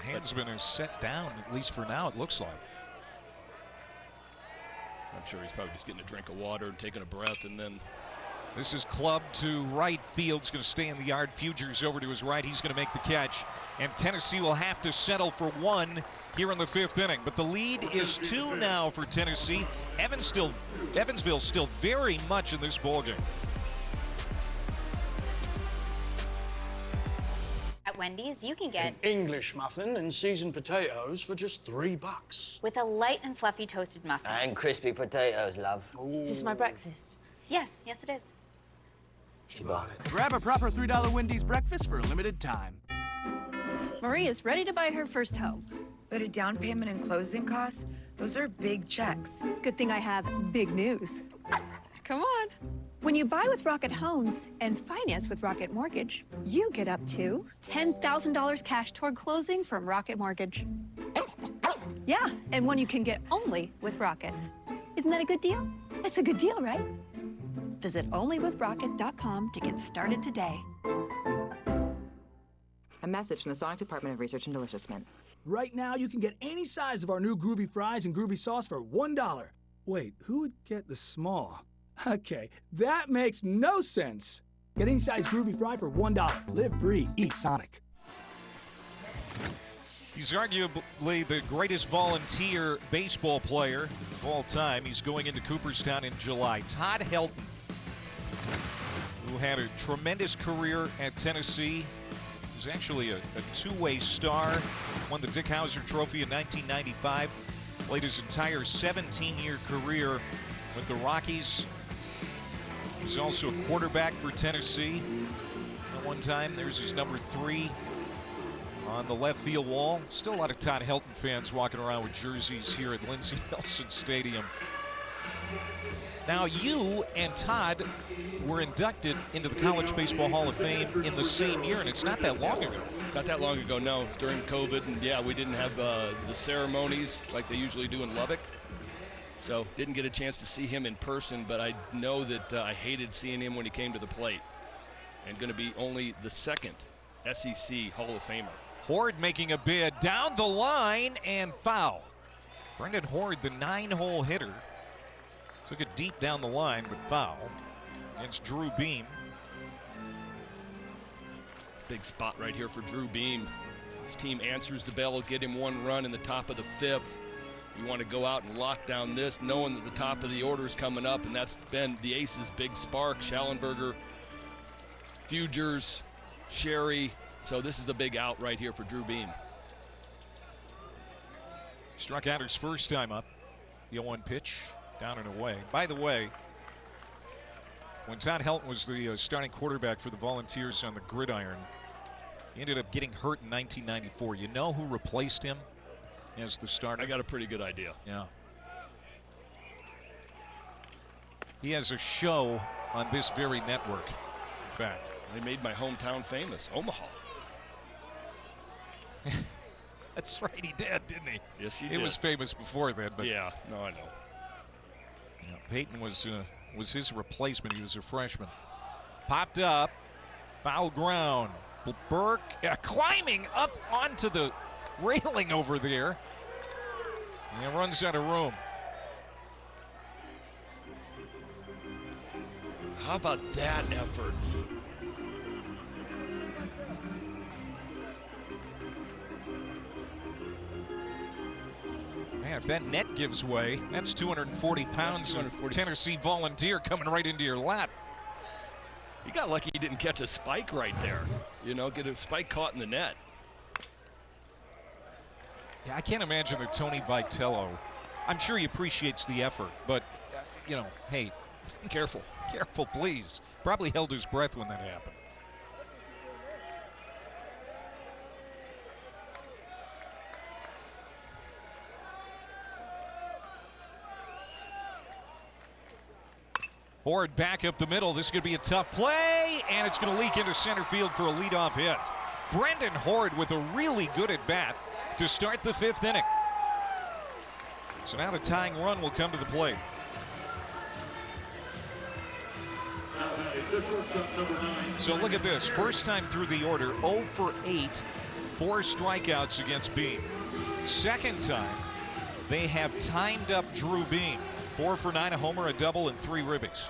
Hansman is set down, at least for now, it looks like. I'm sure he's probably just getting a drink of water and taking a breath and then This is clubbed to right field. It's going to stay in the yard. Fugers over to his right. He's going to make the catch. And Tennessee will have to settle for 1 here in the 5th inning. But the lead is 2 now for Tennessee. Evansville still very much in this ballgame. At Wendy's, you can get an English muffin and seasoned potatoes for just $3. with a light and fluffy toasted muffin. And crispy potatoes, love. Is this my breakfast? Yes, yes it is. She bought it. Grab a proper $3 Wendy's breakfast for a limited time. Maria's ready to buy her first home. But a down payment and closing costs, those are big checks. Good thing I have big news. Come on. When you buy with Rocket Homes and finance with Rocket Mortgage, you get up to $10,000 cash toward closing from Rocket Mortgage. Yeah, and one you can get only with Rocket. Isn't that a good deal? That's a good deal, right? Visit onlywithrocket.com to get started today. A message from the Sonic Department of Research and Deliciousment. Right now, you can get any size of our new Groovy Fries and Groovy Sauce for $1. Wait, who would get the small? Okay, that makes no sense. Get any size Groovy Fry for $1. Live free, eat Sonic. He's arguably the greatest volunteer baseball player of all time. He's going into Cooperstown in July. Todd Helton, who had a tremendous career at Tennessee. He was actually a two-way star. Won the Dick Howser Trophy in 1995. Played his entire 17-year career with the Rockies. He was also a quarterback for Tennessee at one time. There's his number 3 on the left field wall. Still a lot of Todd Helton fans walking around with jerseys here at Lindsey Nelson Stadium. Now, you and Todd were inducted into the College Baseball Hall of Fame in the same year, and it's not that long ago. Not that long ago, no. It was during COVID, and yeah, we didn't have the ceremonies like they usually do in Lubbock. So didn't get a chance to see him in person, but I know that I hated seeing him when he came to the plate. And going to be only the second SEC Hall of Famer. Horde making a bid down the line and foul. Brendan Horde, the 9-hole hitter, took it deep down the line, but foul against Drew Beam. Big spot right here for Drew Beam. His team answers the bell, get him 1 run in the top of the 5th. You want to go out and lock down this, knowing that the top of the order is coming up, and that's been the Aces' big spark. Schallenberger, Fugers, Sherry. So this is the big out right here for Drew Beam. Struck out his first time up. The 0-1 pitch, down and away. By the way, when Todd Helton was the starting quarterback for the Volunteers on the gridiron, he ended up getting hurt in 1994. You know who replaced him as the starter? I got a pretty good idea. Yeah. He has a show on this very network, in fact. They made my hometown famous, Omaha. That's right, he did, didn't he? Yes, he did. He was famous before then, but yeah, no, I know. Yeah, Peyton was his replacement. He was a freshman. Popped up, foul ground. Burke climbing up onto the railing over there, and runs out of room. How about that effort? Man, if that net gives way, that's 240 pounds of Tennessee Volunteer coming right into your lap. You got lucky he didn't catch a spike right there. You know, get a spike caught in the net. Yeah, I can't imagine that Tony Vitello, I'm sure he appreciates the effort, but, you know, hey. Careful. Careful, please. Probably held his breath when that happened. Horde back up the middle. This is going to be a tough play, and it's going to leak into center field for a leadoff hit. Brendan Horde with a really good at-bat to start the 5th inning. So now the tying run will come to the plate. So look at this. First time through the order, 0 for 8, 4 strikeouts against Beam. Second time, they have timed up Drew Beam. 4 for 9, a homer, a double, and 3 ribbies.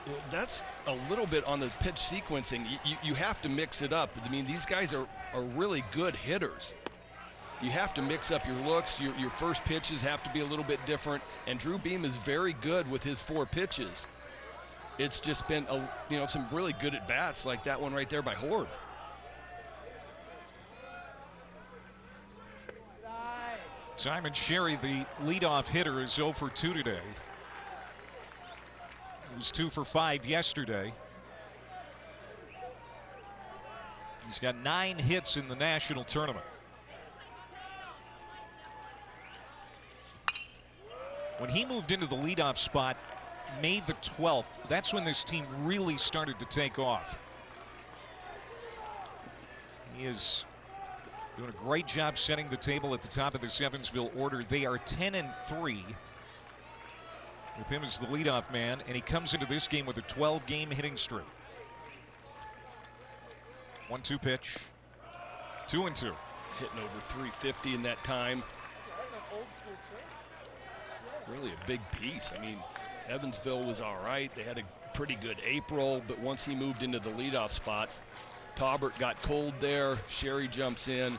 Well, that's a little bit on the pitch sequencing. You have to mix it up. I mean, these guys are really good hitters. You have to mix up your looks. Your first pitches have to be a little bit different. And Drew Beam is very good with his 4 pitches. It's just been some really good at bats like that one right there by Horde. Simon Sherry, the leadoff hitter, is 0 for 2 today. He was 2 for 5 yesterday. He's got 9 hits in the national tournament. When he moved into the leadoff spot May the 12th, that's when this team really started to take off. He is doing a great job setting the table at the top of this Evansville order. They are 10-3 with him as the leadoff man, and he comes into this game with a 12-game hitting streak. 1-2 pitch, 2-2. Hitting over 350 in that time. Really a big piece. I mean, Evansville was all right. They had a pretty good April, but once he moved into the leadoff spot, Taubert got cold there. Sherry jumps in,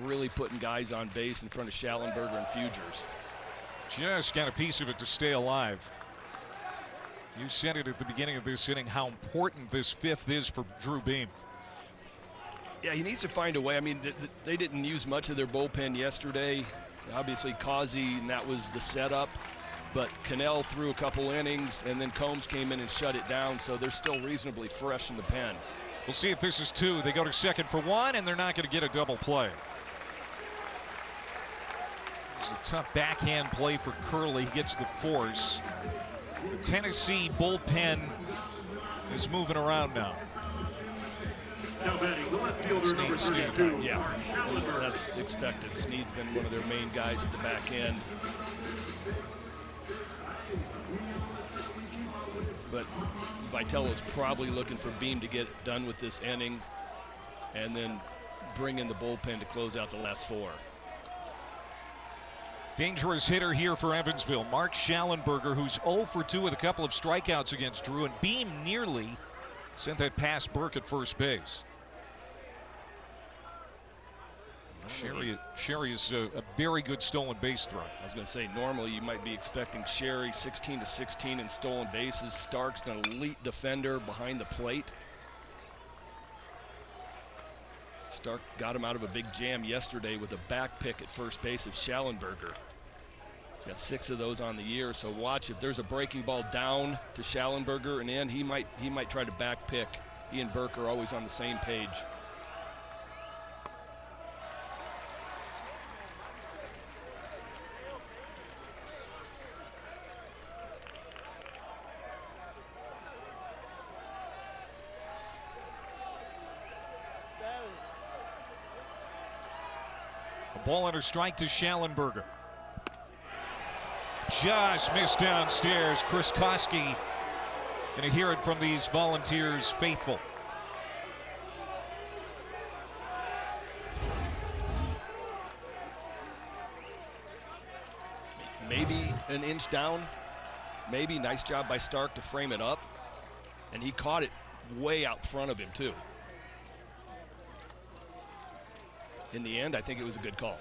really putting guys on base in front of Schallenberger and Fugers. Just got a piece of it to stay alive. You said it at the beginning of this inning how important this 5th is for Drew Beam. Yeah, he needs to find a way. I mean, they didn't use much of their bullpen yesterday. Obviously, Causey, and that was the setup. But Cannell threw a couple innings, and then Combs came in and shut it down, so they're still reasonably fresh in the pen. We'll see if this is 2. They go to second for 1, and they're not going to get a double play. It's a tough backhand play for Curley. He gets the force. The Tennessee bullpen is moving around now. Now batting the left fielder, number 32. Yeah, that's expected. Snead's been one of their main guys at the back end. But Vitello's probably looking for Beam to get done with this inning and then bring in the bullpen to close out the last 4. Dangerous hitter here for Evansville, Mark Schallenberger, who's 0 for 2 with a couple of strikeouts against Drew, and Beam nearly sent that past Burke at first base. Sherry is a very good stolen base throw. I was going to say, normally you might be expecting Sherry 16-16 in stolen bases. Stark's an elite defender behind the plate. Stark got him out of a big jam yesterday with a back pick at first base of Schallenberger. He's got 6 of those on the year, so watch if there's a breaking ball down to Schallenberger and in, he might try to back pick. He and Burke are always on the same page. Ball under strike to Schallenberger. Just missed downstairs. Chris Koski going to hear it from these Volunteers faithful. Maybe an inch down. Maybe nice job by Stark to frame it up. And he caught it way out front of him too. In the end, I think it was a good call.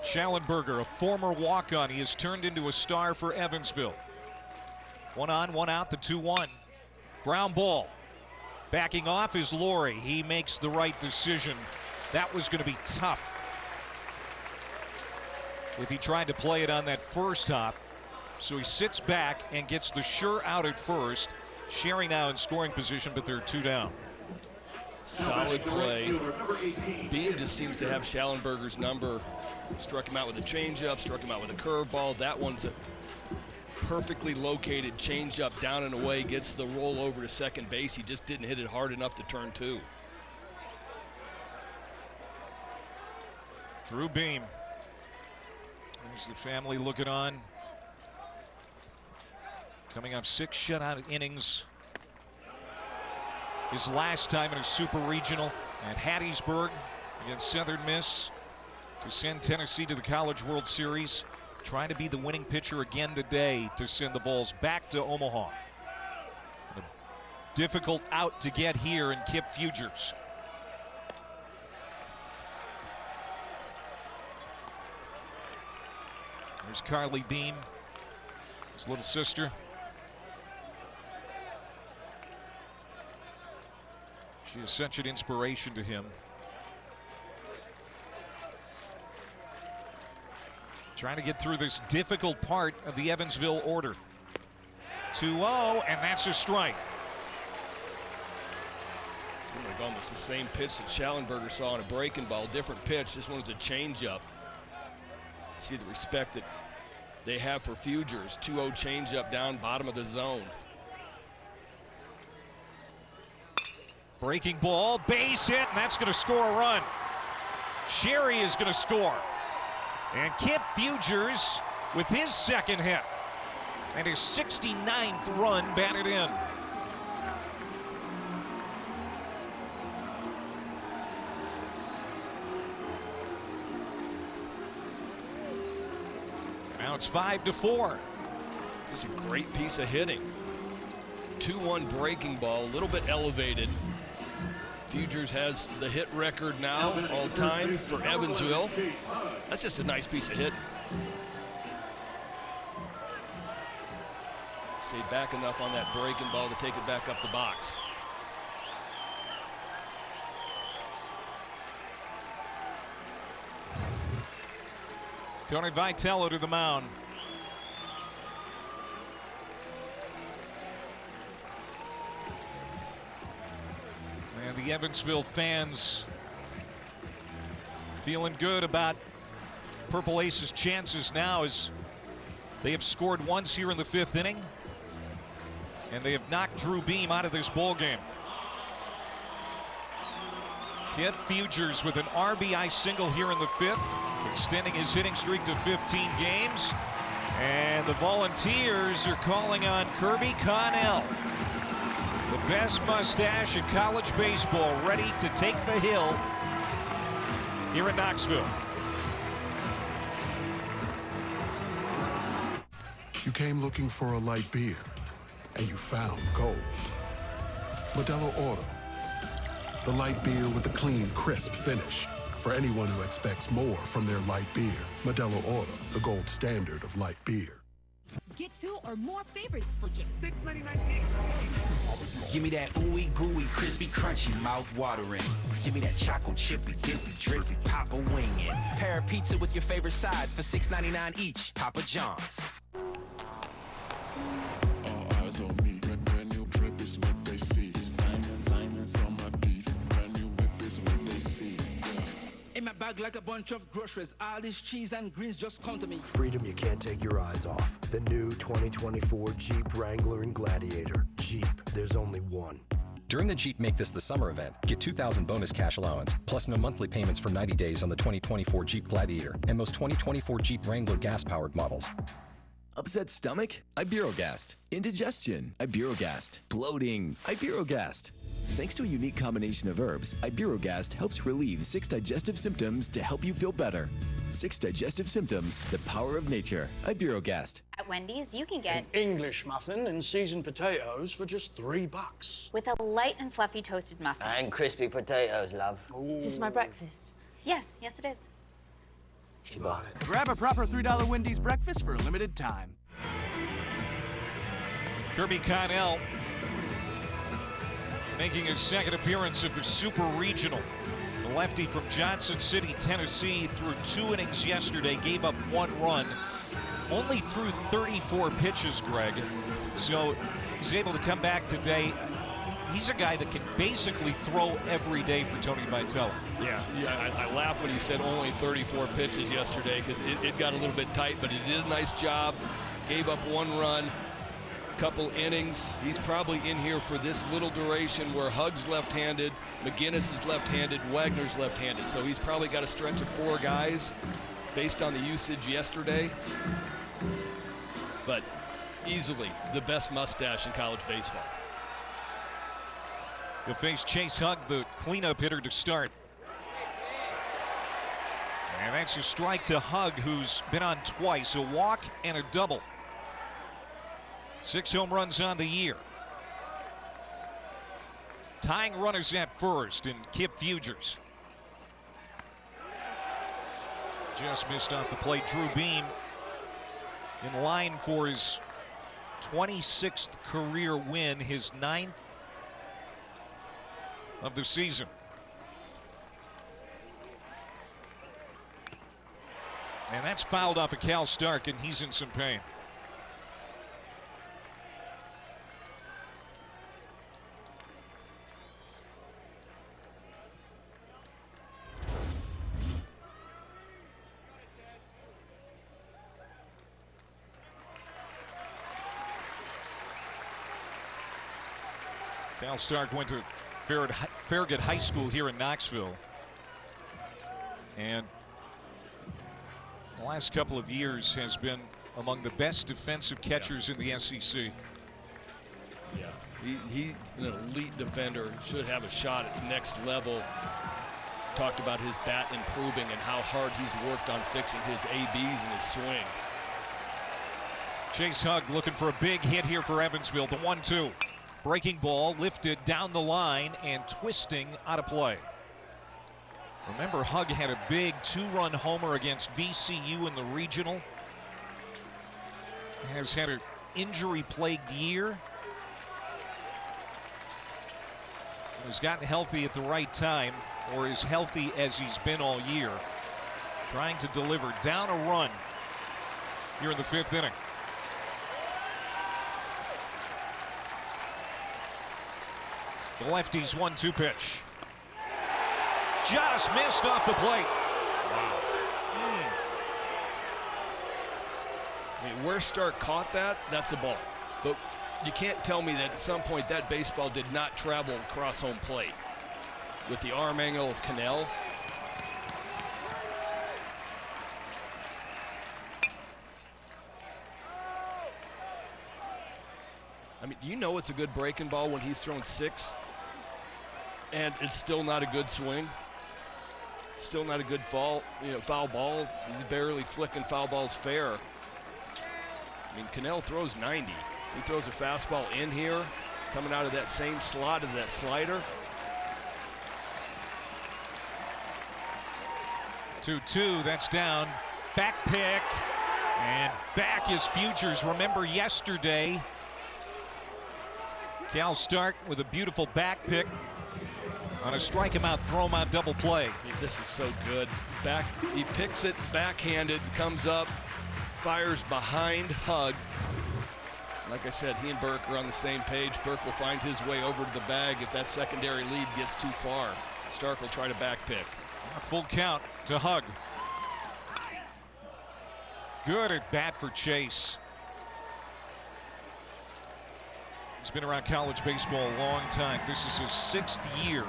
Schallenberger, a former walk-on. He has turned into a star for Evansville. 1 on, 1 out, the 2-1. Ground ball. Backing off is Laurie. He makes the right decision. That was going to be tough if he tried to play it on that first hop. So he sits back and gets the sure out at first. Sherry now in scoring position, but they're 2 down. Solid play. Beam just seems to have Schallenberger's number. Struck him out with a changeup, struck him out with a curveball. That one's a perfectly located changeup down and away, gets the roll over to second base. He just didn't hit it hard enough to turn 2. Drew Beam. There's the family looking on. Coming off 6 shutout innings. His last time in a super regional at Hattiesburg against Southern Miss. to send Tennessee to the College World Series. Trying to be the winning pitcher again today to send the Vols back to Omaha. A difficult out to get here in Kip Fugers. There's Carly Beam, his little sister. She is such an inspiration to him. Trying to get through this difficult part of the Evansville order. 2-0, and that's a strike. Seemed like almost the same pitch that Schallenberger saw on a breaking ball, different pitch. This one was a changeup. See the respect that they have for Fugers. 2-0 changeup down bottom of the zone. Breaking ball, base hit, and that's going to score a run. Sherry is going to score. And Kip Fugers with his second hit and his 69th run batted in. Now it's 5-4. This is a great piece of hitting. 2-1 breaking ball, a little bit elevated. Fugers has the hit record now all time for Evansville. That's just a nice piece of hit. Stayed back enough on that breaking ball to take it back up the box. Tony Vitello to the mound. And the Evansville fans feeling good about Purple Ace's chances now as they have scored once here in the 5th inning. And they have knocked Drew Beam out of this ball game. Kip Fugers with an RBI single here in the 5th, extending his hitting streak to 15 games. And the Volunteers are calling on Kirby Connell, the best mustache in college baseball, ready to take the hill here in Knoxville. You came looking for a light beer, and you found gold. Modelo Oro, the light beer with a clean, crisp finish. For anyone who expects more from their light beer, Modelo Oro, the gold standard of light beer. Get 2 or more favorites for just $6.99 each. Give me that ooey gooey, crispy, crunchy, mouth watering. Give me that chocolate chippy, dippy, drippy, Papa wingin'. Pair of pizza with your favorite sides for $6.99 each. Papa John's. All eyes on me, brand new drip is what they see. Diamonds on my teeth, brand new whip is what they see. In my bag like a bunch of groceries. All this cheese and greens just come to me. Freedom you can't take your eyes off. The new 2024 Jeep Wrangler and Gladiator. Jeep, there's only one. During the Jeep Make This the Summer event, get $2,000 bonus cash allowance, plus no monthly payments for 90 days on the 2024 Jeep Gladiator and most 2024 Jeep Wrangler gas-powered models. Upset stomach? Iberogast. Indigestion? Iberogast. Bloating? Iberogast. Thanks to a unique combination of herbs, Iberogast helps relieve 6 digestive symptoms to help you feel better. 6 digestive symptoms, the power of nature. Iberogast. At Wendy's, you can get an English muffin and seasoned potatoes for just $3. with a light and fluffy toasted muffin. And crispy potatoes, love. Is this my breakfast? Yes, yes it is. She bought it. Grab a proper $3 Wendy's breakfast for a limited time. Kirby Connell making his second appearance of the Super Regional. The lefty from Johnson City, Tennessee, threw 2 innings yesterday, gave up 1 run, only threw 34 pitches, Greg. So he's able to come back today. He's a guy that can basically throw every day for Tony Vitello. Yeah, I laughed when he said only 34 pitches yesterday because it got a little bit tight, but he did a nice job, gave up 1 run. Couple innings. He's probably in here for this little duration where Hug's left-handed, McGinnis is left-handed, Wagner's left-handed. So he's probably got a stretch of 4 guys based on the usage yesterday. But easily the best mustache in college baseball. He'll face Chase Hug, the cleanup hitter, to start. And that's a strike to Hug, who's been on twice, a walk and a double. 6 home runs on the year. Tying runners at first in Kip Fugers. Just missed off the plate. Drew Beam in line for his 26th career win, his 9th of the season. And that's fouled off of Cal Stark, and he's in some pain. Cal Stark went to Farragut High School here in Knoxville. And the last couple of years has been among the best defensive catchers in the SEC. Yeah, he's an elite defender. Should have a shot at the next level. Talked about his bat improving and how hard he's worked on fixing his ABs and his swing. Chase Hug looking for a big hit here for Evansville. The 1-2. Breaking ball lifted down the line and twisting out of play. Remember, Hug had a big 2-run homer against VCU in the regional. Has had an injury-plagued year. Has gotten healthy at the right time, or as healthy as he's been all year. Trying to deliver down a run here in the 5th inning. The lefty's 1-2 pitch. Just missed off the plate. Wow. I mean, where Stark caught that, that's a ball. But you can't tell me that at some point that baseball did not travel across home plate. With the arm angle of Cannell. I mean, you know it's a good breaking ball when he's thrown 6. And it's still not a good swing. Still not a good foul ball. He's barely flicking foul balls fair. I mean, Cannell throws 90. He throws a fastball in here, coming out of that same slot as that slider. 2-2, that's down. Back pick, and back is Fugers. Remember yesterday, Cal Stark with a beautiful back pick on a strike him out, throw him out double play. This is so good. Back, he picks it backhanded, comes up, fires behind Hug. Like I said, he and Burke are on the same page. Burke will find his way over to the bag if that secondary lead gets too far. Stark will try to back pick. A full count to Hug. Good at bat for Chase. He's been around college baseball a long time. This is his 6th year.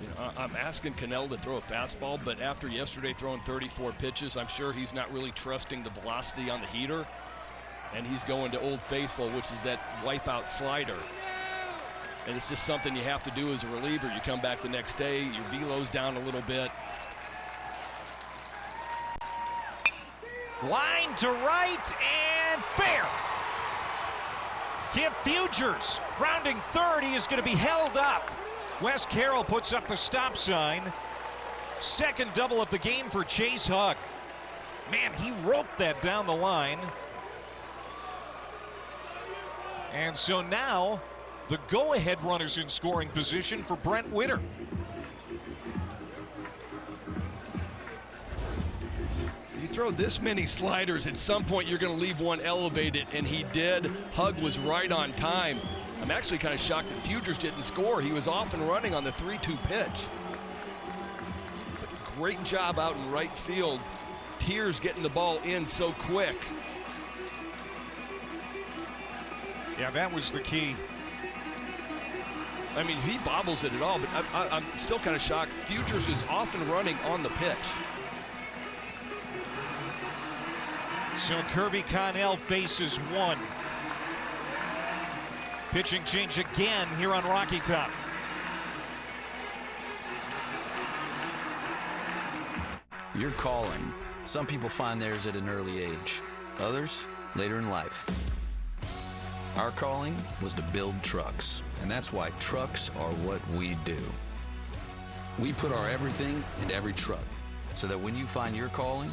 You know, I'm asking Cannell to throw a fastball, but after yesterday throwing 34 pitches, I'm sure he's not really trusting the velocity on the heater. And he's going to Old Faithful, which is that wipeout slider. And it's just something you have to do as a reliever. You come back the next day, your velo's down a little bit. Line to right and fair. Kip Fugers rounding third. He is going to be held up. Wes Carroll puts up the stop sign. Second double of the game for Chase Hug. Man, he roped that down the line. And so now the go-ahead runners in scoring position for Brent Witter. You throw this many sliders, at some point you're going to leave one elevated, and he did. Hug was right on time. I'm actually kind of shocked that Fugers didn't score. He was off and running on the 3-2 pitch. But great job out in right field. Tears getting the ball in so quick. Yeah, that was the key. I mean, he bobbles it at all, but I'm still kind of shocked. Fugers is off and running on the pitch. So Kirby Connell faces one. Pitching change again here on Rocky Top. Your calling. Some people find theirs at an early age, others later in life. Our calling was to build trucks, and that's why trucks are what we do. We put our everything into every truck, so that when you find your calling,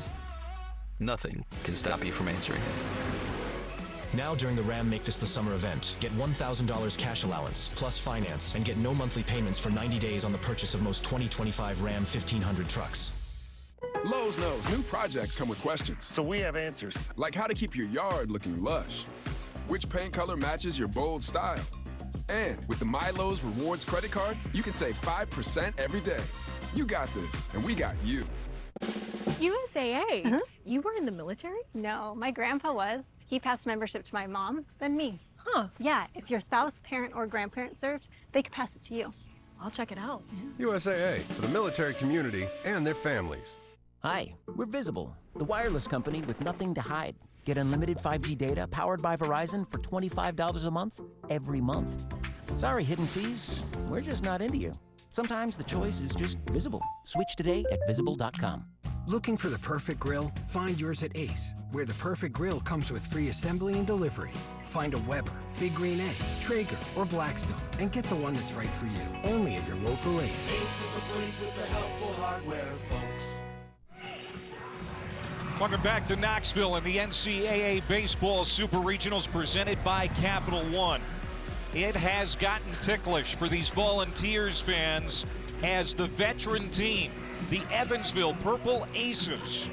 nothing can stop you from answering it. Now during the Ram Make This the Summer event, get $1,000 cash allowance, plus finance, and get no monthly payments for 90 days on the purchase of most 2025 Ram 1500 trucks. Lowe's knows new projects come with questions. So we have answers. Like how to keep your yard looking lush. Which paint color matches your bold style. And with the My Lowe's Rewards credit card, you can save 5% every day. You got this, and we got you. USAA? You were in the military? No, my grandpa was. He passed membership to my mom, then me. Huh. Yeah, if your spouse, parent, or grandparent served, they could pass it to you. I'll check it out. USAA, for the military community and their families. Hi, we're Visible, the wireless company with nothing to hide. Get unlimited 5G data powered by Verizon for $25 a month, every month. Sorry, hidden fees, we're just not into you. Sometimes the choice is just visible. Switch today at visible.com. Looking for the perfect grill? Find yours at Ace, where the perfect grill comes with free assembly and delivery. Find a Weber, Big Green Egg, Traeger, or Blackstone, and get the one that's right for you. Only at your local Ace. Ace is the place with the helpful hardware, folks. Welcome back to Knoxville and the NCAA Baseball Super Regionals presented by Capital One. It has gotten ticklish for these Volunteers fans as the veteran team, the Evansville Purple Aces,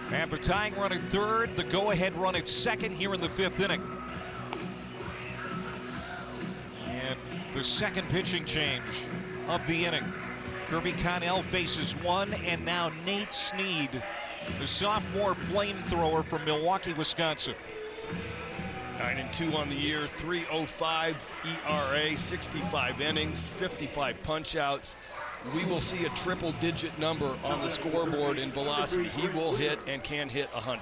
have the tying run at third, the go-ahead run at second here in the fifth inning. And the second pitching change of the inning. Kirby Connell faces one, and now Nate Snead, the sophomore flamethrower from Milwaukee, Wisconsin. 9-2 on the year, 3.05 ERA, 65 innings, 55 punch-outs. We will see a triple-digit number on the scoreboard in velocity. He will hit and can hit 100.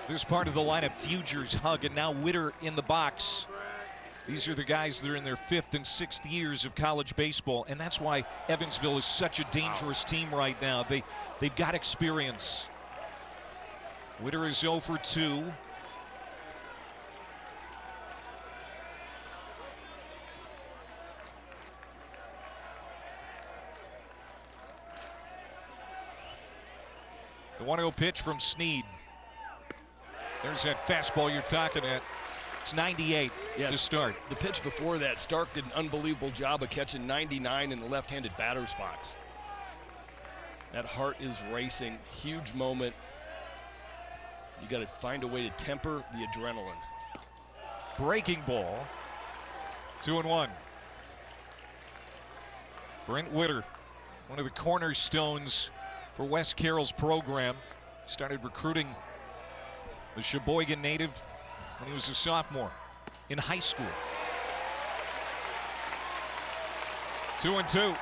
This part of the lineup, Fugers, Hug, and now Witter in the box. These are the guys that are in their fifth and sixth years of college baseball, and that's why Evansville is such a dangerous team right now. They've got experience. Witter is 0 for 2. The 1-0 pitch from Snead. There's that fastball you're talking at. It's 98 to start. The pitch before that, Stark did an unbelievable job of catching 99 in the left-handed batter's box. That heart is racing. Huge moment. You got to find a way to temper the adrenaline. Breaking ball. 2-1. Brent Witter, one of the cornerstones for Wes Carroll's program. Started recruiting the Sheboygan native when he was a sophomore in high school. 2-2.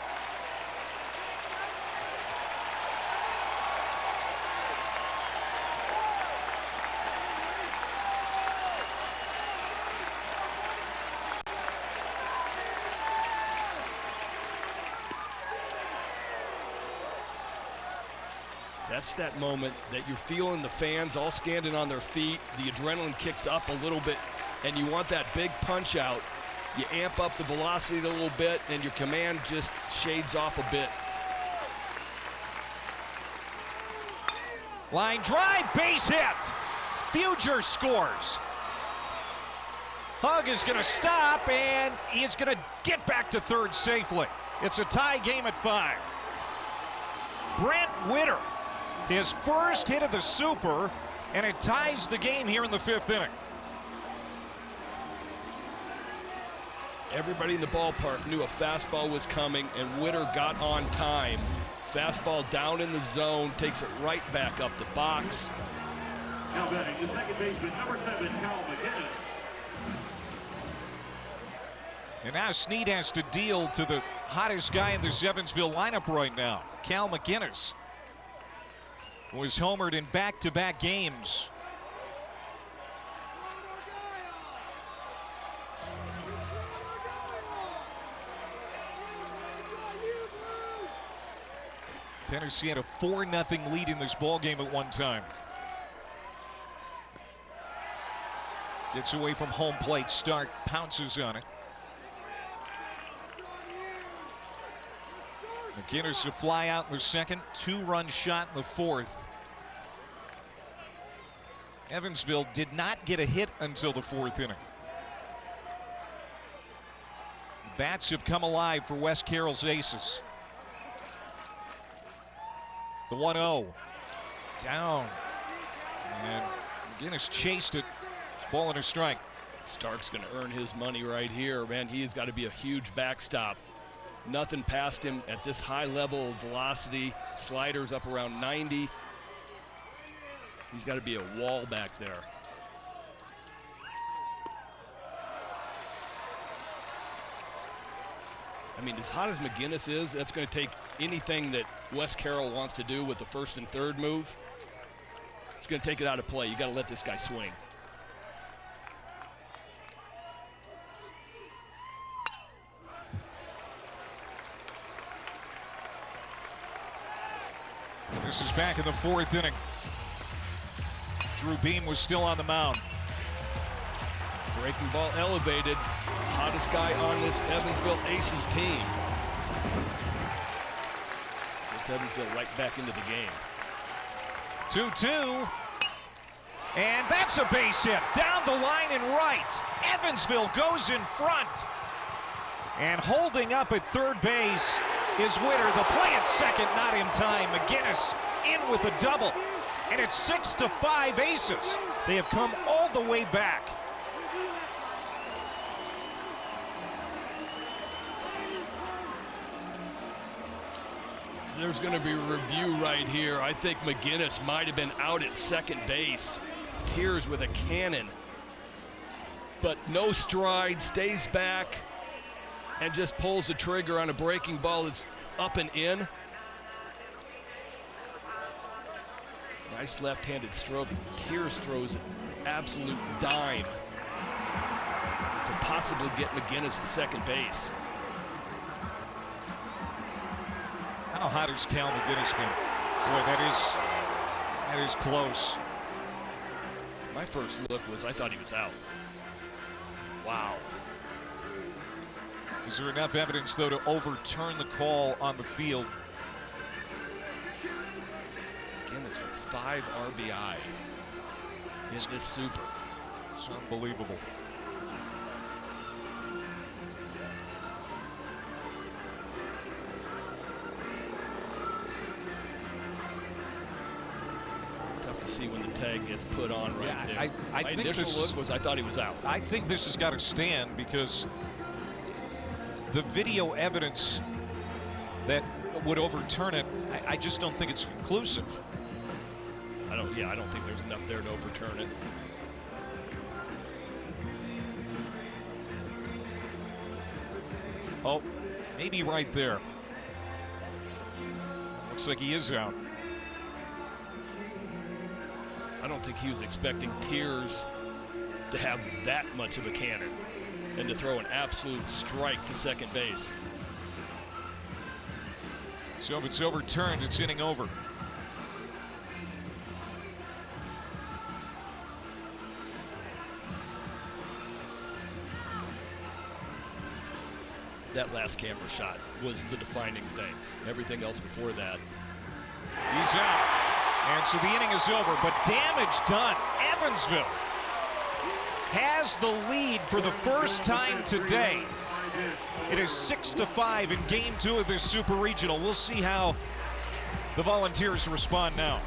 That's that moment that you're feeling the fans all standing on their feet. The adrenaline kicks up a little bit, and you want that big punch out. You amp up the velocity a little bit, and your command just shades off a bit. Line drive, base hit. Fuger scores. Hug is going to stop, and he's going to get back to third safely. It's a tie game at 5. Brent Witter, his first hit of the Super, and it ties the game here in the 5th inning. Everybody in the ballpark knew a fastball was coming, and Witter got on time. Fastball down in the zone, takes it right back up the box. Now batting the second baseman, number 7, Cal McGinnis. And now Snead has to deal to the hottest guy in this Evansville lineup right now, Cal McGinnis, was homered in back-to-back games. Tennessee had a 4-0 lead in this ball game at one time. Gets away from home plate. Stark pounces on it. McGinnis a fly out in the second. 2-run shot in the fourth. Evansville did not get a hit until the fourth inning. Bats have come alive for Wes Carroll's Aces. The 1-0. Down. And McGinnis chased it. It's ball and a strike. Stark's going to earn his money right here, man. He's got to be a huge backstop. Nothing past him at this high level of velocity. Sliders up around 90. He's got to be a wall back there. I mean, as hot as McGinnis is, that's going to take anything that Wes Carroll wants to do with the first and third move. It's going to take it out of play. You got to let this guy swing. This is back in the fourth inning. Drew Beam was still on the mound. Breaking ball elevated. Hottest guy on this Evansville Aces team. Gets Evansville right back into the game. 2-2. And that's a base hit. Down the line and right. Evansville goes in front. And holding up at third base is Witter. The play at second, not in time. McGinnis in with a double. And it's 6-5 Aces. They have come all the way back. There's going to be a review right here. I think McGinnis might have been out at second base. Tears with a cannon. But no stride, stays back, and just pulls the trigger on a breaking ball that's up and in. Nice left-handed stroke. Tears throws an absolute dime to possibly get McGinnis at second base. How hot has Cal McGinnis been? Boy, that is close. My first look was I thought he was out. Wow. Is there enough evidence, though, to overturn the call on the field? McGinnis with 5 RBI in this super. It's unbelievable. Tough to see when the tag gets put on right there. I My think initial look was I thought he was out. I think this has got to stand because the video evidence that would overturn it, I just don't think it's conclusive. I don't think there's enough there to overturn it. Oh, maybe right there. Looks like he is out. I don't think he was expecting Tears to have that much of a cannon and to throw an absolute strike to second base. So if it's overturned, it's inning over. That last camera shot was the defining thing. Everything else before that. He's out. And so the inning is over, but damage done. Evansville has the lead for the first time today. It is 6-5 in game 2 of this Super Regional. We'll see how the Volunteers respond now.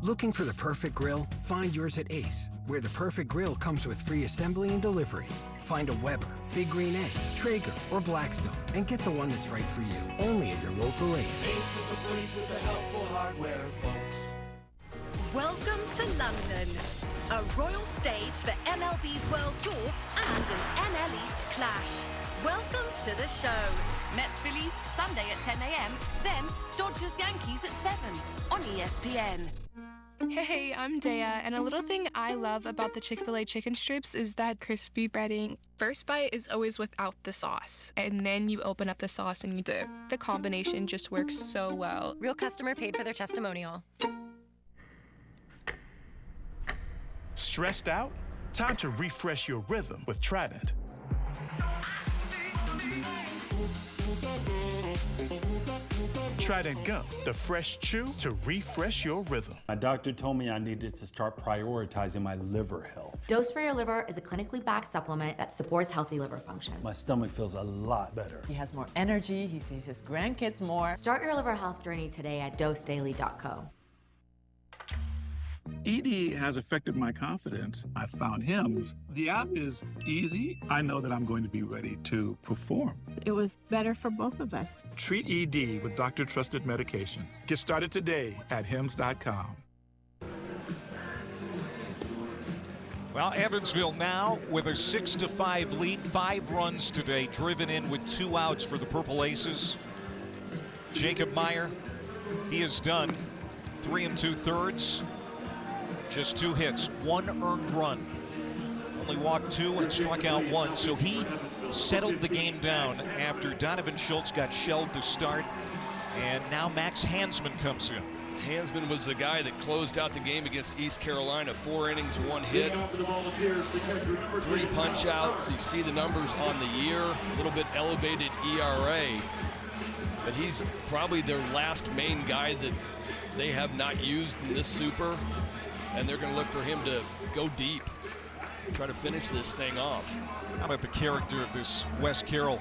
Looking for the perfect grill? Find yours at Ace, where the perfect grill comes with free assembly and delivery. Find a Weber, Big Green Egg, Traeger, or Blackstone, and get the one that's right for you. Only at your local Ace. Ace is the place with the helpful hardware, folks. Welcome to London, a royal stage for MLB's World Tour and an NL East clash. Welcome to the show. Mets Phillies Sunday at 10 a.m., then Dodgers Yankees at 7 on ESPN. Hey, I'm Dea, and a little thing I love about the Chick-fil-A chicken strips is that crispy breading. First bite is always without the sauce, and then you open up the sauce and you dip. The combination just works so well. Real customer paid for their testimonial. Stressed out? Time to refresh your rhythm with Trident. Trident Gum, the fresh chew to refresh your rhythm. My doctor told me I needed to start prioritizing my liver health. Dose for Your Liver is a clinically backed supplement that supports healthy liver function. My stomach feels a lot better. He has more energy, he sees his grandkids more. Start your liver health journey today at dosedaily.co. ED has affected my confidence. I found HIMS. The app is easy. I know that I'm going to be ready to perform. It was better for both of us. Treat ED with doctor-trusted medication. Get started today at HIMS.com. Well, Evansville now with a 6-5 lead, 5 runs today, driven in with 2 outs for the Purple Aces. Jacob Meyer, he is done 3 2/3. Just 2 hits, 1 earned run. Only walked 2 and struck out 1. So he settled the game down after Donovan Schultz got shelled to start. And now Max Hansman comes in. Hansman was the guy that closed out the game against East Carolina. 4 innings, 1 hit, 3 punch outs. You see the numbers on the year, a little bit elevated ERA. But he's probably their last main guy that they have not used in this super. And they're going to look for him to go deep, try to finish this thing off. How about the character of this West Carroll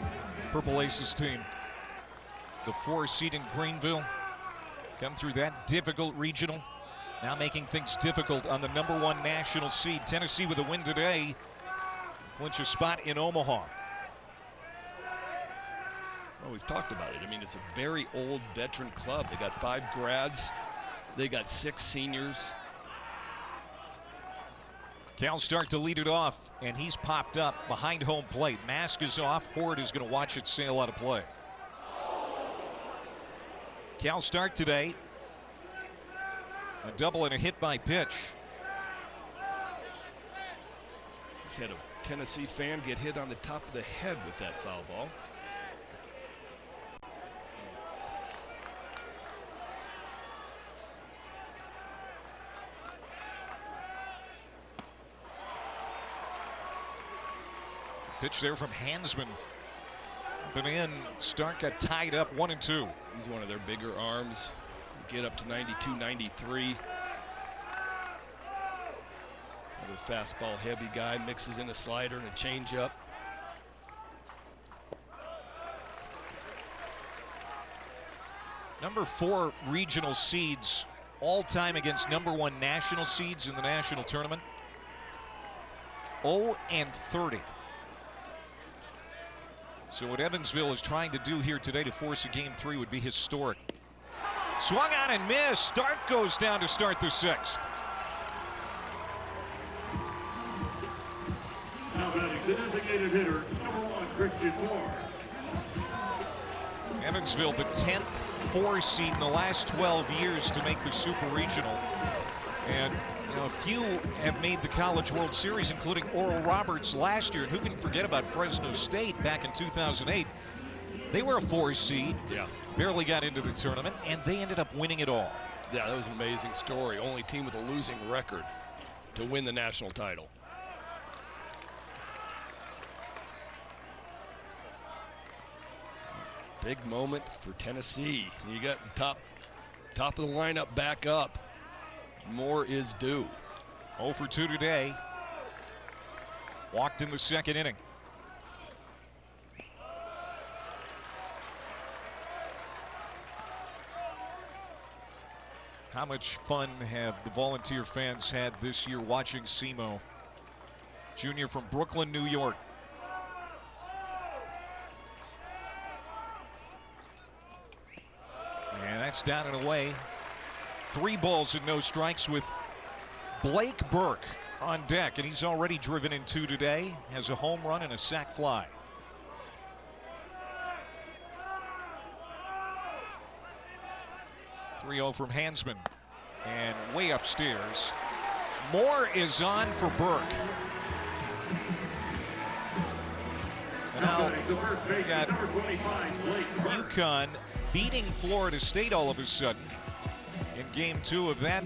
Purple Aces team? The 4 seed in Greenville, come through that difficult regional, now making things difficult on the #1 national seed. Tennessee with a win today, clinch a spot in Omaha. Well, we've talked about it. I mean, it's a very old veteran club. They got 5 grads, they got 6 seniors. Cal Stark to lead it off, and he's popped up behind home plate. Mask is off. Horde is going to watch it sail out of play. Cal Stark today, a double and a hit by pitch. He's had a Tennessee fan get hit on the top of the head with that foul ball. Pitch there from Hansman. But in, Stark got tied up 1-2. He's one of their bigger arms. Get up to 92, 93. Another fastball heavy guy, mixes in a slider and a changeup. #4 regional seeds all time against #1 national seeds in the national tournament. 0-30. So what Evansville is trying to do here today to force a Game 3 would be historic. Swung on and missed. Stark goes down to start the 6th. Now batting the designated hitter, #1, Christian Moore. Evansville, the 10th 4 seed in the last 12 years to make the Super Regional. And you know, a few have made the College World Series, including Oral Roberts last year. And who can forget about Fresno State back in 2008? They were a 4 seed, barely got into the tournament, and they ended up winning it all. Yeah, that was an amazing story. Only team with a losing record to win the national title. Big moment for Tennessee. You got top of the lineup back up. More is due. 0 for 2 today. Walked in the 2nd inning. How much fun have the Volunteer fans had this year watching Simo, junior from Brooklyn, New York. And that's down and away. 3 balls and no strikes with Blake Burke on deck, and he's already driven in 2 today. Has a home run and a sac fly. .3-0 from Hansman. And way upstairs. Moore is on for Burke. And now we got UConn beating Florida State all of a sudden in game 2 of that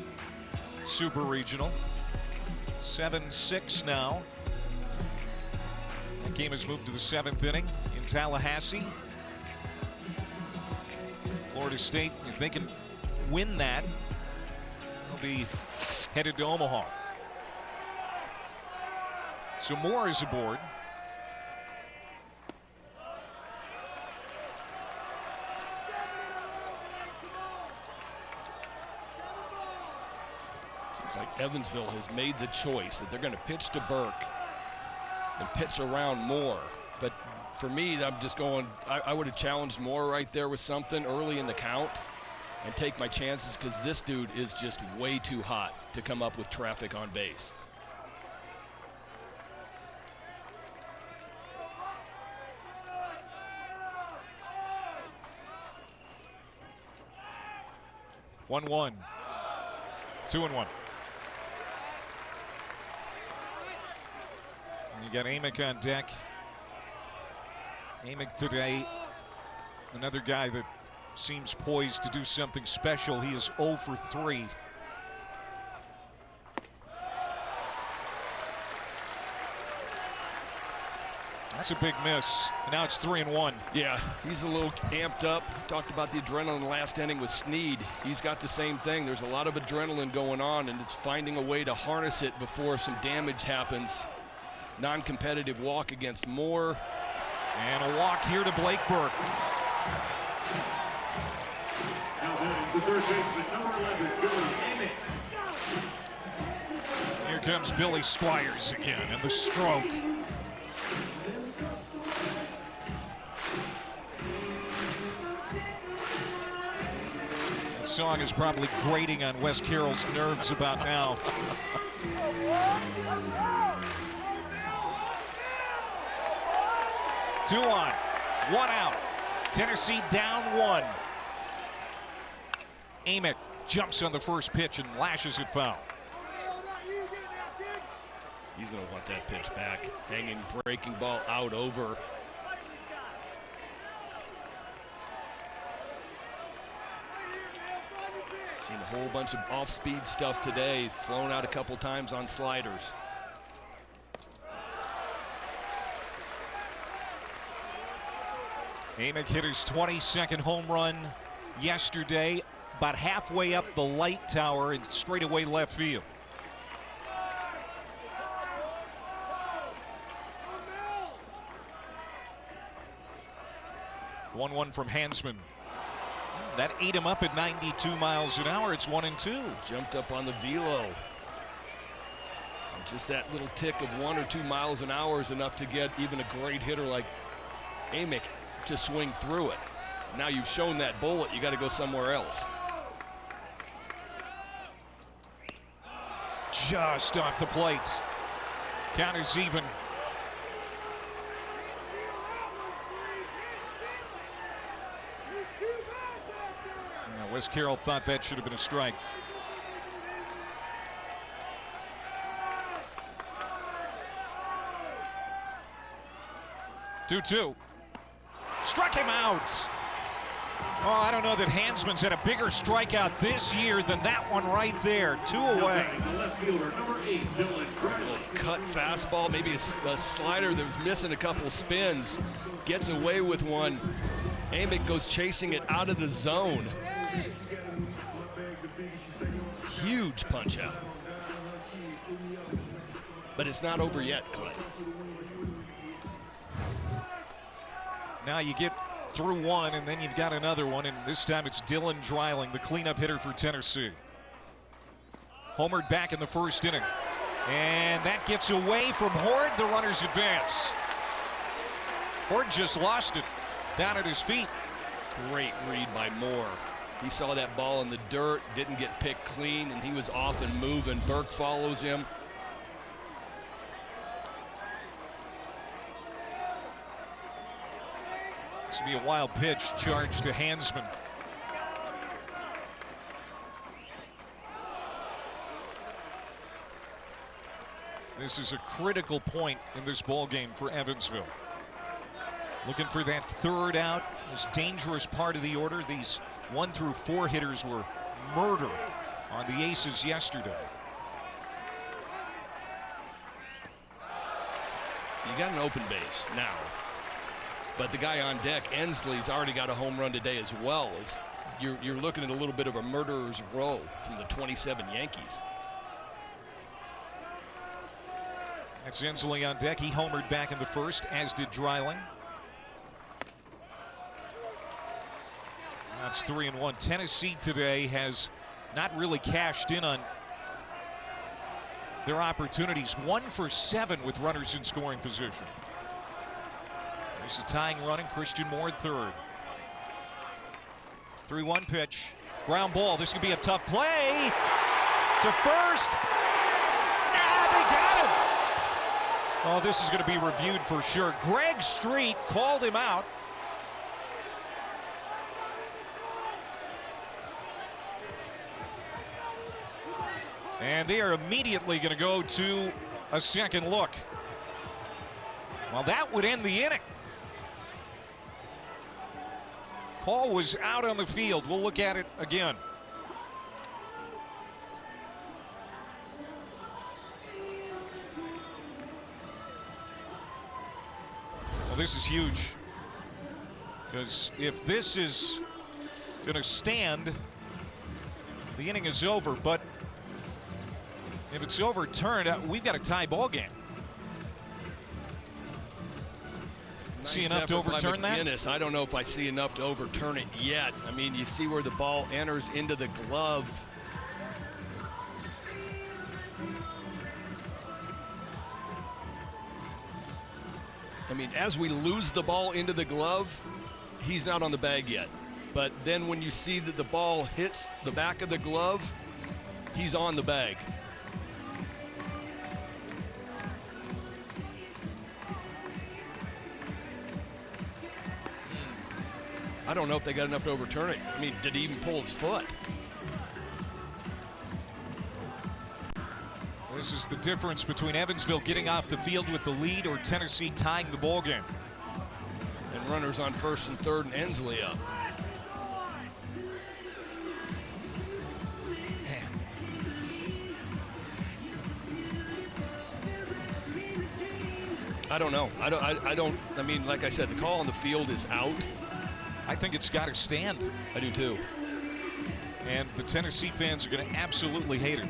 Super Regional. 7-6 now. That game has moved to the 7th inning in Tallahassee. Florida State, if they can win that, they'll be headed to Omaha. So Moore is aboard. Seems like Evansville has made the choice that they're going to pitch to Burke and pitch around Moore. But for me, I'm just going, I would have challenged Moore right there with something early in the count and take my chances, because this dude is just way too hot to come up with traffic on base. One, 2-1. And you got Amick on deck. Amick today, another guy that seems poised to do something special. He is 0 for 3. That's a big miss. And now it's 3-1. Yeah, he's a little amped up. Talked about the adrenaline last inning with Snead. He's got the same thing. There's a lot of adrenaline going on, and it's finding a way to harness it before some damage happens. Non-competitive walk against Moore. And a walk here to Blake Burke. The third baseman, number 11, Billy Amick. Here comes Billy Squires again, and the stroke. That song is probably grating on Wes Carroll's nerves about now. Two on, 1 out. Tennessee down 1. Amick jumps on the first pitch and lashes it foul. He's going to want that pitch back. Hanging breaking ball out over. Seen a whole bunch of off-speed stuff today. Flown out a couple times on sliders. Amick hit his 22nd home run yesterday, about halfway up the light tower and straight away left field. One 1 from Hansman. That ate him up at 92 miles an hour. It's 1-2. Jumped up on the velo. And just that little tick of 1 or 2 miles an hour is enough to get even a great hitter like Amick to swing through it. Now you've shown that bullet, you got to go somewhere else. Just off the plate. Count is even. Now, Wes Carroll thought that should have been a strike. Two. Struck him out. Oh, I don't know that Hansman's had a bigger strikeout this year than that one right there. 2 away. Cut fastball, maybe a slider that was missing a couple spins. Gets away with one. Amick goes chasing it out of the zone. Huge punch out. But it's not over yet, Clay. Now you get through one, and then you've got another one, and this time it's Dylan Dreiling, the cleanup hitter for Tennessee. Homered back in the first inning. And that gets away from Horde. The runners advance. Horde just lost it down at his feet. Great read by Moore. He saw that ball in the dirt, didn't get picked clean, and he was off and moving. Burke follows him. This will be a wild pitch charged to Hansman. This is a critical point in this ball game for Evansville. Looking for that third out, this dangerous part of the order. These 1 through 4 hitters were murdered on the Aces yesterday. You got an open base now, but the guy on deck, Ensley's already got a home run today as well. You're looking at a little bit of a murderer's row from the 27 Yankees. That's Ensley on deck. He homered back in the first, as did Dreiling. That's 3-1. Tennessee today has not really cashed in on their opportunities. 1 for 7 with runners in scoring position. There's a tying run and Christian Moore third. 3-1 pitch. Ground ball. This could be a tough play. To first. They got him. Oh, this is going to be reviewed for sure. Greg Street called him out. And they are immediately going to go to a second look. Well, that would end the inning. Call was out on the field. We'll look at it again. Well, this is huge, because if this is going to stand, the inning is over. But if it's overturned, we've got a tie ball game. Nice see enough to overturn that? I don't know if I see enough to overturn it yet. I mean, you see where the ball enters into the glove. I mean, as we lose the ball into the glove, he's not on the bag yet. But then when you see that the ball hits the back of the glove, he's on the bag. I don't know if they got enough to overturn it. I mean, did he even pull his foot? This is the difference between Evansville getting off the field with the lead or Tennessee tying the ball game. And runners on first and third, and Ensley up. I don't know. I mean, like I said, the call on the field is out. I think it's got to stand. I do too. And the Tennessee fans are going to absolutely hate it.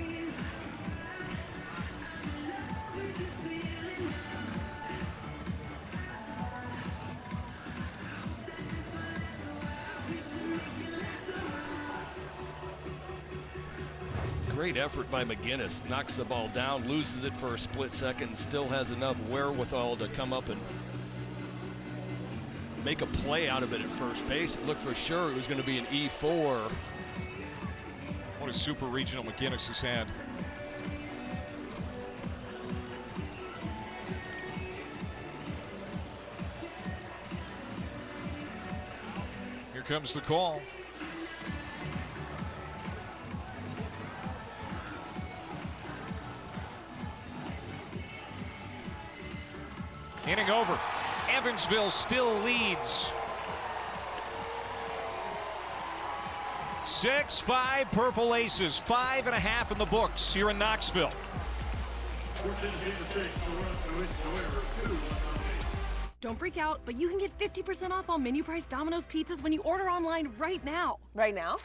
Great effort by McGinnis. Knocks the ball down, loses it for a split second, still has enough wherewithal to come up and make a play out of it at first base. It looked for sure it was going to be an E4. What a super regional McGinnis has had. Here comes the call. Inning over. Evansville still leads. 6-5 Purple Aces, 5.5 in the books here in Knoxville. Don't freak out, but you can get 50% off all menu price Domino's pizzas when you order online right now. Right now?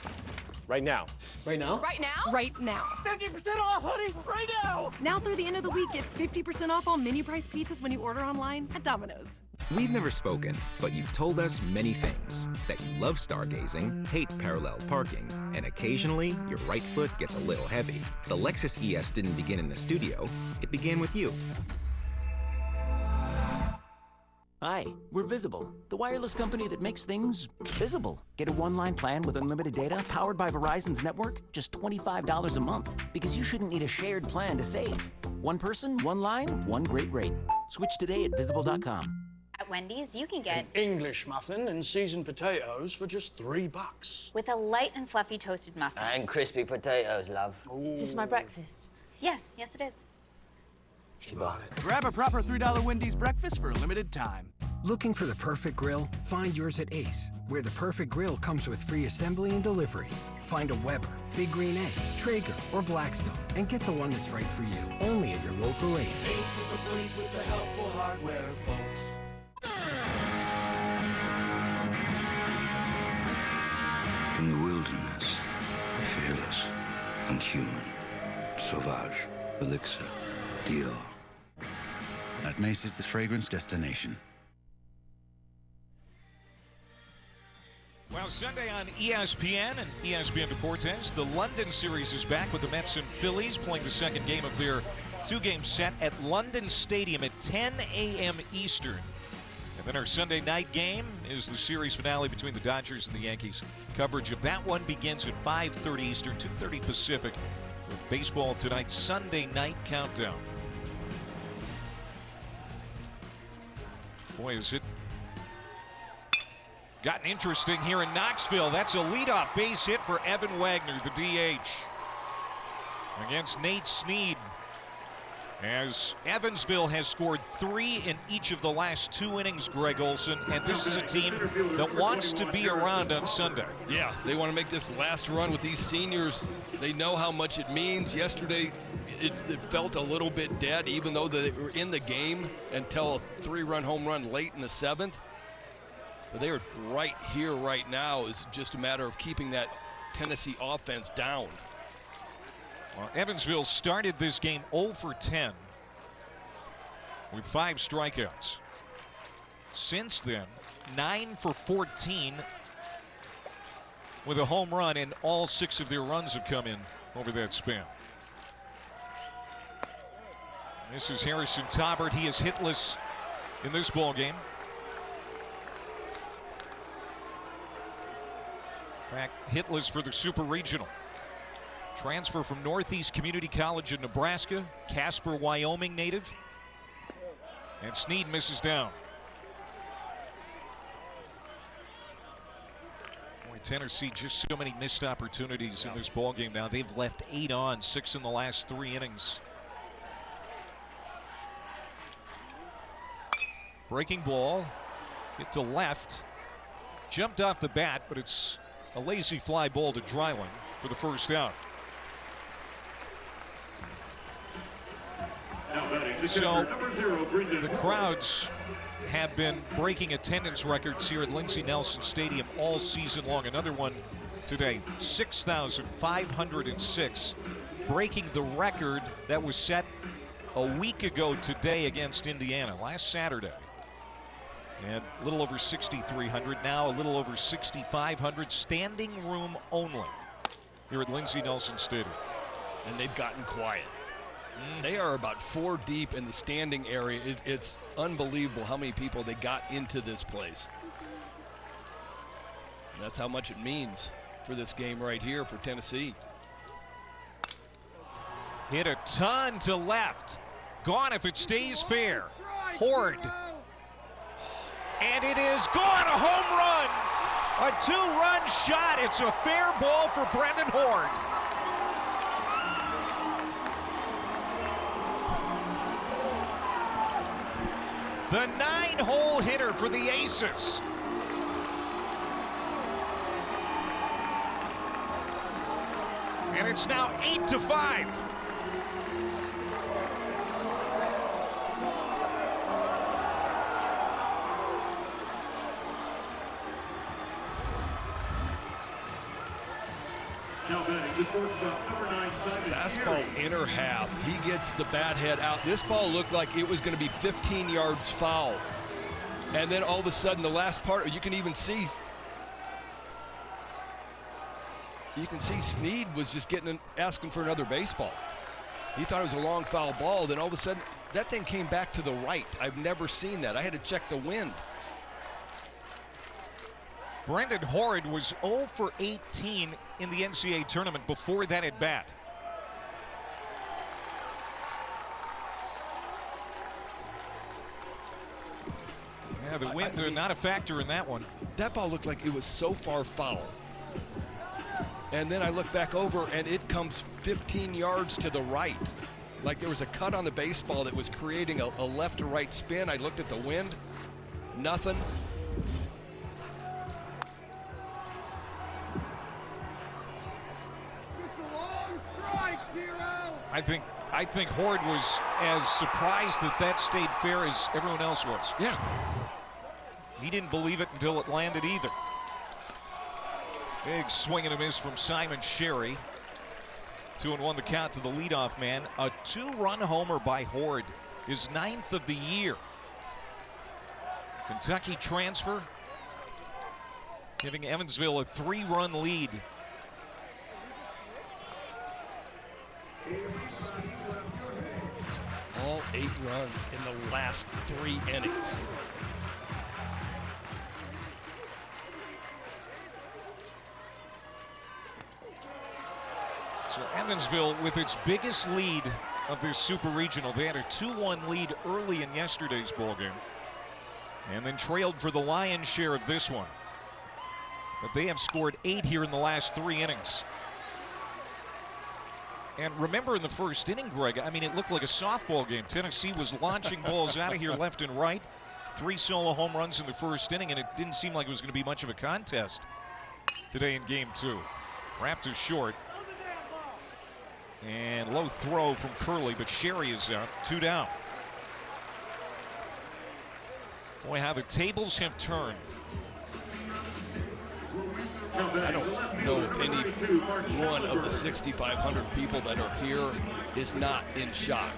Right now. Right now? Right now? Right now. 50% off, honey! Right now! Now through the end of the week, get 50% off all menu price pizzas when you order online at Domino's. We've never spoken, but you've told us many things. That you love stargazing, hate parallel parking, and occasionally your right foot gets a little heavy. The Lexus ES didn't begin in the studio, it began with you. Hi, we're Visible, the wireless company that makes things visible. Get a one-line plan with unlimited data powered by Verizon's network, just $25 a month. Because you shouldn't need a shared plan to save. One person, one line, one great rate. Switch today at Visible.com. At Wendy's, you can get an English muffin and seasoned potatoes for just $3. with a light and fluffy toasted muffin. And crispy potatoes, love. Is this my breakfast? Yes, yes it is. She bought it. Grab a proper $3 Wendy's breakfast for a limited time. Looking for the perfect grill? Find yours at Ace, where the perfect grill comes with free assembly and delivery. Find a Weber, Big Green Egg, Traeger, or Blackstone, and get the one that's right for you. Only at your local Ace. Ace is the place with the helpful hardware, folks. In the wilderness, fearless and human. Sauvage, Elixir, Dior. At Macy's, the fragrance destination. Well, Sunday on ESPN and ESPN Deportes, the London series is back with the Mets and Phillies playing the second game of their two-game set at London Stadium at 10 a.m. Eastern. And then our Sunday night game is the series finale between the Dodgers and the Yankees. Coverage of that one begins at 5:30 Eastern, 2:30 Pacific, with baseball tonight's Sunday night countdown. Boy, is it gotten interesting here in Knoxville. That's a leadoff base hit for Evan Wagner, the DH, against Nate Snead, as Evansville has scored 3 in each of the last 2 innings, Greg Olson, and this is a team that wants to be around on Sunday. Yeah, they want to make this last run with these seniors. They know how much it means. Yesterday, it felt a little bit dead, even though they were in the game until a 3-run home run late in the 7th. But they are right here, right now. It's just a matter of keeping that Tennessee offense down. Well, Evansville started this game 0 for 10 with 5 strikeouts. Since then, 9 for 14 with a home run, and all 6 of their runs have come in over that span. This is Harrison Taubert. He is hitless in this ball game. In fact, hitless for the Super Regional. Transfer from Northeast Community College in Nebraska, Casper, Wyoming native. And Snead misses down. Boy, Tennessee, just so many missed opportunities in this ball game now. They've left 8 on, 6 in the last 3 innings. Breaking ball, hit to left, jumped off the bat, but it's a lazy fly ball to Dreiling for the first out. So the crowds have been breaking attendance records here at Lindsey Nelson Stadium all season long. Another one today, 6,506, breaking the record that was set a week ago today against Indiana last Saturday. And a little over 6,300, now a little over 6,500, standing room only here at Lindsey Nelson Stadium. And they've gotten quiet. They are about 4 deep in the standing area. It's unbelievable how many people they got into this place. And that's how much it means for this game right here for Tennessee. Hit a ton to left. Gone if it stays fair. Horde. And it is gone, a home run. A 2-run shot. It's a fair ball for Brendan Horde. The 9-hole hitter for the Aces. And it's now 8-5. Fastball inner half. He gets the bat head out. This ball looked like it was going to be 15 yards foul. And then all of a sudden, the last part, you can see Snead was just asking for another baseball. He thought it was a long foul ball. Then all of a sudden, that thing came back to the right. I've never seen that. I had to check the wind. Brendan Horde was 0 for 18 in the NCAA tournament before that at bat. Yeah, the wind not a factor in that one. That ball looked like it was so far foul. And then I look back over and it comes 15 yards to the right. like there was a cut on the baseball that was creating a left to right spin. I looked at the wind, nothing. I think Horde was as surprised that stayed fair as everyone else was. Yeah. He didn't believe it until it landed either. Big swing and a miss from Simon Sherry. 2-1 the count to the leadoff man. A 2-run homer by Horde, his 9th of the year. Kentucky transfer, giving Evansville a 3-run lead. All 8 runs in the last 3 innings. So Evansville with its biggest lead of this Super Regional. They had a 2-1 lead early in yesterday's ballgame and then trailed for the lion's share of this one. But they have scored 8 here in the last 3 innings. And remember in the first inning, Greg, I mean, it looked like a softball game. Tennessee was launching balls out of here left and right. 3 solo home runs in the first inning, and it didn't seem like it was going to be much of a contest today in game 2. Raptors short. And low throw from Curley, but Sherry is out. 2 down. Boy, how the tables have turned. I don't know if any one of the 6,500 people that are here is not in shock.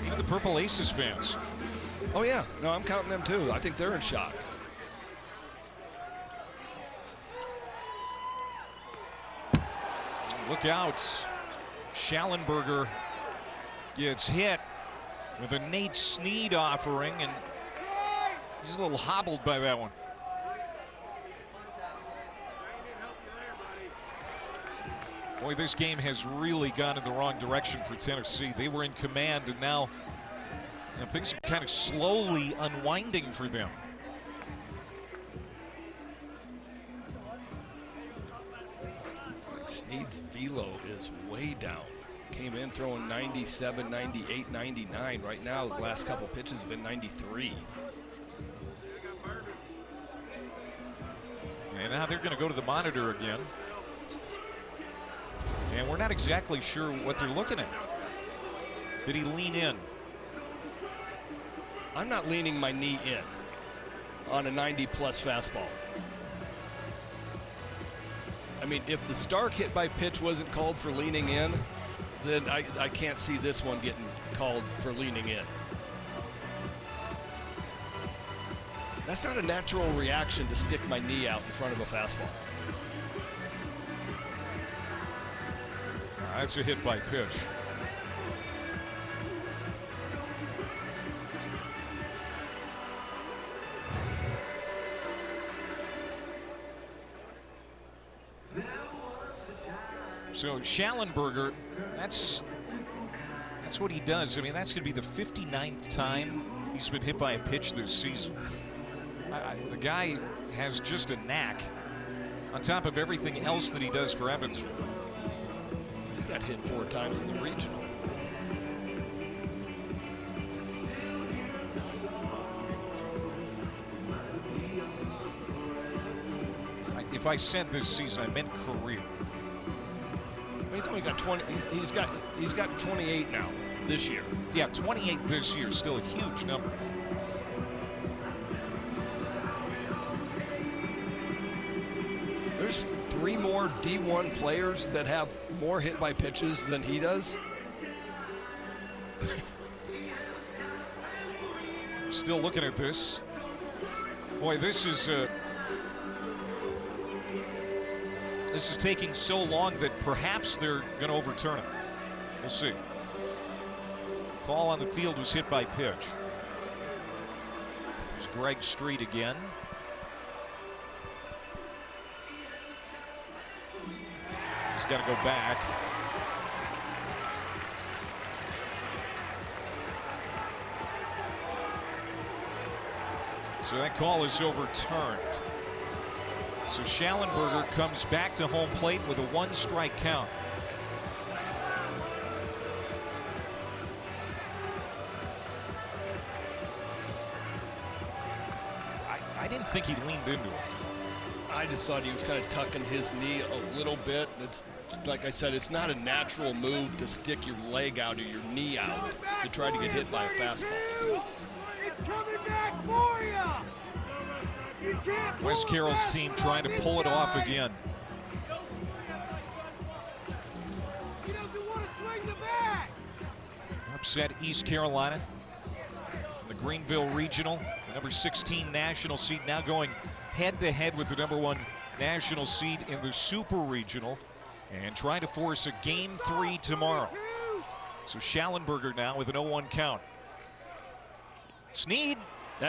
Even the Purple Aces fans. Oh yeah, no, I'm counting them too. I think they're in shock. Look out. Schallenberger gets hit with a Nate Snead offering, and he's a little hobbled by that one. Boy, this game has really gone in the wrong direction for Tennessee. They were in command, and now things are kind of slowly unwinding for them. Snead's velo is way down. Came in throwing 97, 98, 99. Right now, the last couple pitches have been 93. And now they're going to go to the monitor again. And we're not exactly sure what they're looking at. Did he lean in? I'm not leaning my knee in on a 90-plus fastball. I mean, if the Stark hit by pitch wasn't called for leaning in, then I can't see this one getting called for leaning in. That's not a natural reaction to stick my knee out in front of a fastball. That's a hit by pitch. So Schallenberger, that's what he does. I mean, that's going to be the 59th time he's been hit by a pitch this season. The guy has just a knack on top of everything else that he does for Evansville. He got hit 4 times in the regional. If I said this season, I meant career. He's only got 20. He's got 28 now this year. Yeah, 28 this year, still a huge number. There's 3 more D1 players that have more hit by pitches than he does. Still looking at this. Boy, this is taking so long that perhaps they're going to overturn it. We'll see. Call on the field was hit by pitch. There's Greg Street again. He's got to go back. So that call is overturned. So Schallenberger comes back to home plate with a 1-strike count. I didn't think he leaned into it. I just thought he was kind of tucking his knee a little bit. It's like I said, it's not a natural move to stick your leg out or your knee out to try to get hit by a fastball. It's coming back for you! Wes Carroll's team trying to pull it off again. He doesn't want to swing the bat! Upset East Carolina. The Greenville Regional, the number 16 national seed, now going head-to-head with the number 1 national seed in the Super Regional and trying to force a Game 3 tomorrow. So Schallenberger now with an 0-1 count. Snead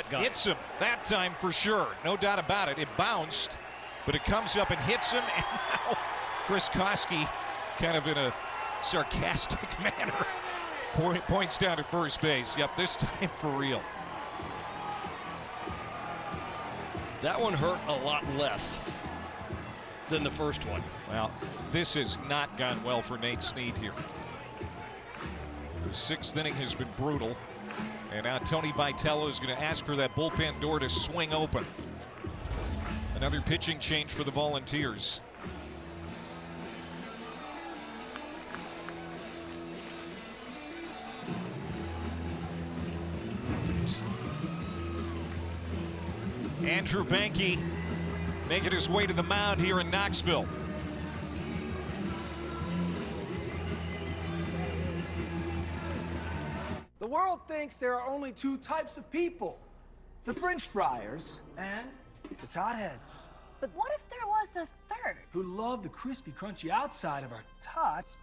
hits him that time for sure, no doubt about it. It bounced, but it comes up and hits him, and now Chris Koski, kind of in a sarcastic manner, points down to first base. Yep, this time for real. That one hurt a lot less than the first one. Well, this has not gone well for Nate Snead here. The 6th inning has been brutal. And now Tony Vitello is going to ask for that bullpen door to swing open. Another pitching change for the Volunteers. Andrew Banke making his way to the mound here in Knoxville. The world thinks there are only 2 types of people. The French fryers and the Totheads. But what if there was a third? Who love the crispy, crunchy outside of our tots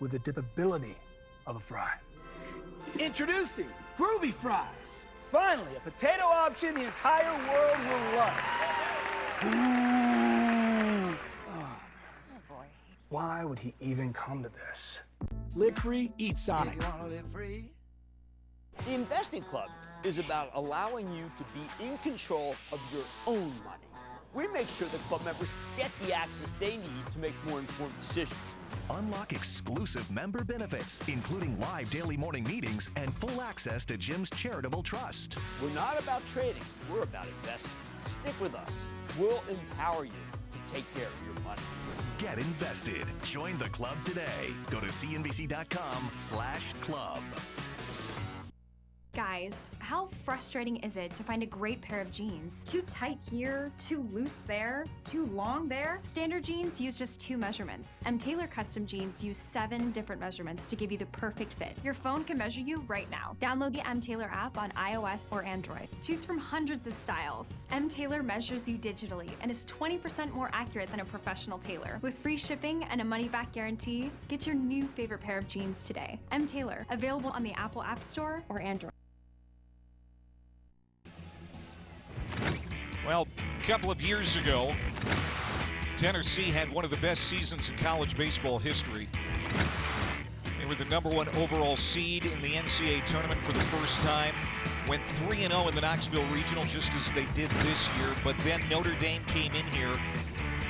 with the dippability of a fry. Introducing Groovy Fries. Finally, a potato option the entire world will love. Ooh. Oh, boy. Why would he even come to this? Live free, eat Sonic. The Investing Club is about allowing you to be in control of your own money. We make sure that club members get the access they need to make more informed decisions. Unlock exclusive member benefits, including live daily morning meetings and full access to Jim's charitable trust. We're not about trading, we're about investing. Stick with us. We'll empower you to take care of your money. Get invested. Join the club today. Go to cnbc.com/club. Guys, how frustrating is it to find a great pair of jeans? Too tight here, too loose there, too long there? Standard jeans use just 2 measurements. Taylor Custom Jeans use 7 different measurements to give you the perfect fit. Your phone can measure you right now. Download the Taylor app on iOS or Android. Choose from hundreds of styles. Taylor measures you digitally and is 20% more accurate than a professional tailor. With free shipping and a money-back guarantee, get your new favorite pair of jeans today. Taylor, available on the Apple App Store or Android. Well, a couple of years ago, Tennessee had one of the best seasons in college baseball history. They were the number 1 overall seed in the NCAA tournament for the first time. Went 3-0 in the Knoxville Regional, just as they did this year. But then Notre Dame came in here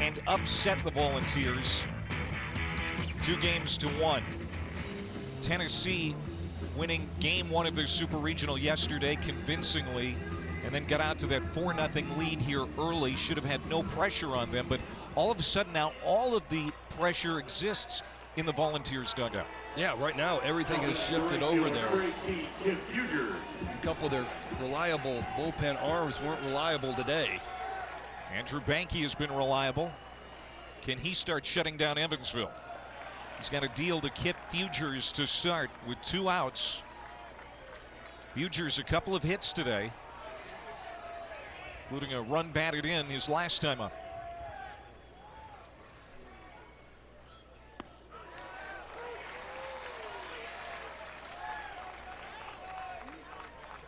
and upset the Volunteers 2-1. Tennessee winning Game 1 of their Super Regional yesterday convincingly, and then got out to that 4-0 lead here early. Should have had no pressure on them, but all of a sudden now all of the pressure exists in the Volunteers dugout. Yeah, right now everything has shifted over there. A couple of their reliable bullpen arms weren't reliable today. Andrew Banke has been reliable. Can he start shutting down Evansville? He's got a deal to Kip Fugers to start with 2 outs. Fugers a couple of hits today, including a run batted in his last time up.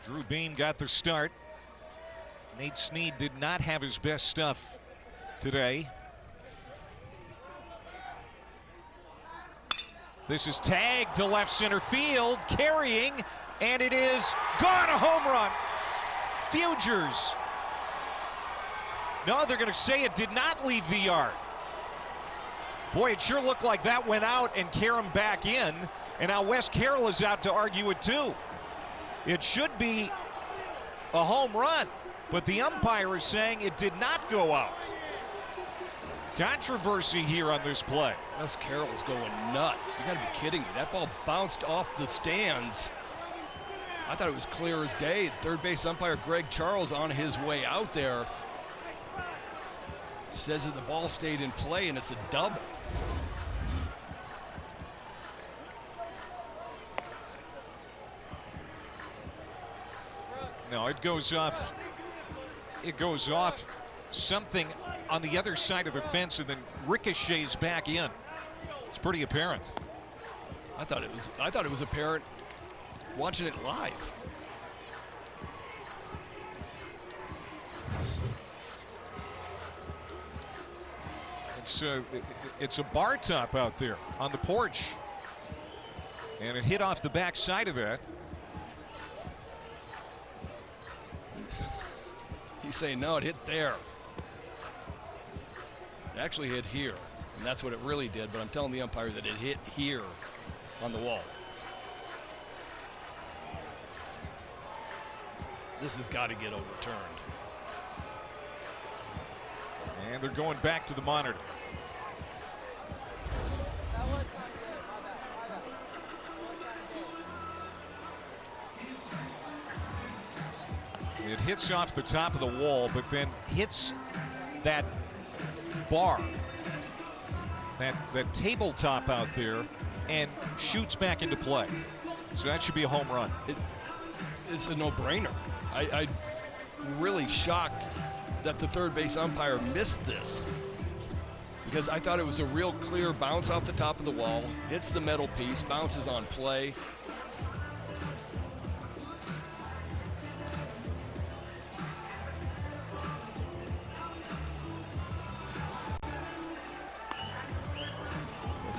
Drew Beam got the start. Nate Snead did not have his best stuff today. This is tagged to left center field, carrying, and it is gone, a home run. Fugers. No, they're going to say it did not leave the yard. Boy, it sure looked like that went out and carried him back in, and now Wes Carroll is out to argue it too. It should be a home run. but the umpire is saying it did not go out. Controversy here on this play. Wes Carroll's going nuts. You gotta be kidding me. That ball bounced off the stands. I thought it was clear as day. Third base umpire Greg Charles on his way out there says that the ball stayed in play and it's a double. No, it goes off. It goes off something on the other side of the fence and then ricochets back in. It's pretty apparent. I thought it was apparent watching it live. It's a bar top out there on the porch, and it hit off the back side of that. He's saying no, it hit there. It actually hit here, and that's what it really did, but I'm telling the umpire that it hit here on the wall. This has got to get overturned. And they're going back to the monitor. It hits off the top of the wall, but then hits that bar, that tabletop out there, and shoots back into play. So that should be a home run. It's a no-brainer. I'm really shocked that the third base umpire missed this, because I thought it was a real clear bounce off the top of the wall, hits the metal piece, bounces on play.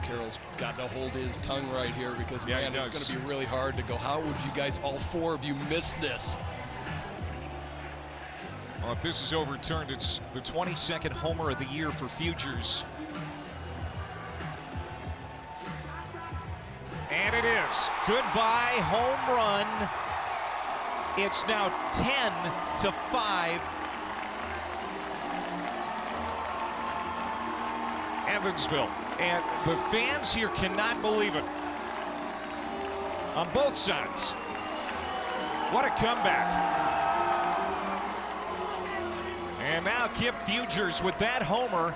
Carroll's got to hold his tongue right here, because man, it's going to be really hard to go, how would you guys, all four of you, miss this? Well, if this is overturned, it's the 22nd homer of the year for Futures. And it is. Goodbye home run. It's now 10-5. Evansville. And the fans here cannot believe it. On both sides. What a comeback. And now Kip Futures with that homer.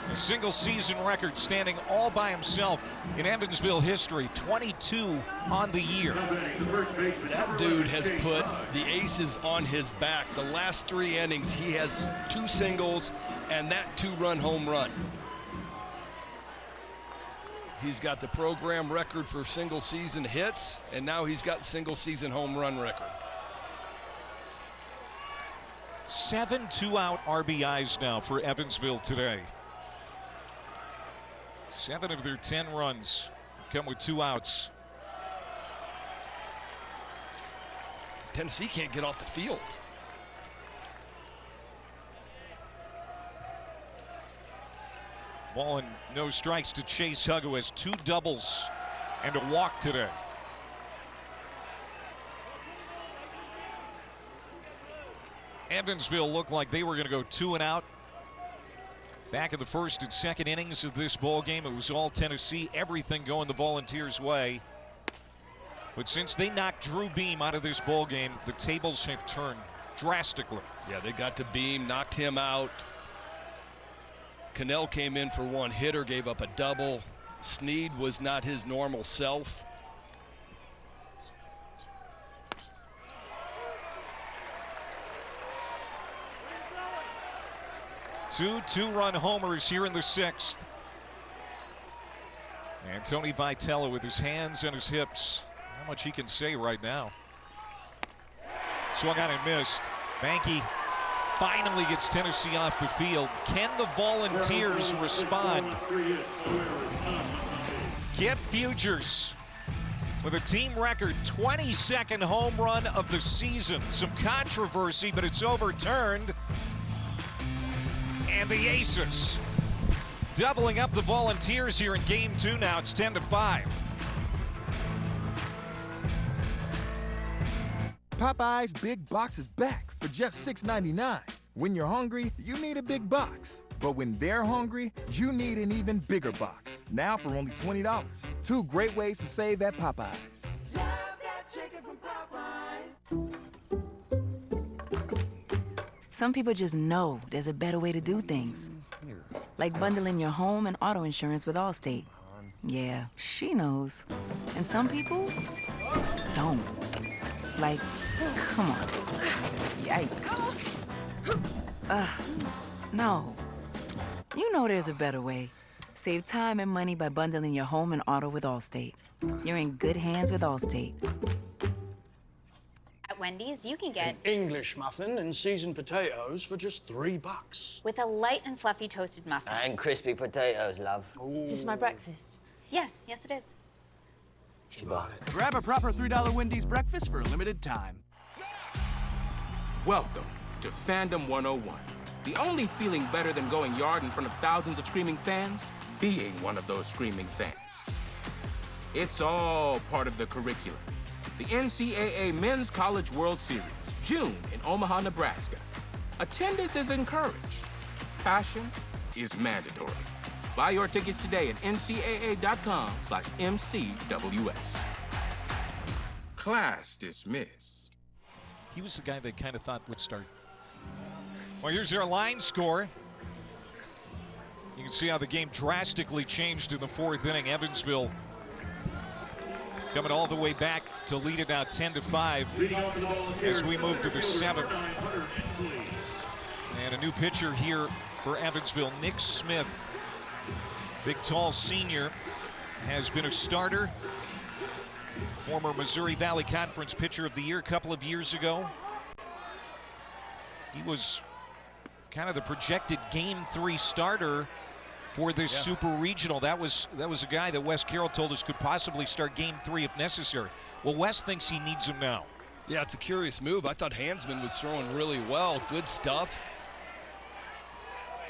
A single season record, standing all by himself in Evansville history. 22 on the year. That dude has put the aces on his back. The last 3 innings, he has 2 singles and that 2-run home run. He's got the program record for single season hits, and now he's got single season home run record. 7 2-out RBIs now for Evansville today. 7 of their 10 runs come with 2 outs. Tennessee can't get off the field. Ball and no strikes to Chase Hugg, who has 2 doubles and a walk today. Evansville looked like they were going to go 2 and out. Back in the first and second innings of this ball game, it was all Tennessee, everything going the Volunteers' way. But since they knocked Drew Beam out of this ball game, the tables have turned drastically. Yeah, they got to Beam, knocked him out. Cannell came in for 1 hitter, gave up a double. Snead was not his normal self. Two 2-run homers here in the 6th. And Tony Vitello with his hands and his hips. How much he can say right now. Swung on and missed. Banky finally gets Tennessee off the field. Can the Volunteers respond? Kip Futures with a team record 22nd home run of the season. Some controversy, but it's overturned. And the Aces doubling up the Volunteers here in game 2 now. It's 10-5. Popeye's Big Box is back for just $6.99. When you're hungry, you need a big box. But when they're hungry, you need an even bigger box. Now for only $20. 2 great ways to save at Popeyes. Love that chicken from Popeyes. Some people just know there's a better way to do things. Like bundling your home and auto insurance with Allstate. Yeah, she knows. And some people don't. Like, come on. Yikes. No. You know there's a better way. Save time and money by bundling your home and auto with Allstate. You're in good hands with Allstate. At Wendy's, you can get English muffin and seasoned potatoes for just $3. with a light and fluffy toasted muffin. And crispy potatoes, love. Is this my breakfast? Yes, yes it is. She bought it. Grab a proper $3 Wendy's breakfast for a limited time. Welcome to Fandom 101. The only feeling better than going yard in front of thousands of screaming fans? Being one of those screaming fans. It's all part of the curriculum. The NCAA Men's College World Series, June in Omaha, Nebraska. Attendance is encouraged. Passion is mandatory. Buy your tickets today at ncaa.com/MCWS. Class dismissed. He was the guy they kind of thought would start. Well, here's their line score. You can see how the game drastically changed in the 4th inning. Evansville coming all the way back to lead it now 10-5 as we move to the 7th. And a new pitcher here for Evansville, Nick Smith. Big, tall senior, has been a starter. Former Missouri Valley Conference Pitcher of the Year a couple of years ago. He was kind of the projected Game 3 starter for this Super Regional. That was a guy that Wes Carroll told us could possibly start Game 3 if necessary. Well, Wes thinks he needs him now. Yeah, it's a curious move. I thought Hansman was throwing really well. Good stuff.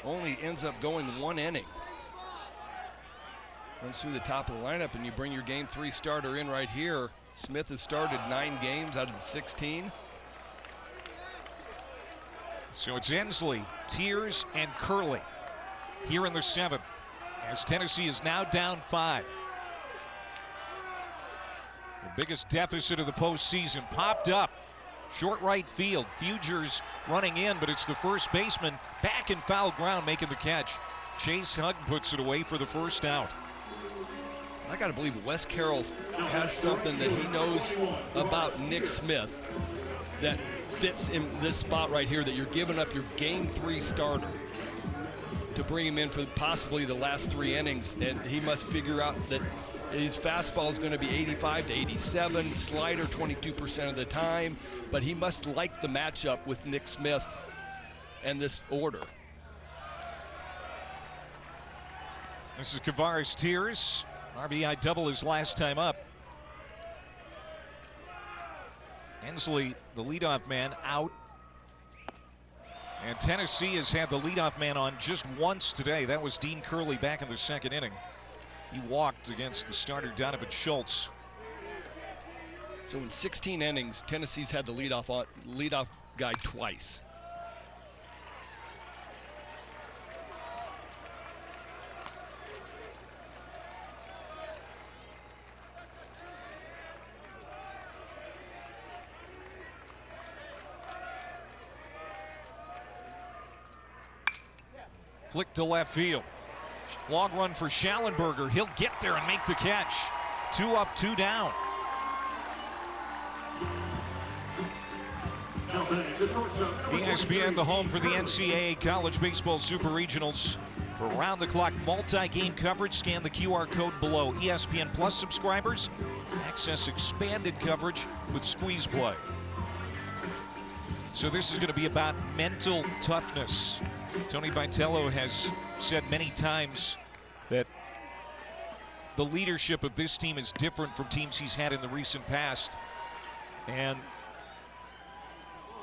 Only ends up going 1 inning. Runs through the top of the lineup, and you bring your Game 3 starter in right here. Smith has started 9 games out of the 16. So it's Ensley, Tears, and Curley here in the 7th as Tennessee is now down 5. The biggest deficit of the postseason popped up. Short right field. Fugers running in, but it's the first baseman back in foul ground making the catch. Chase Hugg puts it away for the first out. I got to believe Wes Carroll has something that he knows about Nick Smith that fits in this spot right here, that you're giving up your Game 3 starter to bring him in for possibly the last 3 innings, and he must figure out that his fastball is going to be 85 to 87, slider 22% of the time, but he must like the matchup with Nick Smith and this order. This is Kavares Tears. RBI double his last time up. Ensley, the leadoff man, out. And Tennessee has had the leadoff man on just once today. That was Dean Curley back in the 2nd inning. He walked against the starter Donovan Schultz. So in 16 innings, Tennessee's had the leadoff guy twice. Flick to left field. Long run for Schallenberger. He'll get there and make the catch. 2 up, 2 down. ESPN, the home for the NCAA College Baseball Super Regionals. For round-the-clock multi-game coverage, scan the QR code below. ESPN Plus subscribers access expanded coverage with Squeeze Play. So this is going to be about mental toughness. Tony Vitello has said many times that the leadership of this team is different from teams he's had in the recent past. And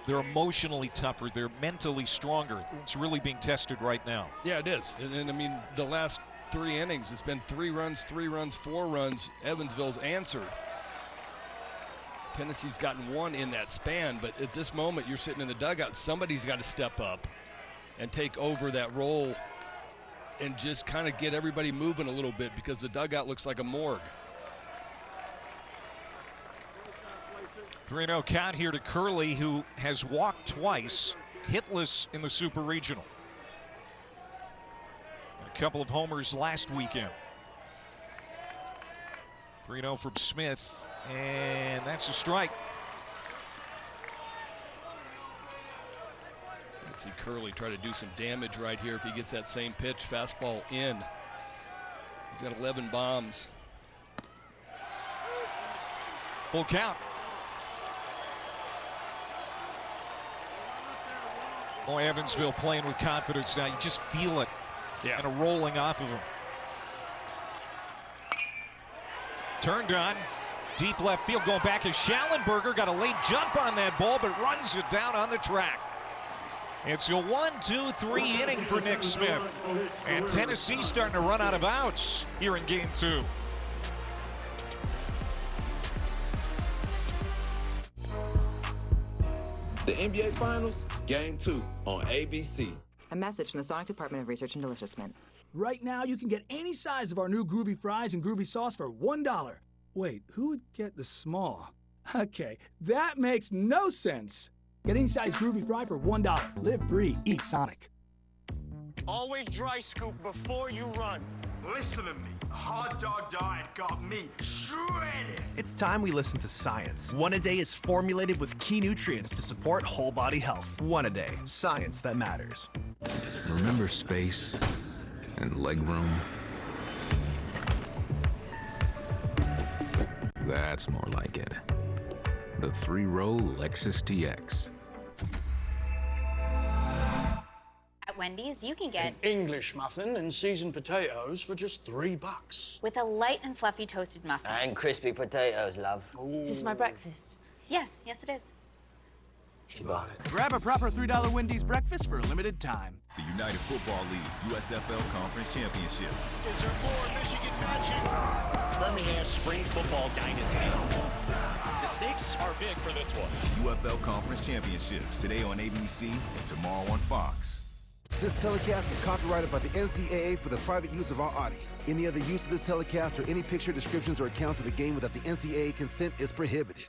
they're emotionally tougher. They're mentally stronger. It's really being tested right now. Yeah, it is. And I mean, the last 3 innings, it's been 3 runs, 4 runs. Evansville's answered. Tennessee's gotten one in that span, but at this moment you're sitting in the dugout. Somebody's got to step up and take over that role and just kind of get everybody moving a little bit, because the dugout looks like a morgue. 3-0 count here to Curley, who has walked twice, hitless in the Super Regional. And a couple of homers last weekend. 3-0 from Smith, and that's a strike. Let's see Curley try to do some damage right here if he gets that same pitch. Fastball in. He's got 11 bombs. Full count. Boy, Evansville playing with confidence now. You just feel it. Yeah. And a rolling off of him. Turned on. Deep left field going back is Schallenberger. Got a late jump on that ball, but runs it down on the track. It's a 1-2-3 inning for Nick Smith. And Tennessee starting to run out of outs here in game 2. The NBA Finals, Game 2 on ABC. A message from the Sonic Department of Research and Deliciousment. Right now, you can get any size of our new Groovy Fries and Groovy Sauce for $1. Wait, who would get the small? Okay, that makes no sense. Get any size Groovy Fry for $1. Live free, eat Sonic. Always dry scoop before you run. Listen to me. A hot dog diet got me shredded. It's time we listen to science. One A Day is formulated with key nutrients to support whole body health. One A Day, science that matters. Remember space and legroom? That's more like it. The 3-row Lexus TX. At Wendy's, you can get an English muffin and seasoned potatoes for just $3. with a light and fluffy toasted muffin. And crispy potatoes, love. Is this my breakfast? Yes, yes it is. She bought it. Grab a proper $3 Wendy's breakfast for a limited time. The United Football League USFL Conference Championship. Is there more Michigan magic? Birmingham's spring football dynasty. The stakes are big for this one. UFL Conference Championships today on ABC and tomorrow on Fox. This telecast is copyrighted by the NCAA for the private use of our audience. Any other use of this telecast or any picture descriptions or accounts of the game without the NCAA consent is prohibited.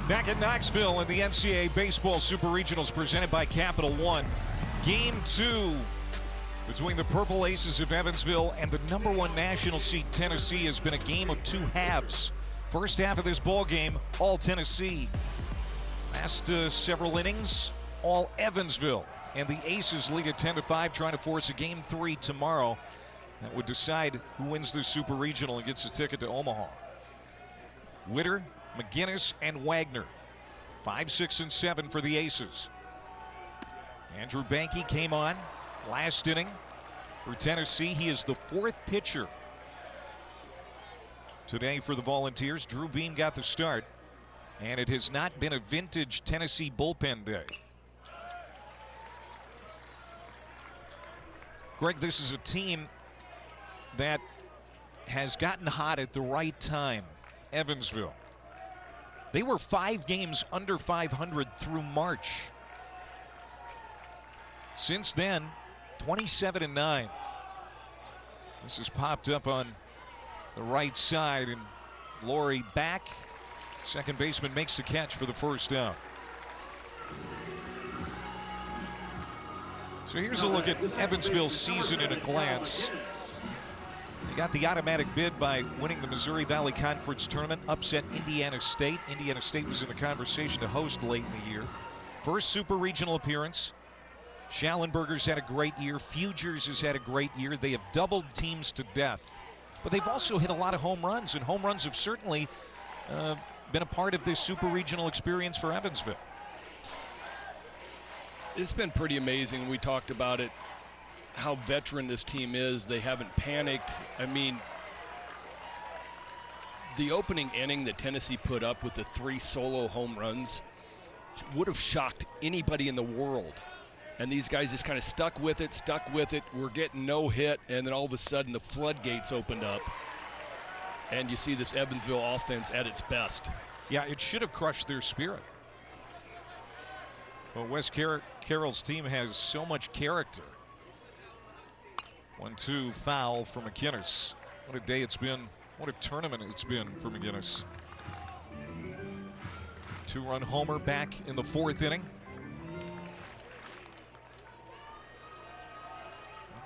Back at Knoxville in the NCAA Baseball Super Regionals presented by Capital One. Game 2 between the Purple Aces of Evansville and the #1 national seed Tennessee has been a game of 2 halves. First half of this ball game, all Tennessee. Last several innings, all Evansville. And the Aces lead at 10-5, trying to force a Game 3 tomorrow. That would decide who wins this Super Regional and gets a ticket to Omaha. Witter, McGinnis, and Wagner. 5, 6, and 7 for the Aces. Andrew Banke came on last inning for Tennessee. He is the 4th pitcher today for the Volunteers. Drew Beam got the start, and it has not been a vintage Tennessee bullpen day. Greg, this is a team that has gotten hot at the right time. Evansville. They were 5 games under 500 through March. Since then, 27-9. This has popped up on the right side, and Laurie back. Second baseman makes the catch for the first down. So here's a look at Evansville's season at a glance. They got the automatic bid by winning the Missouri Valley Conference Tournament, upset Indiana State. Indiana State was in the conversation to host late in the year. First Super Regional appearance. Schallenberger's had a great year. Fugers has had a great year. They have doubled teams to death. But they've also hit a lot of home runs, and home runs have certainly been a part of this Super Regional experience for Evansville. It's been pretty amazing. We talked about it, how veteran this team is. They haven't panicked. I mean, the opening inning that Tennessee put up with the 3 solo home runs would have shocked anybody in the world. And these guys just kind of stuck with it. We're getting no hit, and then all of a sudden the floodgates opened up. And you see this Evansville offense at its best. Yeah, it should have crushed their spirit. Well, Wes Carroll's team has so much character. 1-2 foul for McInnes. What a day it's been. What a tournament it's been for McInnes. 2-run homer back in the 4th inning.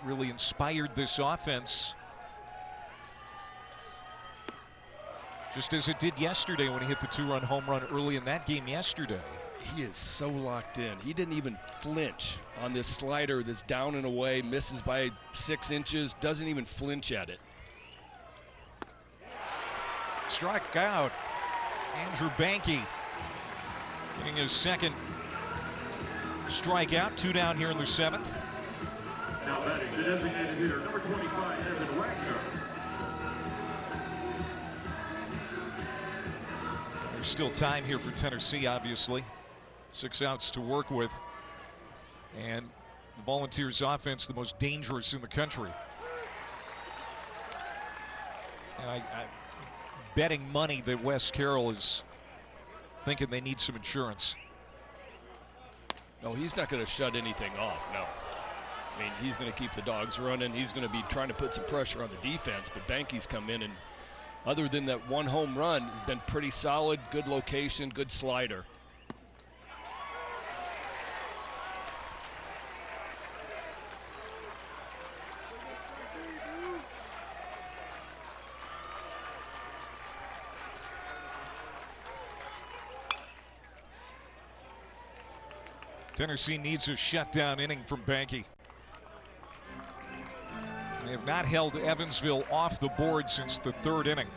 Really inspired this offense. Just as it did yesterday when he hit the 2-run home run early in that game yesterday. He is so locked in. He didn't even flinch on this slider that's down and away, misses by 6 inches, doesn't even flinch at it. Struck out. Andrew Banky getting his second strikeout. 2 down here in the 7th. Now batting the designated hitter, number 25, Evan Wagner. There's still time here for Tennessee, obviously. 6 outs to work with. And the Volunteers offense, the most dangerous in the country. And I'm betting money that Wes Carroll is thinking they need some insurance. No, he's not going to shut anything off, no. I mean, he's going to keep the dogs running. He's going to be trying to put some pressure on the defense, but Banky's come in and other than that 1 home run, been pretty solid, good location, good slider. Tennessee needs a shutdown inning from Banky. They have not held Evansville off the board since the 3rd inning.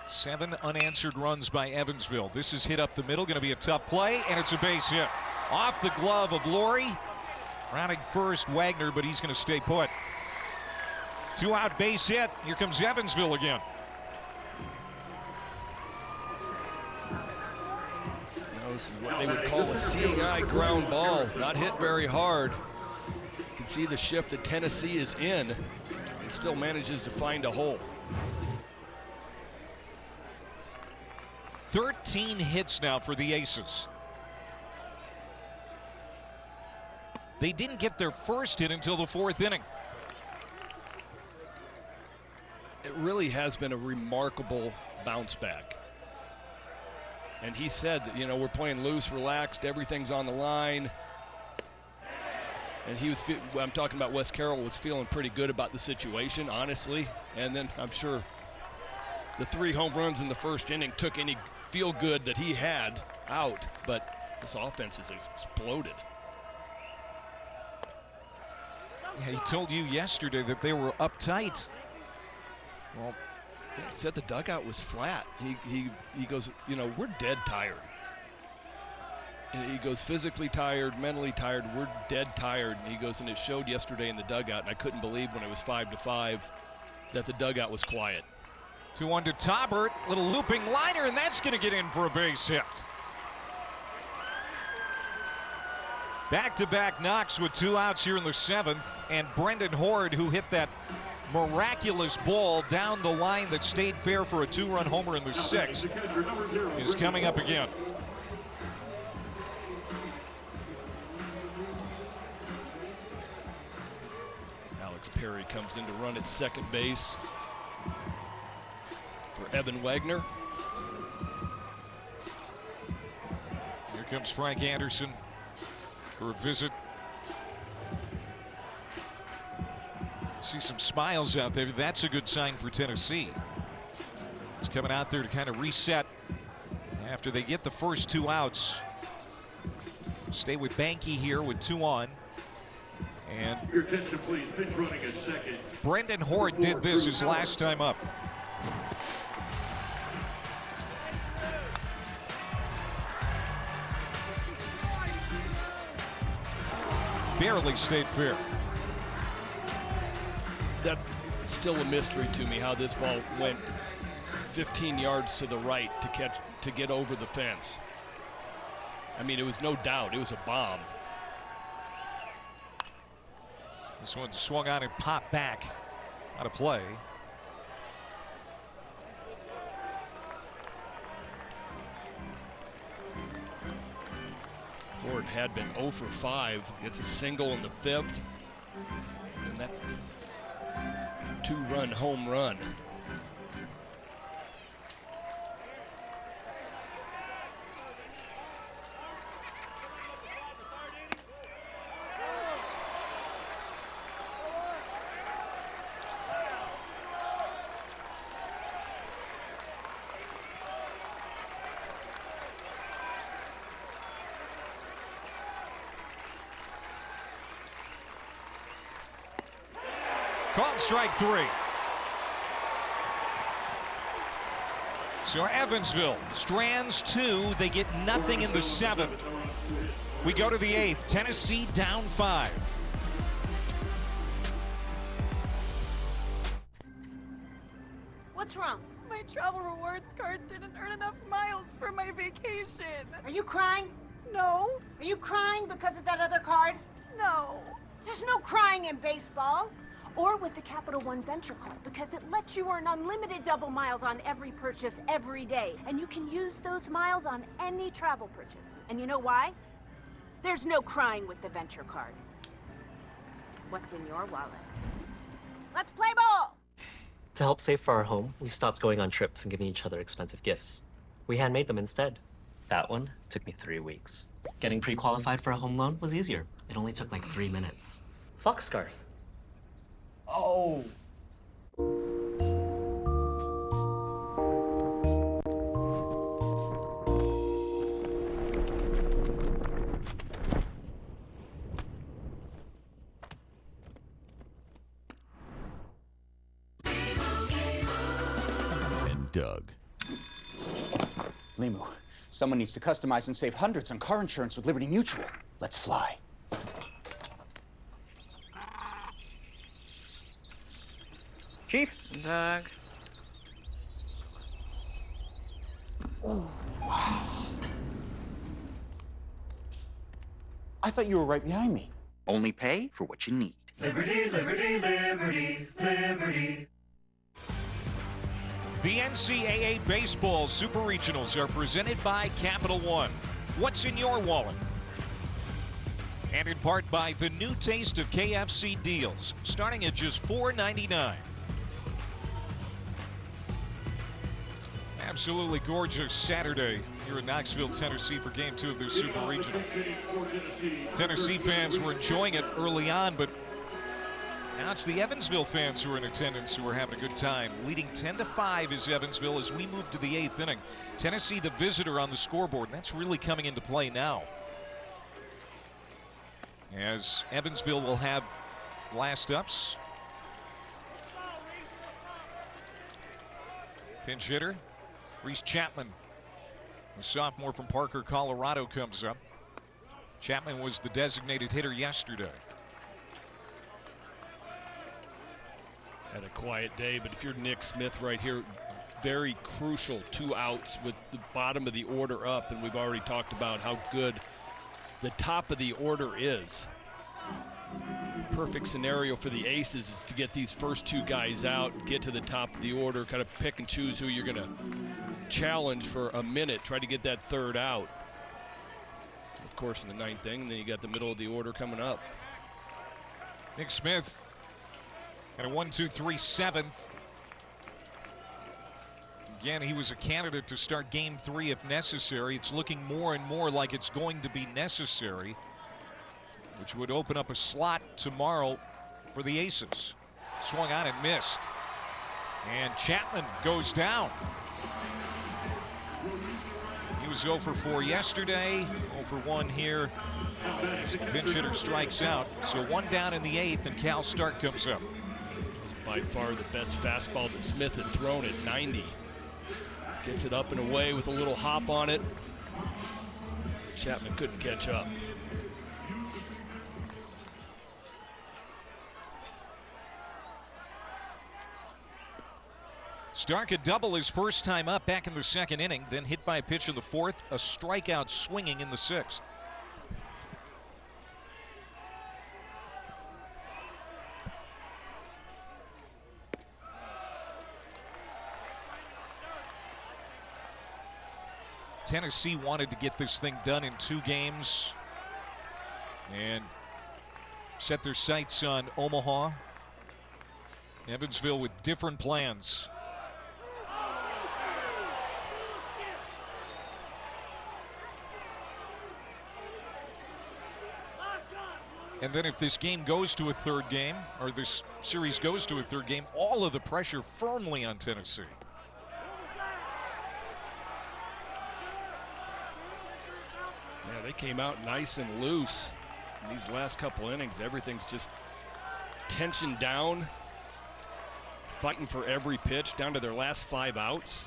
7 unanswered runs by Evansville. This is hit up the middle, going to be a tough play, and it's a base hit. Off the glove of Laurie. Rounding first, Wagner, but he's going to stay put. 2-out base hit. Here comes Evansville again. This is what they would call a seeing eye ground ball. Not hit very hard. You can see the shift that Tennessee is in and still manages to find a hole. 13 hits now for the Aces. They didn't get their first hit until the 4th inning. It really has been a remarkable bounce back. And he said that, you know, we're playing loose, relaxed, everything's on the line. And he was, I'm talking about Wes Carroll, was feeling pretty good about the situation, honestly. And then I'm sure the 3 home runs in the 1st inning took any feel good that he had out, but this offense has exploded. Yeah, he told you yesterday that they were uptight. Well, yeah, he said the dugout was flat. He goes, you know, we're dead tired. And he goes, physically tired, mentally tired, we're dead tired. And he goes, and it showed yesterday in the dugout, and I couldn't believe when it was 5-5 that the dugout was quiet. 2-1 to Taubert, little looping liner, and that's going to get in for a base hit. Back-to-back knocks with 2 outs here in the 7th, and Brendan Horde, who hit that miraculous ball down the line that stayed fair for a 2-run homer in the 6th, is coming up again. Alex Perry comes in to run at second base for Evan Wagner. Here comes Frank Anderson for a visit. See some smiles out there. That's a good sign for Tennessee. He's coming out there to kind of reset after they get the first 2 outs. Stay with Banky here with 2 on. And your attention, please. Pitch running at second. Brendan Horde did this his last time up. Barely stayed fair. That's still a mystery to me how this ball went 15 yards to the right to get over the fence. I mean, it was no doubt, it was a bomb. This one swung on and popped back. Out of play. Ford had been 0 for 5. Gets a single in the 5th. And that 2-run home run. Called strike 3. So Evansville strands 2. They get nothing in the 7th. We go to the 8th. Tennessee down 5. What's wrong? My travel rewards card didn't earn enough miles for my vacation. Are you crying? No. Are you crying because of that other card? No. There's no crying in baseball. Or with the Capital One Venture Card, because it lets you earn unlimited double miles on every purchase every day. And you can use those miles on any travel purchase. And you know why? There's no crying with the Venture Card. What's in your wallet? Let's play ball! To help save for our home, we stopped going on trips and giving each other expensive gifts. We handmade them instead. That one took me 3 weeks. Getting pre-qualified for a home loan was easier. It only took like 3 minutes. Fox scarf. Oh. And Doug. Limu, someone needs to customize and save hundreds on car insurance with Liberty Mutual. Let's fly. Chief. Doug. Oh, wow. I thought you were right behind me. Only pay for what you need. Liberty, liberty, liberty, liberty. The NCAA Baseball Super Regionals are presented by Capital One. What's in your wallet? And in part by the new taste of KFC deals, starting at just $4.99. Absolutely gorgeous Saturday here in Knoxville, Tennessee for Game 2 of their Super Regional. Tennessee fans were enjoying it early on, but now it's the Evansville fans who are in attendance who are having a good time. Leading 10-5 is Evansville as we move to the 8th inning. Tennessee the visitor on the scoreboard, and that's really coming into play now, as Evansville will have last ups. Pinch hitter Reese Chapman, the sophomore from Parker, Colorado, comes up. Chapman was the designated hitter yesterday. Had a quiet day, but if you're Nick Smith right here, very crucial 2 outs with the bottom of the order up, and we've already talked about how good the top of the order is. Perfect scenario for the Aces is to get these first 2 guys out, get to the top of the order, kind of pick and choose who you're going to challenge for a minute, try to get that 3rd out. Of course, in the 9th inning, then you got the middle of the order coming up. Nick Smith got a 1-2-3 7th. Again, he was a candidate to start Game 3 if necessary. It's looking more and more like it's going to be necessary, which would open up a slot tomorrow for the Aces. Swung on and missed. And Chapman goes down. He was 0 for 4 yesterday, 0 for 1 here as the pinch hitter strikes out. So 1 down in the 8th, and Cal Stark comes up. By far the best fastball that Smith had thrown at 90. Gets it up and away with a little hop on it. Chapman couldn't catch up. Stark a double his first time up back in the 2nd inning, then hit by a pitch in the 4th, a strikeout swinging in the 6th. Tennessee wanted to get this thing done in 2 games and set their sights on Omaha. Evansville with different plans. And then if this game goes to a 3rd game, or this series goes to a 3rd game, all of the pressure firmly on Tennessee. Yeah, they came out nice and loose in these last couple innings. Everything's just tension down, fighting for every pitch down to their last 5 outs.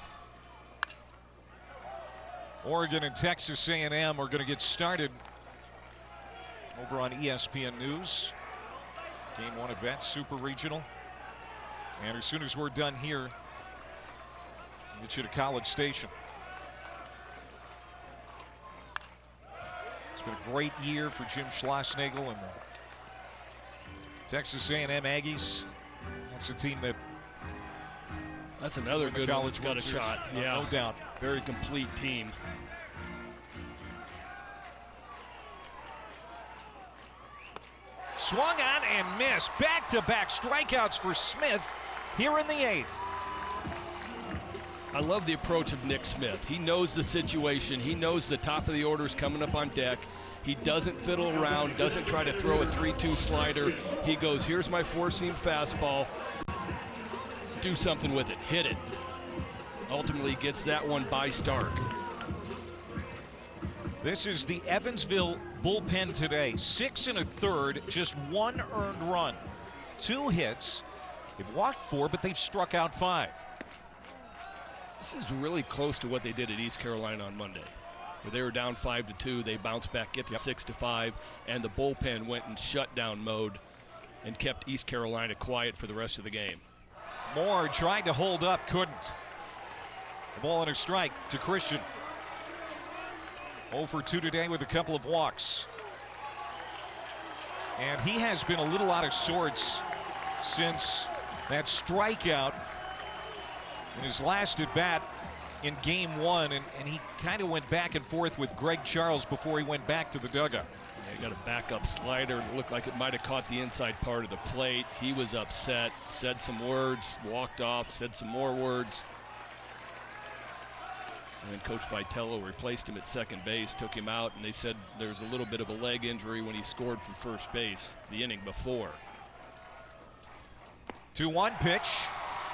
Oregon and Texas A&M are going to get started over on ESPN News. Game 1 of that Super Regional. And as soon as we're done here, we'll get you to College Station. It's been a great year for Jim Schlossnagle and the Texas A&M Aggies. That's a team that... That's another good one that's got a shot. Yeah, no doubt. Very complete team. Swung on and missed. Back-to-back strikeouts for Smith here in the 8th. I love the approach of Nick Smith. He knows the situation. He knows the top of the order is coming up on deck. He doesn't fiddle around, doesn't try to throw a 3-2 slider. He goes, here's my 4-seam fastball. Do something with it. Hit it. Ultimately gets that one by Stark. This is the Evansville bullpen today. 6 1/3, just 1 earned run. 2 hits. They've walked 4, but they've struck out 5. This is really close to what they did at East Carolina on Monday, where they were down 5-2. They bounced back, get to 6-5, and the bullpen went in shutdown mode and kept East Carolina quiet for the rest of the game. Moore tried to hold up, couldn't. The ball and a strike to Christian. 0 for 2 today with a couple of walks. And he has been a little out of sorts since that strikeout in his last at bat in game 1. And he kind of went back and forth with Greg Charles before he went back to the dugout. He got a backup slider. It looked like it might have caught the inside part of the plate. He was upset, said some words, walked off, said some more words. And then Coach Vitello replaced him at second base, took him out, and they said there's a little bit of a leg injury when he scored from first base the inning before. 2-1 pitch,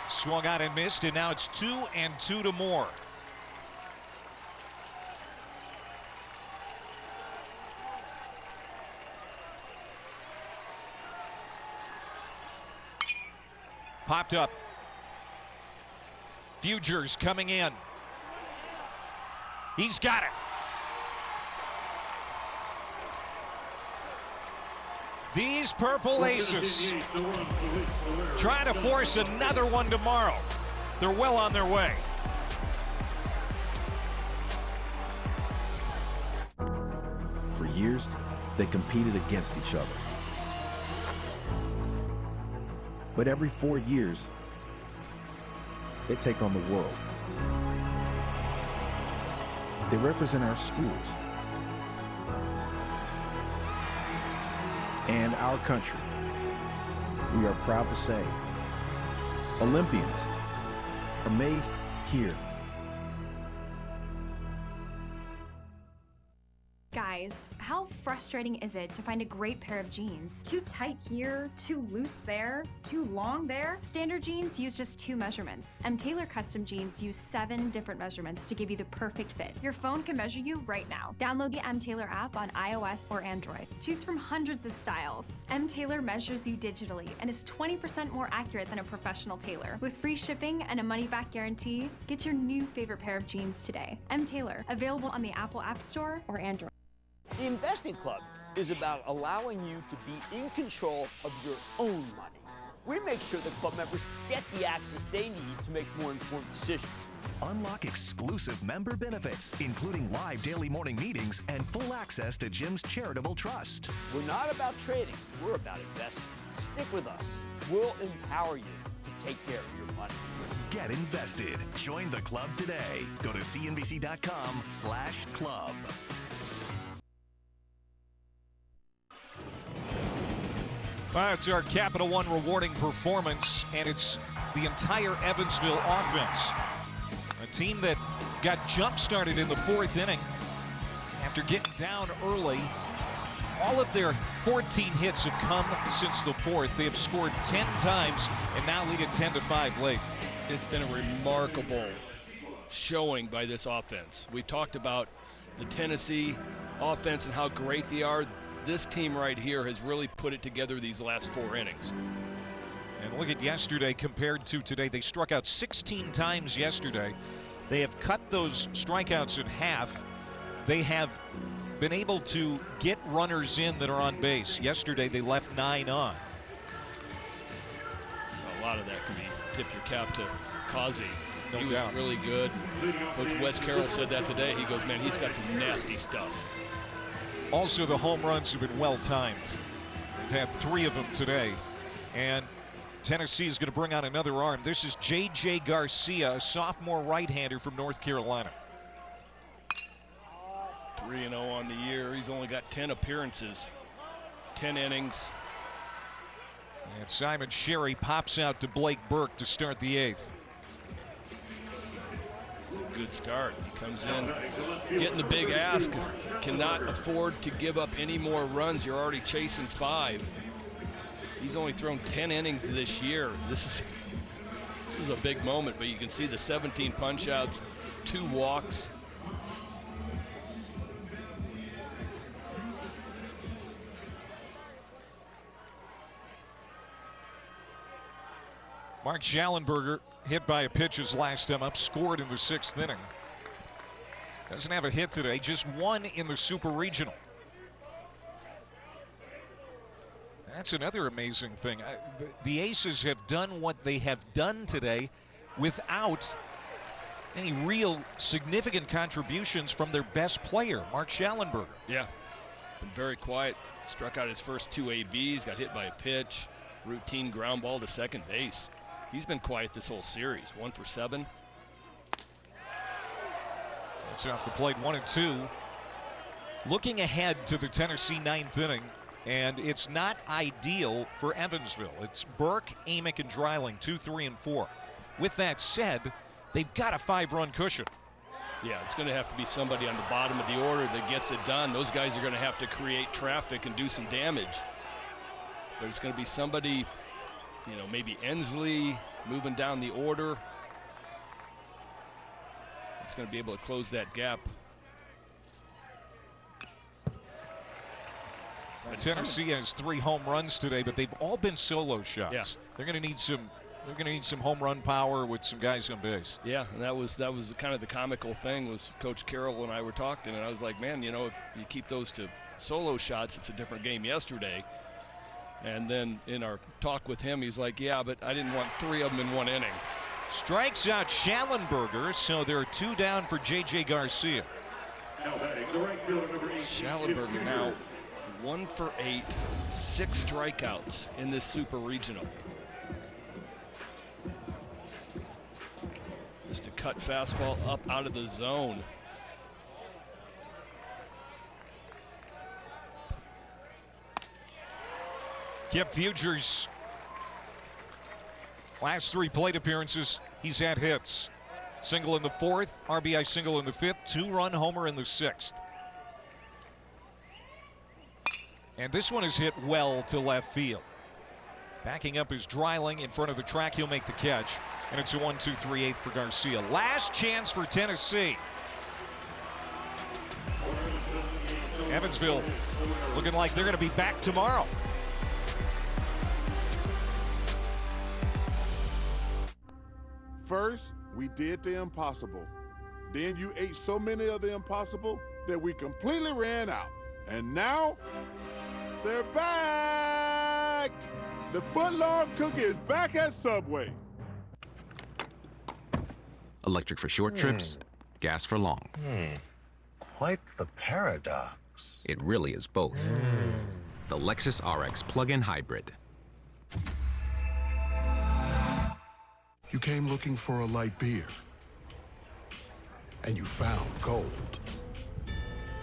swung out and missed, and now it's 2-2 to Moore. Popped up. Fugers coming in. He's got it. These Purple Aces trying to force another one tomorrow. They're well on their way. For years, they competed against each other. But every 4 years, they take on the world. They represent our schools and our country. We are proud to say, Olympians are made here. Guys, how frustrating is it to find a great pair of jeans? Too tight here, too loose there, too long there? Standard jeans use just 2 measurements. Taylor custom jeans use 7 different measurements to give you the perfect fit. Your phone can measure you right now. Download the Taylor app on iOS or Android. Choose from hundreds of styles. Taylor measures you digitally and is 20% more accurate than a professional tailor. With free shipping and a money-back guarantee, get your new favorite pair of jeans today. Taylor, available on the Apple App Store or Android. The Investing Club is about allowing you to be in control of your own money. We make sure that club members get the access they need to make more informed decisions. Unlock exclusive member benefits, including live daily morning meetings and full access to Jim's charitable trust. We're not about trading, we're about investing. Stick with us. We'll empower you to take care of your money. Get invested. Join the club today. Go to cnbc.com/club. It's our Capital One rewarding performance, and it's the entire Evansville offense. A team that got jump-started in the 4th inning after getting down early. All of their 14 hits have come since the 4th. They have scored 10 times and now lead it 10-5 late. It's been a remarkable showing by this offense. We talked about the Tennessee offense and how great they are. This team right here has really put it together these last 4 innings. And look at yesterday compared to today. They struck out 16 times yesterday. They have cut those strikeouts in half. They have been able to get runners in that are on base. Yesterday they left 9 on. A lot of that can be tip your cap to Causey. He was doubt. really good. Coach Wes Carroll said that today. He goes, man, he's got some nasty stuff. Also, the home runs have been well timed. They've had 3 of them today. And Tennessee is going to bring out another arm. This is J.J. Garcia, a sophomore right-hander from North Carolina. 3-0 on the year. He's only got 10 appearances, 10 innings. And Simon Sherry pops out to Blake Burke to start the 8th. It's a good start. He comes in getting the big ask. Cannot afford to give up any more runs. You're already chasing 5. He's only thrown 10 innings this year. This is a big moment, but you can see the 17 punch outs, 2 walks. Mark Schallenberger hit by a pitch his last time up, scored in the 6th inning. Doesn't have a hit today, just 1 in the Super Regional. That's another amazing thing. The Aces have done what they have done today without any real significant contributions from their best player, Mark Schallenberger. Yeah, been very quiet. Struck out his first 2 ABs, got hit by a pitch, routine ground ball to second base. He's been quiet this whole series. 1 for 7. That's off the plate, 1-2. Looking ahead to the Tennessee 9th inning, and it's not ideal for Evansville. It's Burke, Amick, and Dreiling, 2, 3, and 4. With that said, they've got a 5-run cushion. Yeah, it's going to have to be somebody on the bottom of the order that gets it done. Those guys are going to have to create traffic and do some damage. But it's going to be somebody, you know, maybe Ensley moving down the order. It's going to be able to close that gap. Tennessee has 3 home runs today, but they've all been solo shots. Yeah. They're going to need some. They're going to need some home run power with some guys on base. Yeah, and that was kind of the comical thing. Was Coach Carroll and I were talking, and I was like, man, you know, if you keep those to solo shots, it's a different game yesterday. And then in our talk with him, he's like, yeah, but I didn't want 3 of them in 1 inning. Strikes out Schallenberger, so there are 2 down for J.J. Garcia. Schallenberger now 1 for 8, 6 strikeouts in this Super Regional. Just a cut fastball up out of the zone. Kip Fugers, last 3 plate appearances, he's had hits. Single in the 4th, RBI single in the 5th, 2-run homer in the 6th. And this one is hit well to left field. Backing up is Dreiling in front of the track. He'll make the catch. And it's a 1-2-3-8 for Garcia. Last chance for Tennessee. Evansville looking like they're going to be back tomorrow. First, we did the impossible. Then you ate so many of the impossible that we completely ran out. And now, they're back! The footlong cookie is back at Subway. Electric for short trips, gas for long. Quite the paradox. It really is both. The Lexus RX plug-in hybrid. You came looking for a light beer, and you found gold.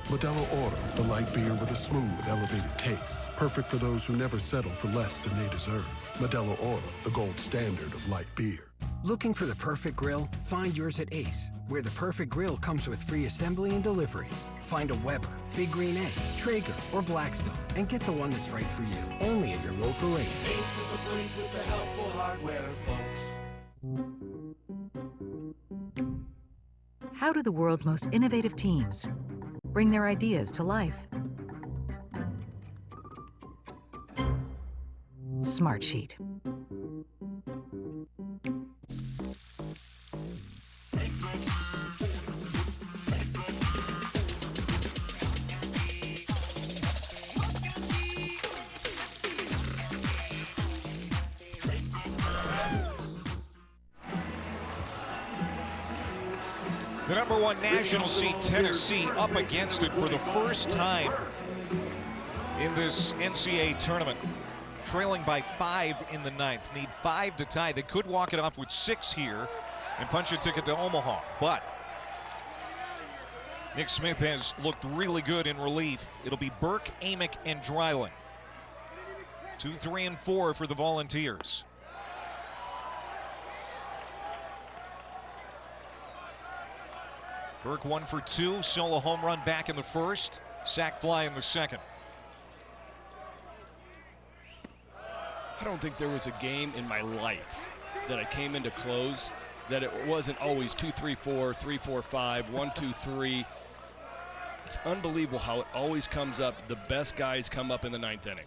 Modelo Oro, the light beer with a smooth, elevated taste. Perfect for those who never settle for less than they deserve. Modelo Oro, the gold standard of light beer. Looking for the perfect grill? Find yours at Ace, where the perfect grill comes with free assembly and delivery. Find a Weber, Big Green Egg, Traeger, or Blackstone, and get the one that's right for you. Only at your local Ace. Ace is the place with the helpful hardware, folks. How do the world's most innovative teams bring their ideas to life? Smartsheet. The #1 national seed Tennessee up against it for the first time in this NCAA tournament. Trailing by 5 in the 9th. Need 5 to tie. They could walk it off with 6 here and punch a ticket to Omaha. But Nick Smith has looked really good in relief. It'll be Burke, Amick, and Dreiling. 2, 3, and 4 for the Volunteers. Burke 1 for 2, solo home run back in the first, sac fly in the second. I don't think there was a game in my life that I came into close that it wasn't always 2-3-4, 3-4-5, 1-2-3. It's unbelievable how it always comes up. The best guys come up in the 9th inning.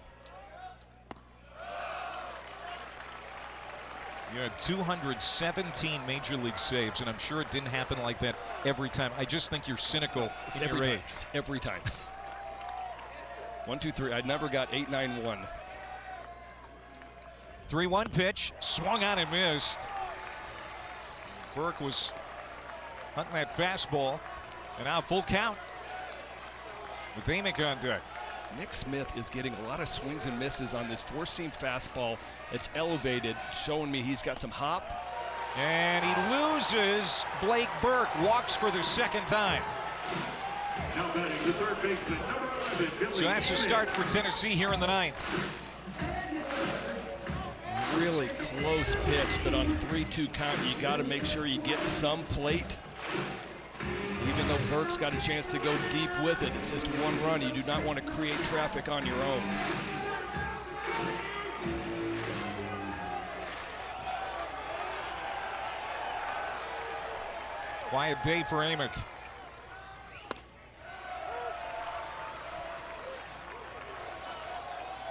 You had 217 major league saves, and I'm sure it didn't happen like that every time. I just think you're cynical in your age. It's every time. 1-2-3. I never got 8-9-1. 3-1 pitch, swung on and missed. Burke was hunting that fastball, and now full count with Amick on deck. Nick Smith is getting a lot of swings and misses on this four-seam fastball. It's elevated, showing me he's got some hop. And he loses Blake Burke, walks for the second time. Now batting the third baseman, number 11, Billy So that's a start for Tennessee here in the 9th. Really close pitch, but on a 3-2 count, you got to make sure you get some plate. Even though Burke's got a chance to go deep with it, it's just one run. You do not want to create traffic on your own. Quiet day for Amick.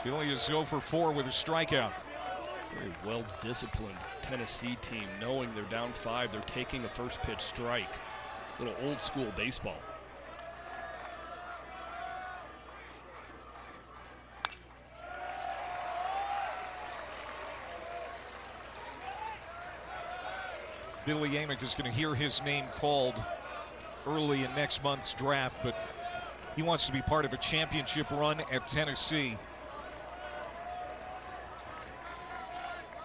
Billy is 0 for 4 with a strikeout. Very well-disciplined Tennessee team, knowing they're down 5, they're taking a first pitch strike. Little old school baseball. Billy Amick is going to hear his name called early in next month's draft, but he wants to be part of a championship run at Tennessee.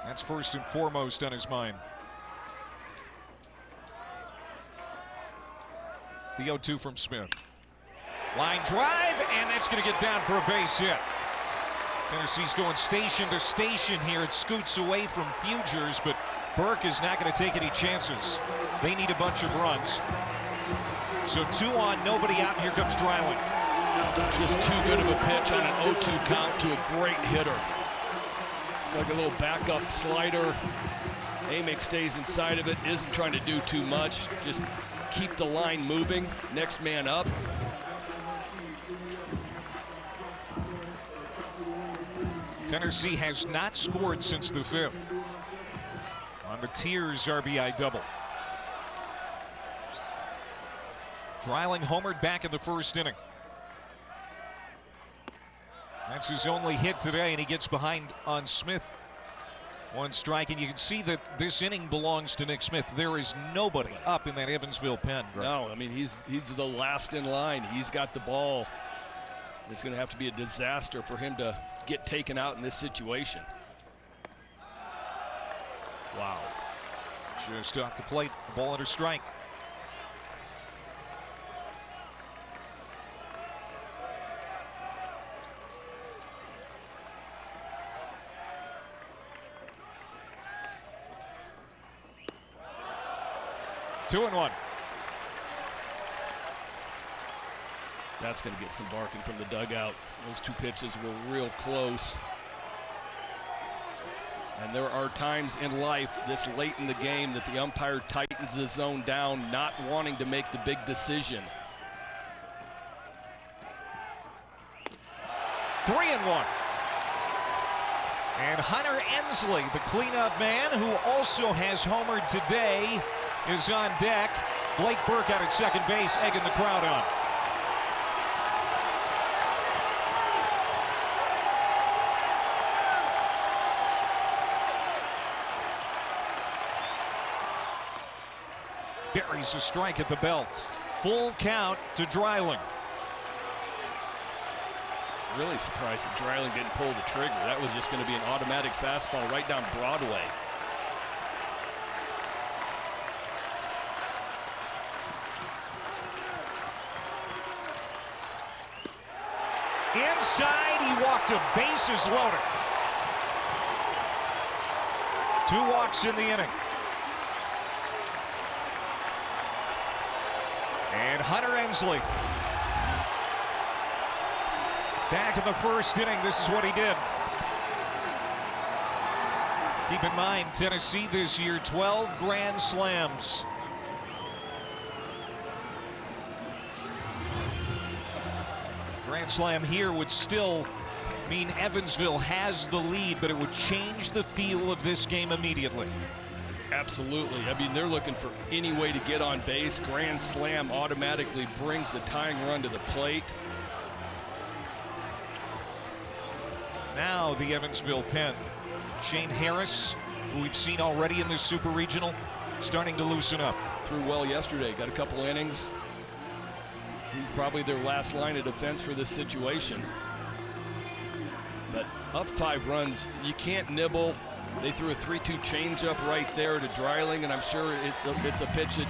That's first and foremost on his mind. The 0-2 from Smith. Line drive, and that's going to get down for a base hit. Tennessee's going station to station here. It scoots away from Fugers, but Burke is not going to take any chances. They need a bunch of runs. So 2 on, nobody out, and here comes Dreiling. Just too good of a pitch on an 0-2 count to a great hitter. Like a little backup slider. Amick stays inside of it, isn't trying to do too much, just keep the line moving. Next man up. Tennessee has not scored since the 5th on the Tiers RBI double. Dreiling homered back in the first inning. That's his only hit today, and he gets behind on Smith. 1 strike, and you can see that this inning belongs to Nick Smith. There is nobody up in that Evansville pen. Right? No, I mean, he's the last in line. He's got the ball. It's going to have to be a disaster for him to get taken out in this situation. Wow. Just off the plate, ball under strike. Two and one. That's going to get some barking from the dugout. Those two pitches were real close. And there are times in life this late in the game that the umpire tightens the zone down, not wanting to make the big decision. 3-1. And Hunter Ensley, the cleanup man, who also has homered today, is on deck. Blake Burke out at second base, egging the crowd on. Buries a strike at the belt. Full count to Dreiling. Really surprised that Dreiling didn't pull the trigger. That was just going to be an automatic fastball right down Broadway. Inside, he walked a bases loader. 2 walks in the inning. And Hunter Ensley, back in the first inning, this is what he did. Keep in mind, Tennessee this year, 12 grand slams. Grand slam here would still mean Evansville has the lead, but it would change the feel of this game immediately. Absolutely. I mean, they're looking for any way to get on base. Grand slam automatically brings the tying run to the plate. Now the Evansville pen. Shane Harris, who we've seen already in this Super Regional, starting to loosen up. Threw well yesterday, got a couple innings. He's probably their last line of defense for this situation. But up 5 runs, you can't nibble. They threw a 3-2 changeup right there to Dreiling, and I'm sure it's a pitch that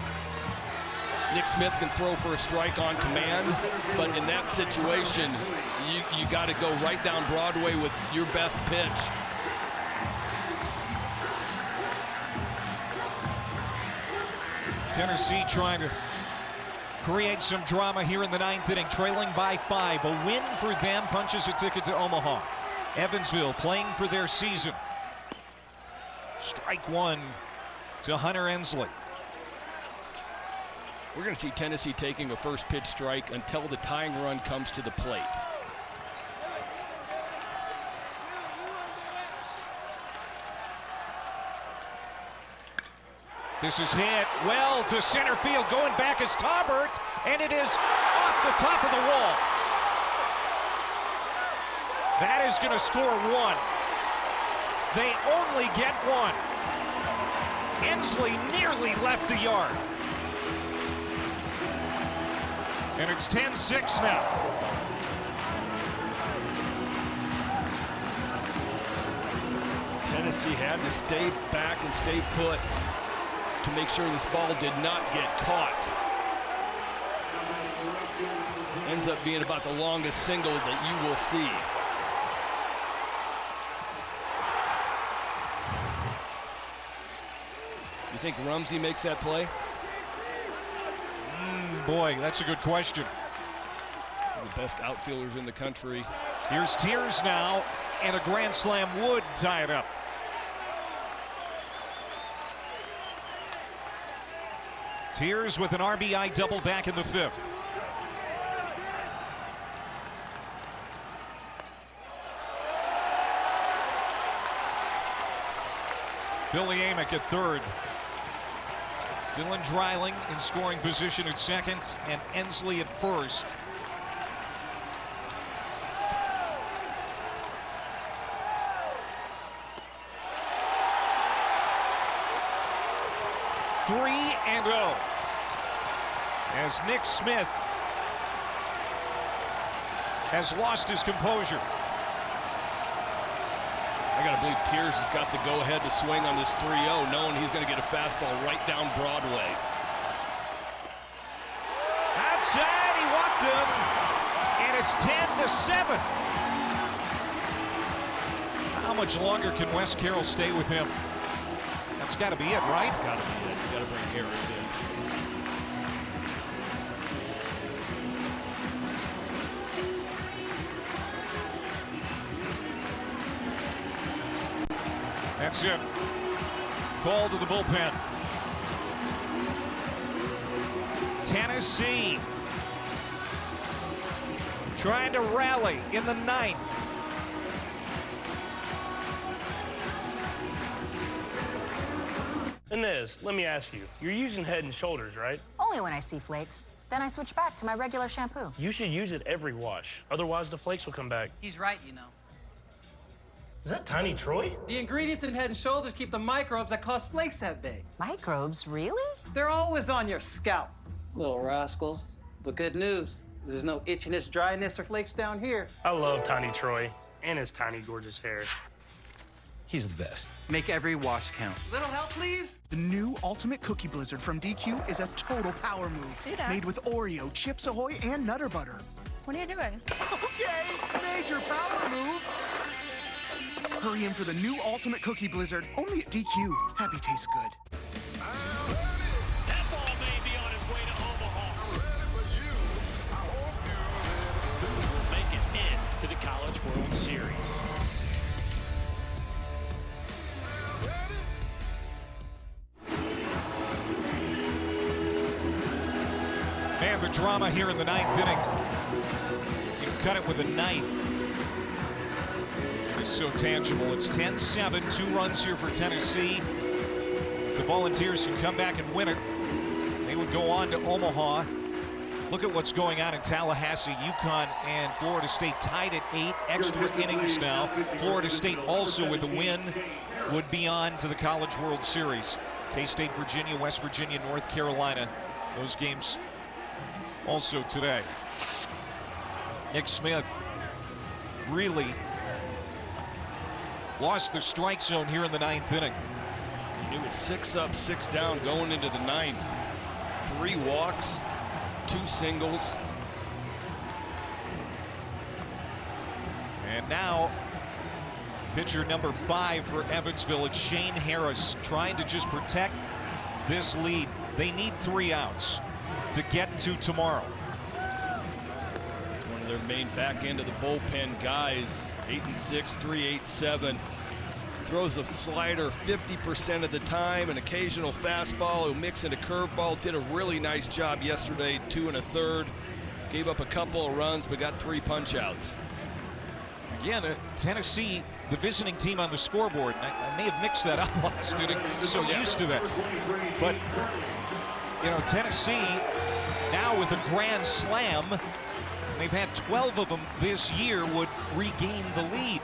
Nick Smith can throw for a strike on command. But in that situation, you got to go right down Broadway with your best pitch. Tennessee trying to create some drama here in the 9th inning, trailing by 5. A win for them punches a ticket to Omaha. Evansville playing for their season. Strike 1 to Hunter Ensley. We're going to see Tennessee taking a first pitch strike until the tying run comes to the plate. This is hit well to center field. Going back is Taubert, and it is off the top of the wall. That is going to score 1. They only get 1. Ensley nearly left the yard. And it's 10-6 now. Tennessee had to stay back and stay put to make sure this ball did not get caught. Ends up being about the longest single that you will see. You think Rumsey makes that play? Boy, that's a good question. One of the best outfielders in the country. Here's Tears now, and a grand slam would tie it up. Tears with an RBI double back in the 5th. Billy Amick at 3rd. Dylan Dreiling in scoring position at 2nd, and Ensley at 1st. Three and 0 as Nick Smith has lost his composure. I got to believe Tears has got the go-ahead to swing on this 3-0, knowing he's going to get a fastball right down Broadway. Outside, he walked him, and it's 10-7. How much longer can Wes Carroll stay with him? That's got to be it, right? It's got to be it. You got to bring Harris in. That's it. Call to the bullpen. Tennessee trying to rally in the ninth. Inez, let me ask you, you're using Head and Shoulders, right? Only when I see flakes. Then I switch back to my regular shampoo. You should use it every wash. Otherwise, the flakes will come back. He's right, you know. Is that Tiny Troy? The ingredients in Head and Shoulders keep the microbes that cause flakes that big. Microbes, really? They're always on your scalp, little rascals. But good news, there's no itchiness, dryness, or flakes down here. I love Tiny Troy and his tiny, gorgeous hair. He's the best. Make every wash count. Little help, please? The new Ultimate Cookie Blizzard from DQ is a total power move. See that? Made with Oreo, Chips Ahoy, and Nutter Butter. What are you doing? Okay, major power move. Hurry in for the new Ultimate Cookie Blizzard, only at DQ. Happy tastes good. That ball may be on his way to Omaha. Will make it into the College World Series. Man, the drama here in the ninth inning. You can cut it with a knife. It's so tangible. It's 10-7, 2 runs here for Tennessee. The Volunteers can come back and win it. They would go on to Omaha. Look at what's going on in Tallahassee. UConn and Florida State tied at 8 extra innings now. Florida State also with a win would be on to the College World Series. K-State, Virginia, West Virginia, North Carolina. Those games also today. Nick Smith really lost the strike zone here in the ninth inning. It was 6 up, 6 down going into the ninth. 3 walks, 2 singles. And now pitcher number 5 for Evansville, it's Shane Harris trying to just protect this lead. They need 3 outs to get to tomorrow. One of their main back end of the bullpen guys, 8-6, 3.87. Throws a slider 50% of the time, an occasional fastball. He'll mix in a curveball. Did a really nice job yesterday, 2 1/3. Gave up a couple of runs, but got 3 punch outs. Again, Tennessee, the visiting team on the scoreboard. I may have mixed that up last inning, so used to that. But, you know, Tennessee now with a grand slam, and they've had 12 of them this year, would regain the lead.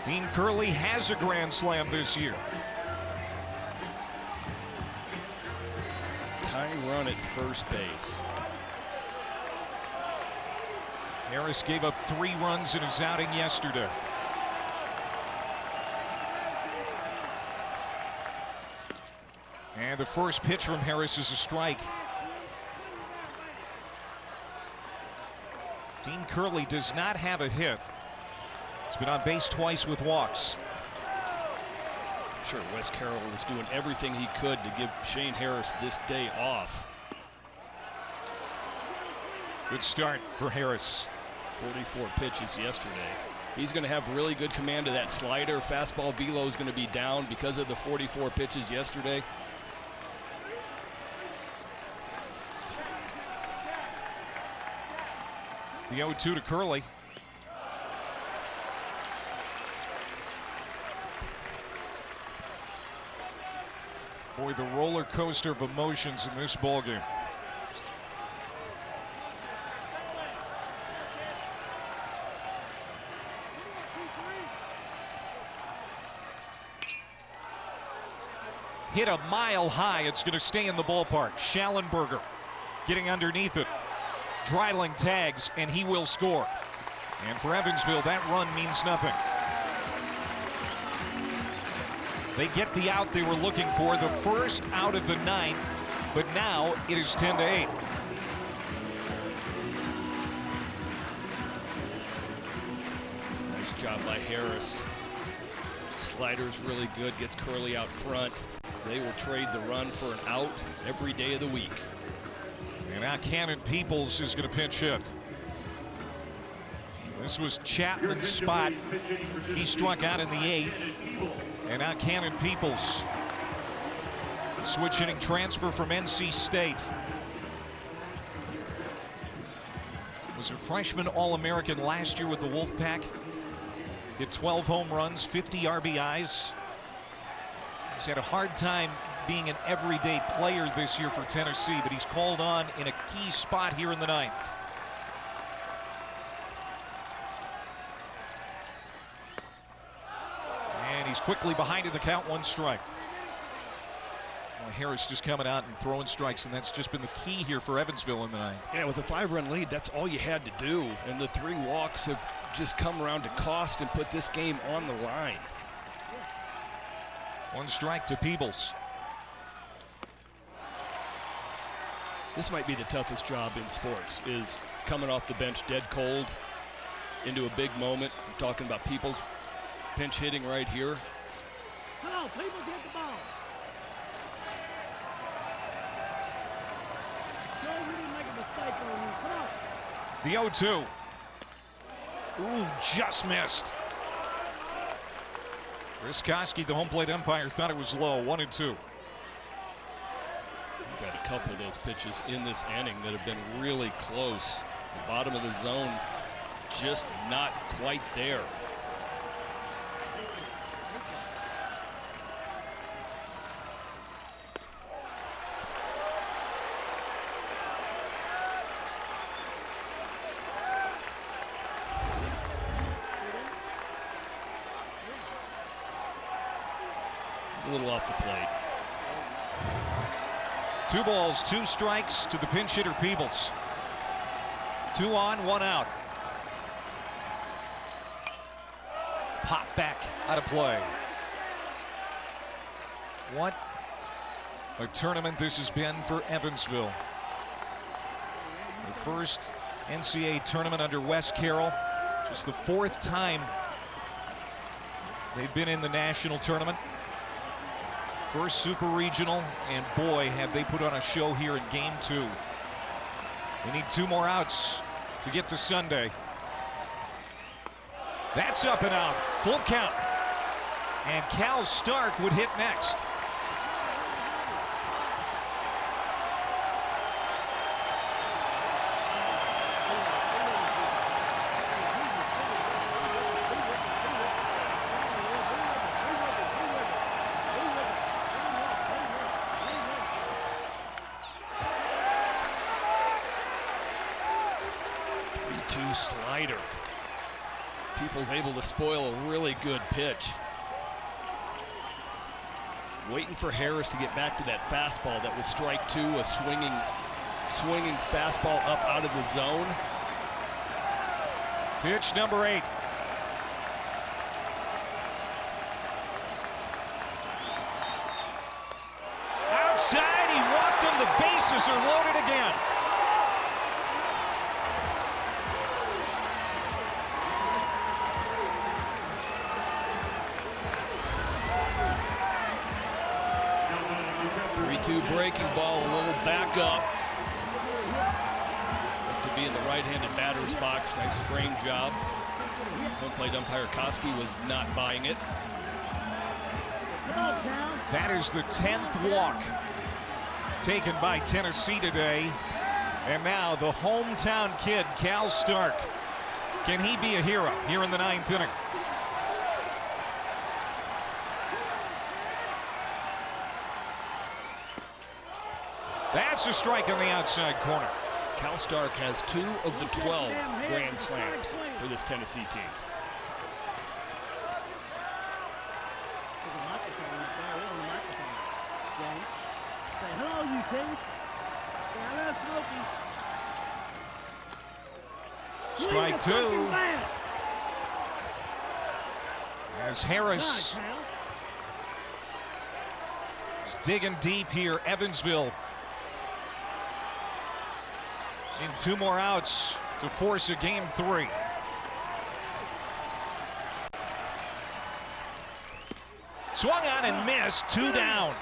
Dean Curley has a grand slam this year. Tying run at first base. Harris gave up 3 runs in his outing yesterday. And the first pitch from Harris is a strike. Dean Curley does not have a hit. He's been on base twice with walks. I'm sure Wes Carroll was doing everything he could to give Shane Harris this day off. Good start for Harris. 44 pitches yesterday. He's going to have really good command of that slider. Fastball velo is going to be down because of the 44 pitches yesterday. The 0-2 to Curley. Boy, the roller coaster of emotions in this ballgame. Hit a mile high. It's going to stay in the ballpark. Schallenberger getting underneath it. Dreiling tags, and he will score. And for Evansville, that run means nothing. They get the out they were looking for, the first out of the 9th, but now it is 10-8. Nice job by Harris. Slider's really good, gets Curley out front. They will trade the run for an out every day of the week. And now Cannon Peoples is going to pinch hit. This was Chapman's spot. He struck out in the 8th. And now Cannon Peoples. Switch hitting transfer from NC State. Was a freshman All-American last year with the Wolfpack. Hit 12 home runs, 50 RBIs. He's had a hard time being an everyday player this year for Tennessee, but he's called on in a key spot here in the 9th. And he's quickly behind in the count, 1 strike. Well, Harris just coming out and throwing strikes, and that's just been the key here for Evansville in the 9th. Yeah, with a 5-run lead, that's all you had to do. And the 3 walks have just come around to cost and put this game on the line. 1 strike to Peebles. This might be the toughest job in sports, is coming off the bench dead cold into a big moment. I'm talking about Peoples pinch hitting right here. Come on, Peoples, hit the ball. Joe, we didn't make a mistake on you. Come on. The 0-2. Ooh, just missed. Chris Koski, the home plate umpire, thought it was low. 1-2. We've got a couple of those pitches in this inning that have been really close. The bottom of the zone just not quite there. A little off the plate. 2 balls, 2 strikes to the pinch hitter Peebles. 2 on, 1 out. Pop back out of play. What a tournament this has been for Evansville. The first NCAA tournament under Wes Carroll. Just the 4th time they've been in the national tournament. First super regional, and boy, have they put on a show here in game 2. They need 2 more outs to get to Sunday. That's up and out, full count. And Cal Stark would hit next. Slider. Peoples able to spoil a really good pitch. Waiting for Harris to get back to that fastball. That was strike 2, a swinging fastball up out of the zone. Pitch number 8. Outside, he walked him. The bases are loaded again. Breaking ball, a little back up. To be in the right-handed batter's box. Nice frame job. Home plate umpire Koski was not buying it. That is the 10th walk taken by Tennessee today. And now the hometown kid, Cal Stark. Can he be a hero here in the 9th inning? That's a strike on the outside corner. Cal Stark has 2 of the 12 grand slams for this Tennessee team. Say hello, you team. Say hello, Smokey. Strike two. As Harris is digging deep here. Evansville in 2 more outs to force a game 3. Swung on and missed, 2 down.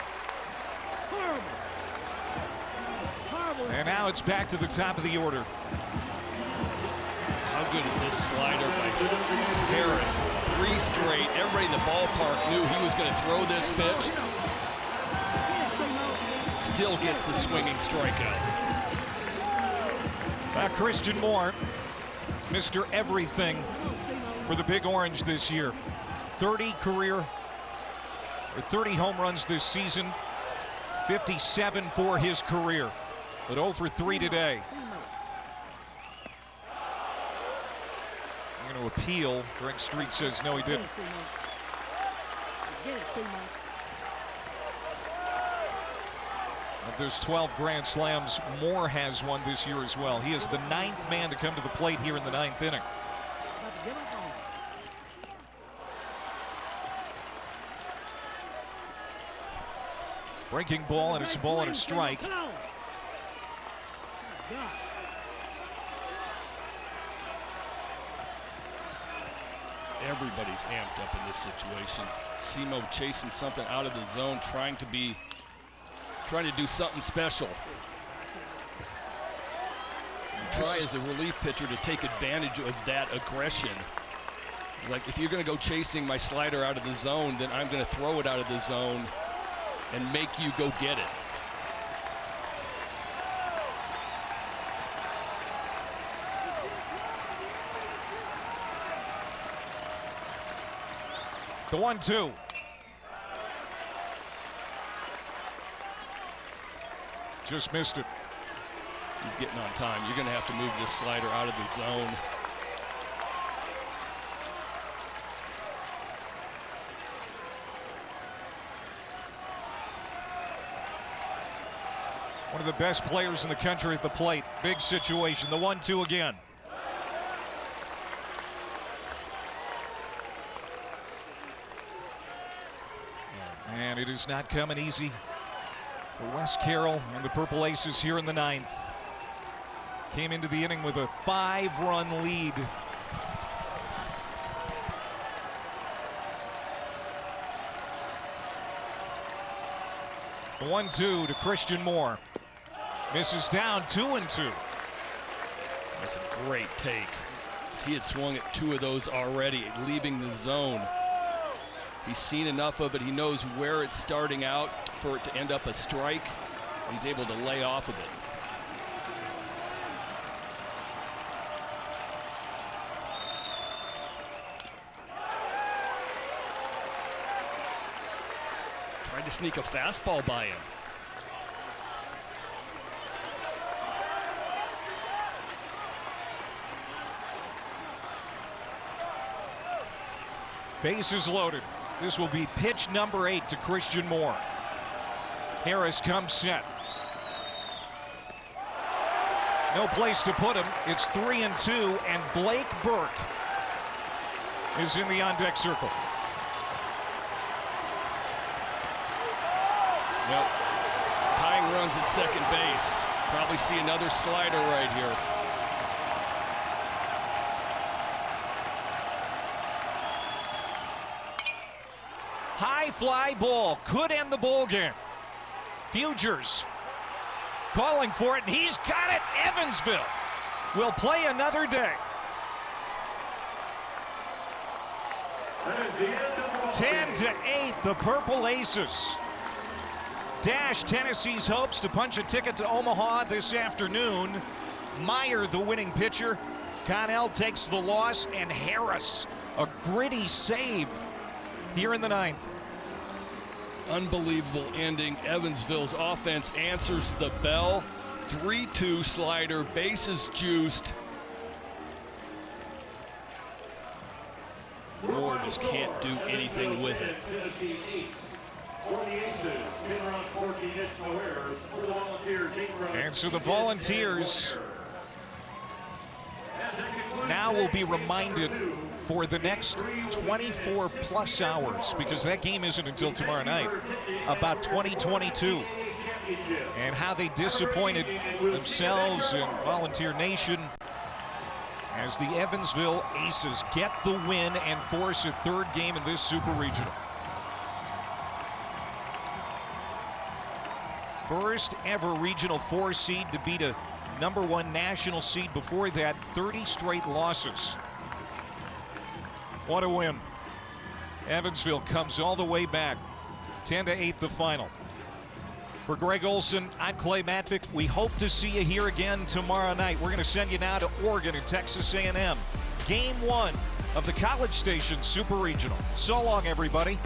And now it's back to the top of the order. How good is this slider by Harris? 3 straight. Everybody in the ballpark knew he was going to throw this pitch. Still gets the swinging strikeout. Christian Moore, Mr. Everything for the Big Orange this year. 30 home runs this season, 57 for his career, but 0 for 3 today. I'm going to appeal. Greg Street says no, he didn't. Of those 12 Grand Slams, Moore has one this year as well. He is the 9th man to come to the plate here in the 9th inning. Breaking ball, and it's a ball and a strike. Everybody's amped up in this situation. Simo chasing something out of the zone, trying to do something special. You try as a relief pitcher to take advantage of that aggression. Like, if you're going to go chasing my slider out of the zone, then I'm going to throw it out of the zone and make you go get it. The 1-2. Just missed it. He's getting on time. You're going to have to move this slider out of the zone. One of the best players in the country at the plate. Big situation. The 1-2 again. And it is not coming easy for Wes Carroll and the Purple Aces here in the 9th. Came into the inning with a 5-run lead. The 1-2 to Christian Moore. Misses down, 2-2. That's a great take. He had swung at 2 of those already, leaving the zone. He's seen enough of it. He knows where it's starting out for it to end up a strike. He's able to lay off of it. Tried to sneak a fastball by him. Bases loaded. This will be pitch number 8 to Christian Moore. Harris comes set. No place to put him. It's 3-2, and Blake Burke is in the on-deck circle. Yep. Tying runs at second base. Probably see another slider right here. High fly ball could end the ball game. Fugers calling for it, and he's got it. Evansville will play another day. 10-8, the Purple Aces dash Tennessee's hopes to punch a ticket to Omaha this afternoon. Meyer, the winning pitcher. Connell takes the loss, and Harris, a gritty save here in the 9th. Unbelievable ending. Evansville's offense answers the bell. 3-2 slider, bases juiced. Moore just can't do anything with it. And so the Volunteers now will be reminded for the next 24 plus hours, because that game isn't until tomorrow night, about 2022 and how they disappointed themselves and Volunteer Nation as the Evansville Aces get the win and force a third game in this Super Regional. First ever Regional 4 seed to beat a #1 national seed. Before that, 30 straight losses. What a win. Evansville comes all the way back. 10-8 the final. For Greg Olson, I'm Clay Matvick. We hope to see you here again tomorrow night. We're going to send you now to Oregon and Texas A&M. Game 1 of the College Station Super Regional. So long, everybody.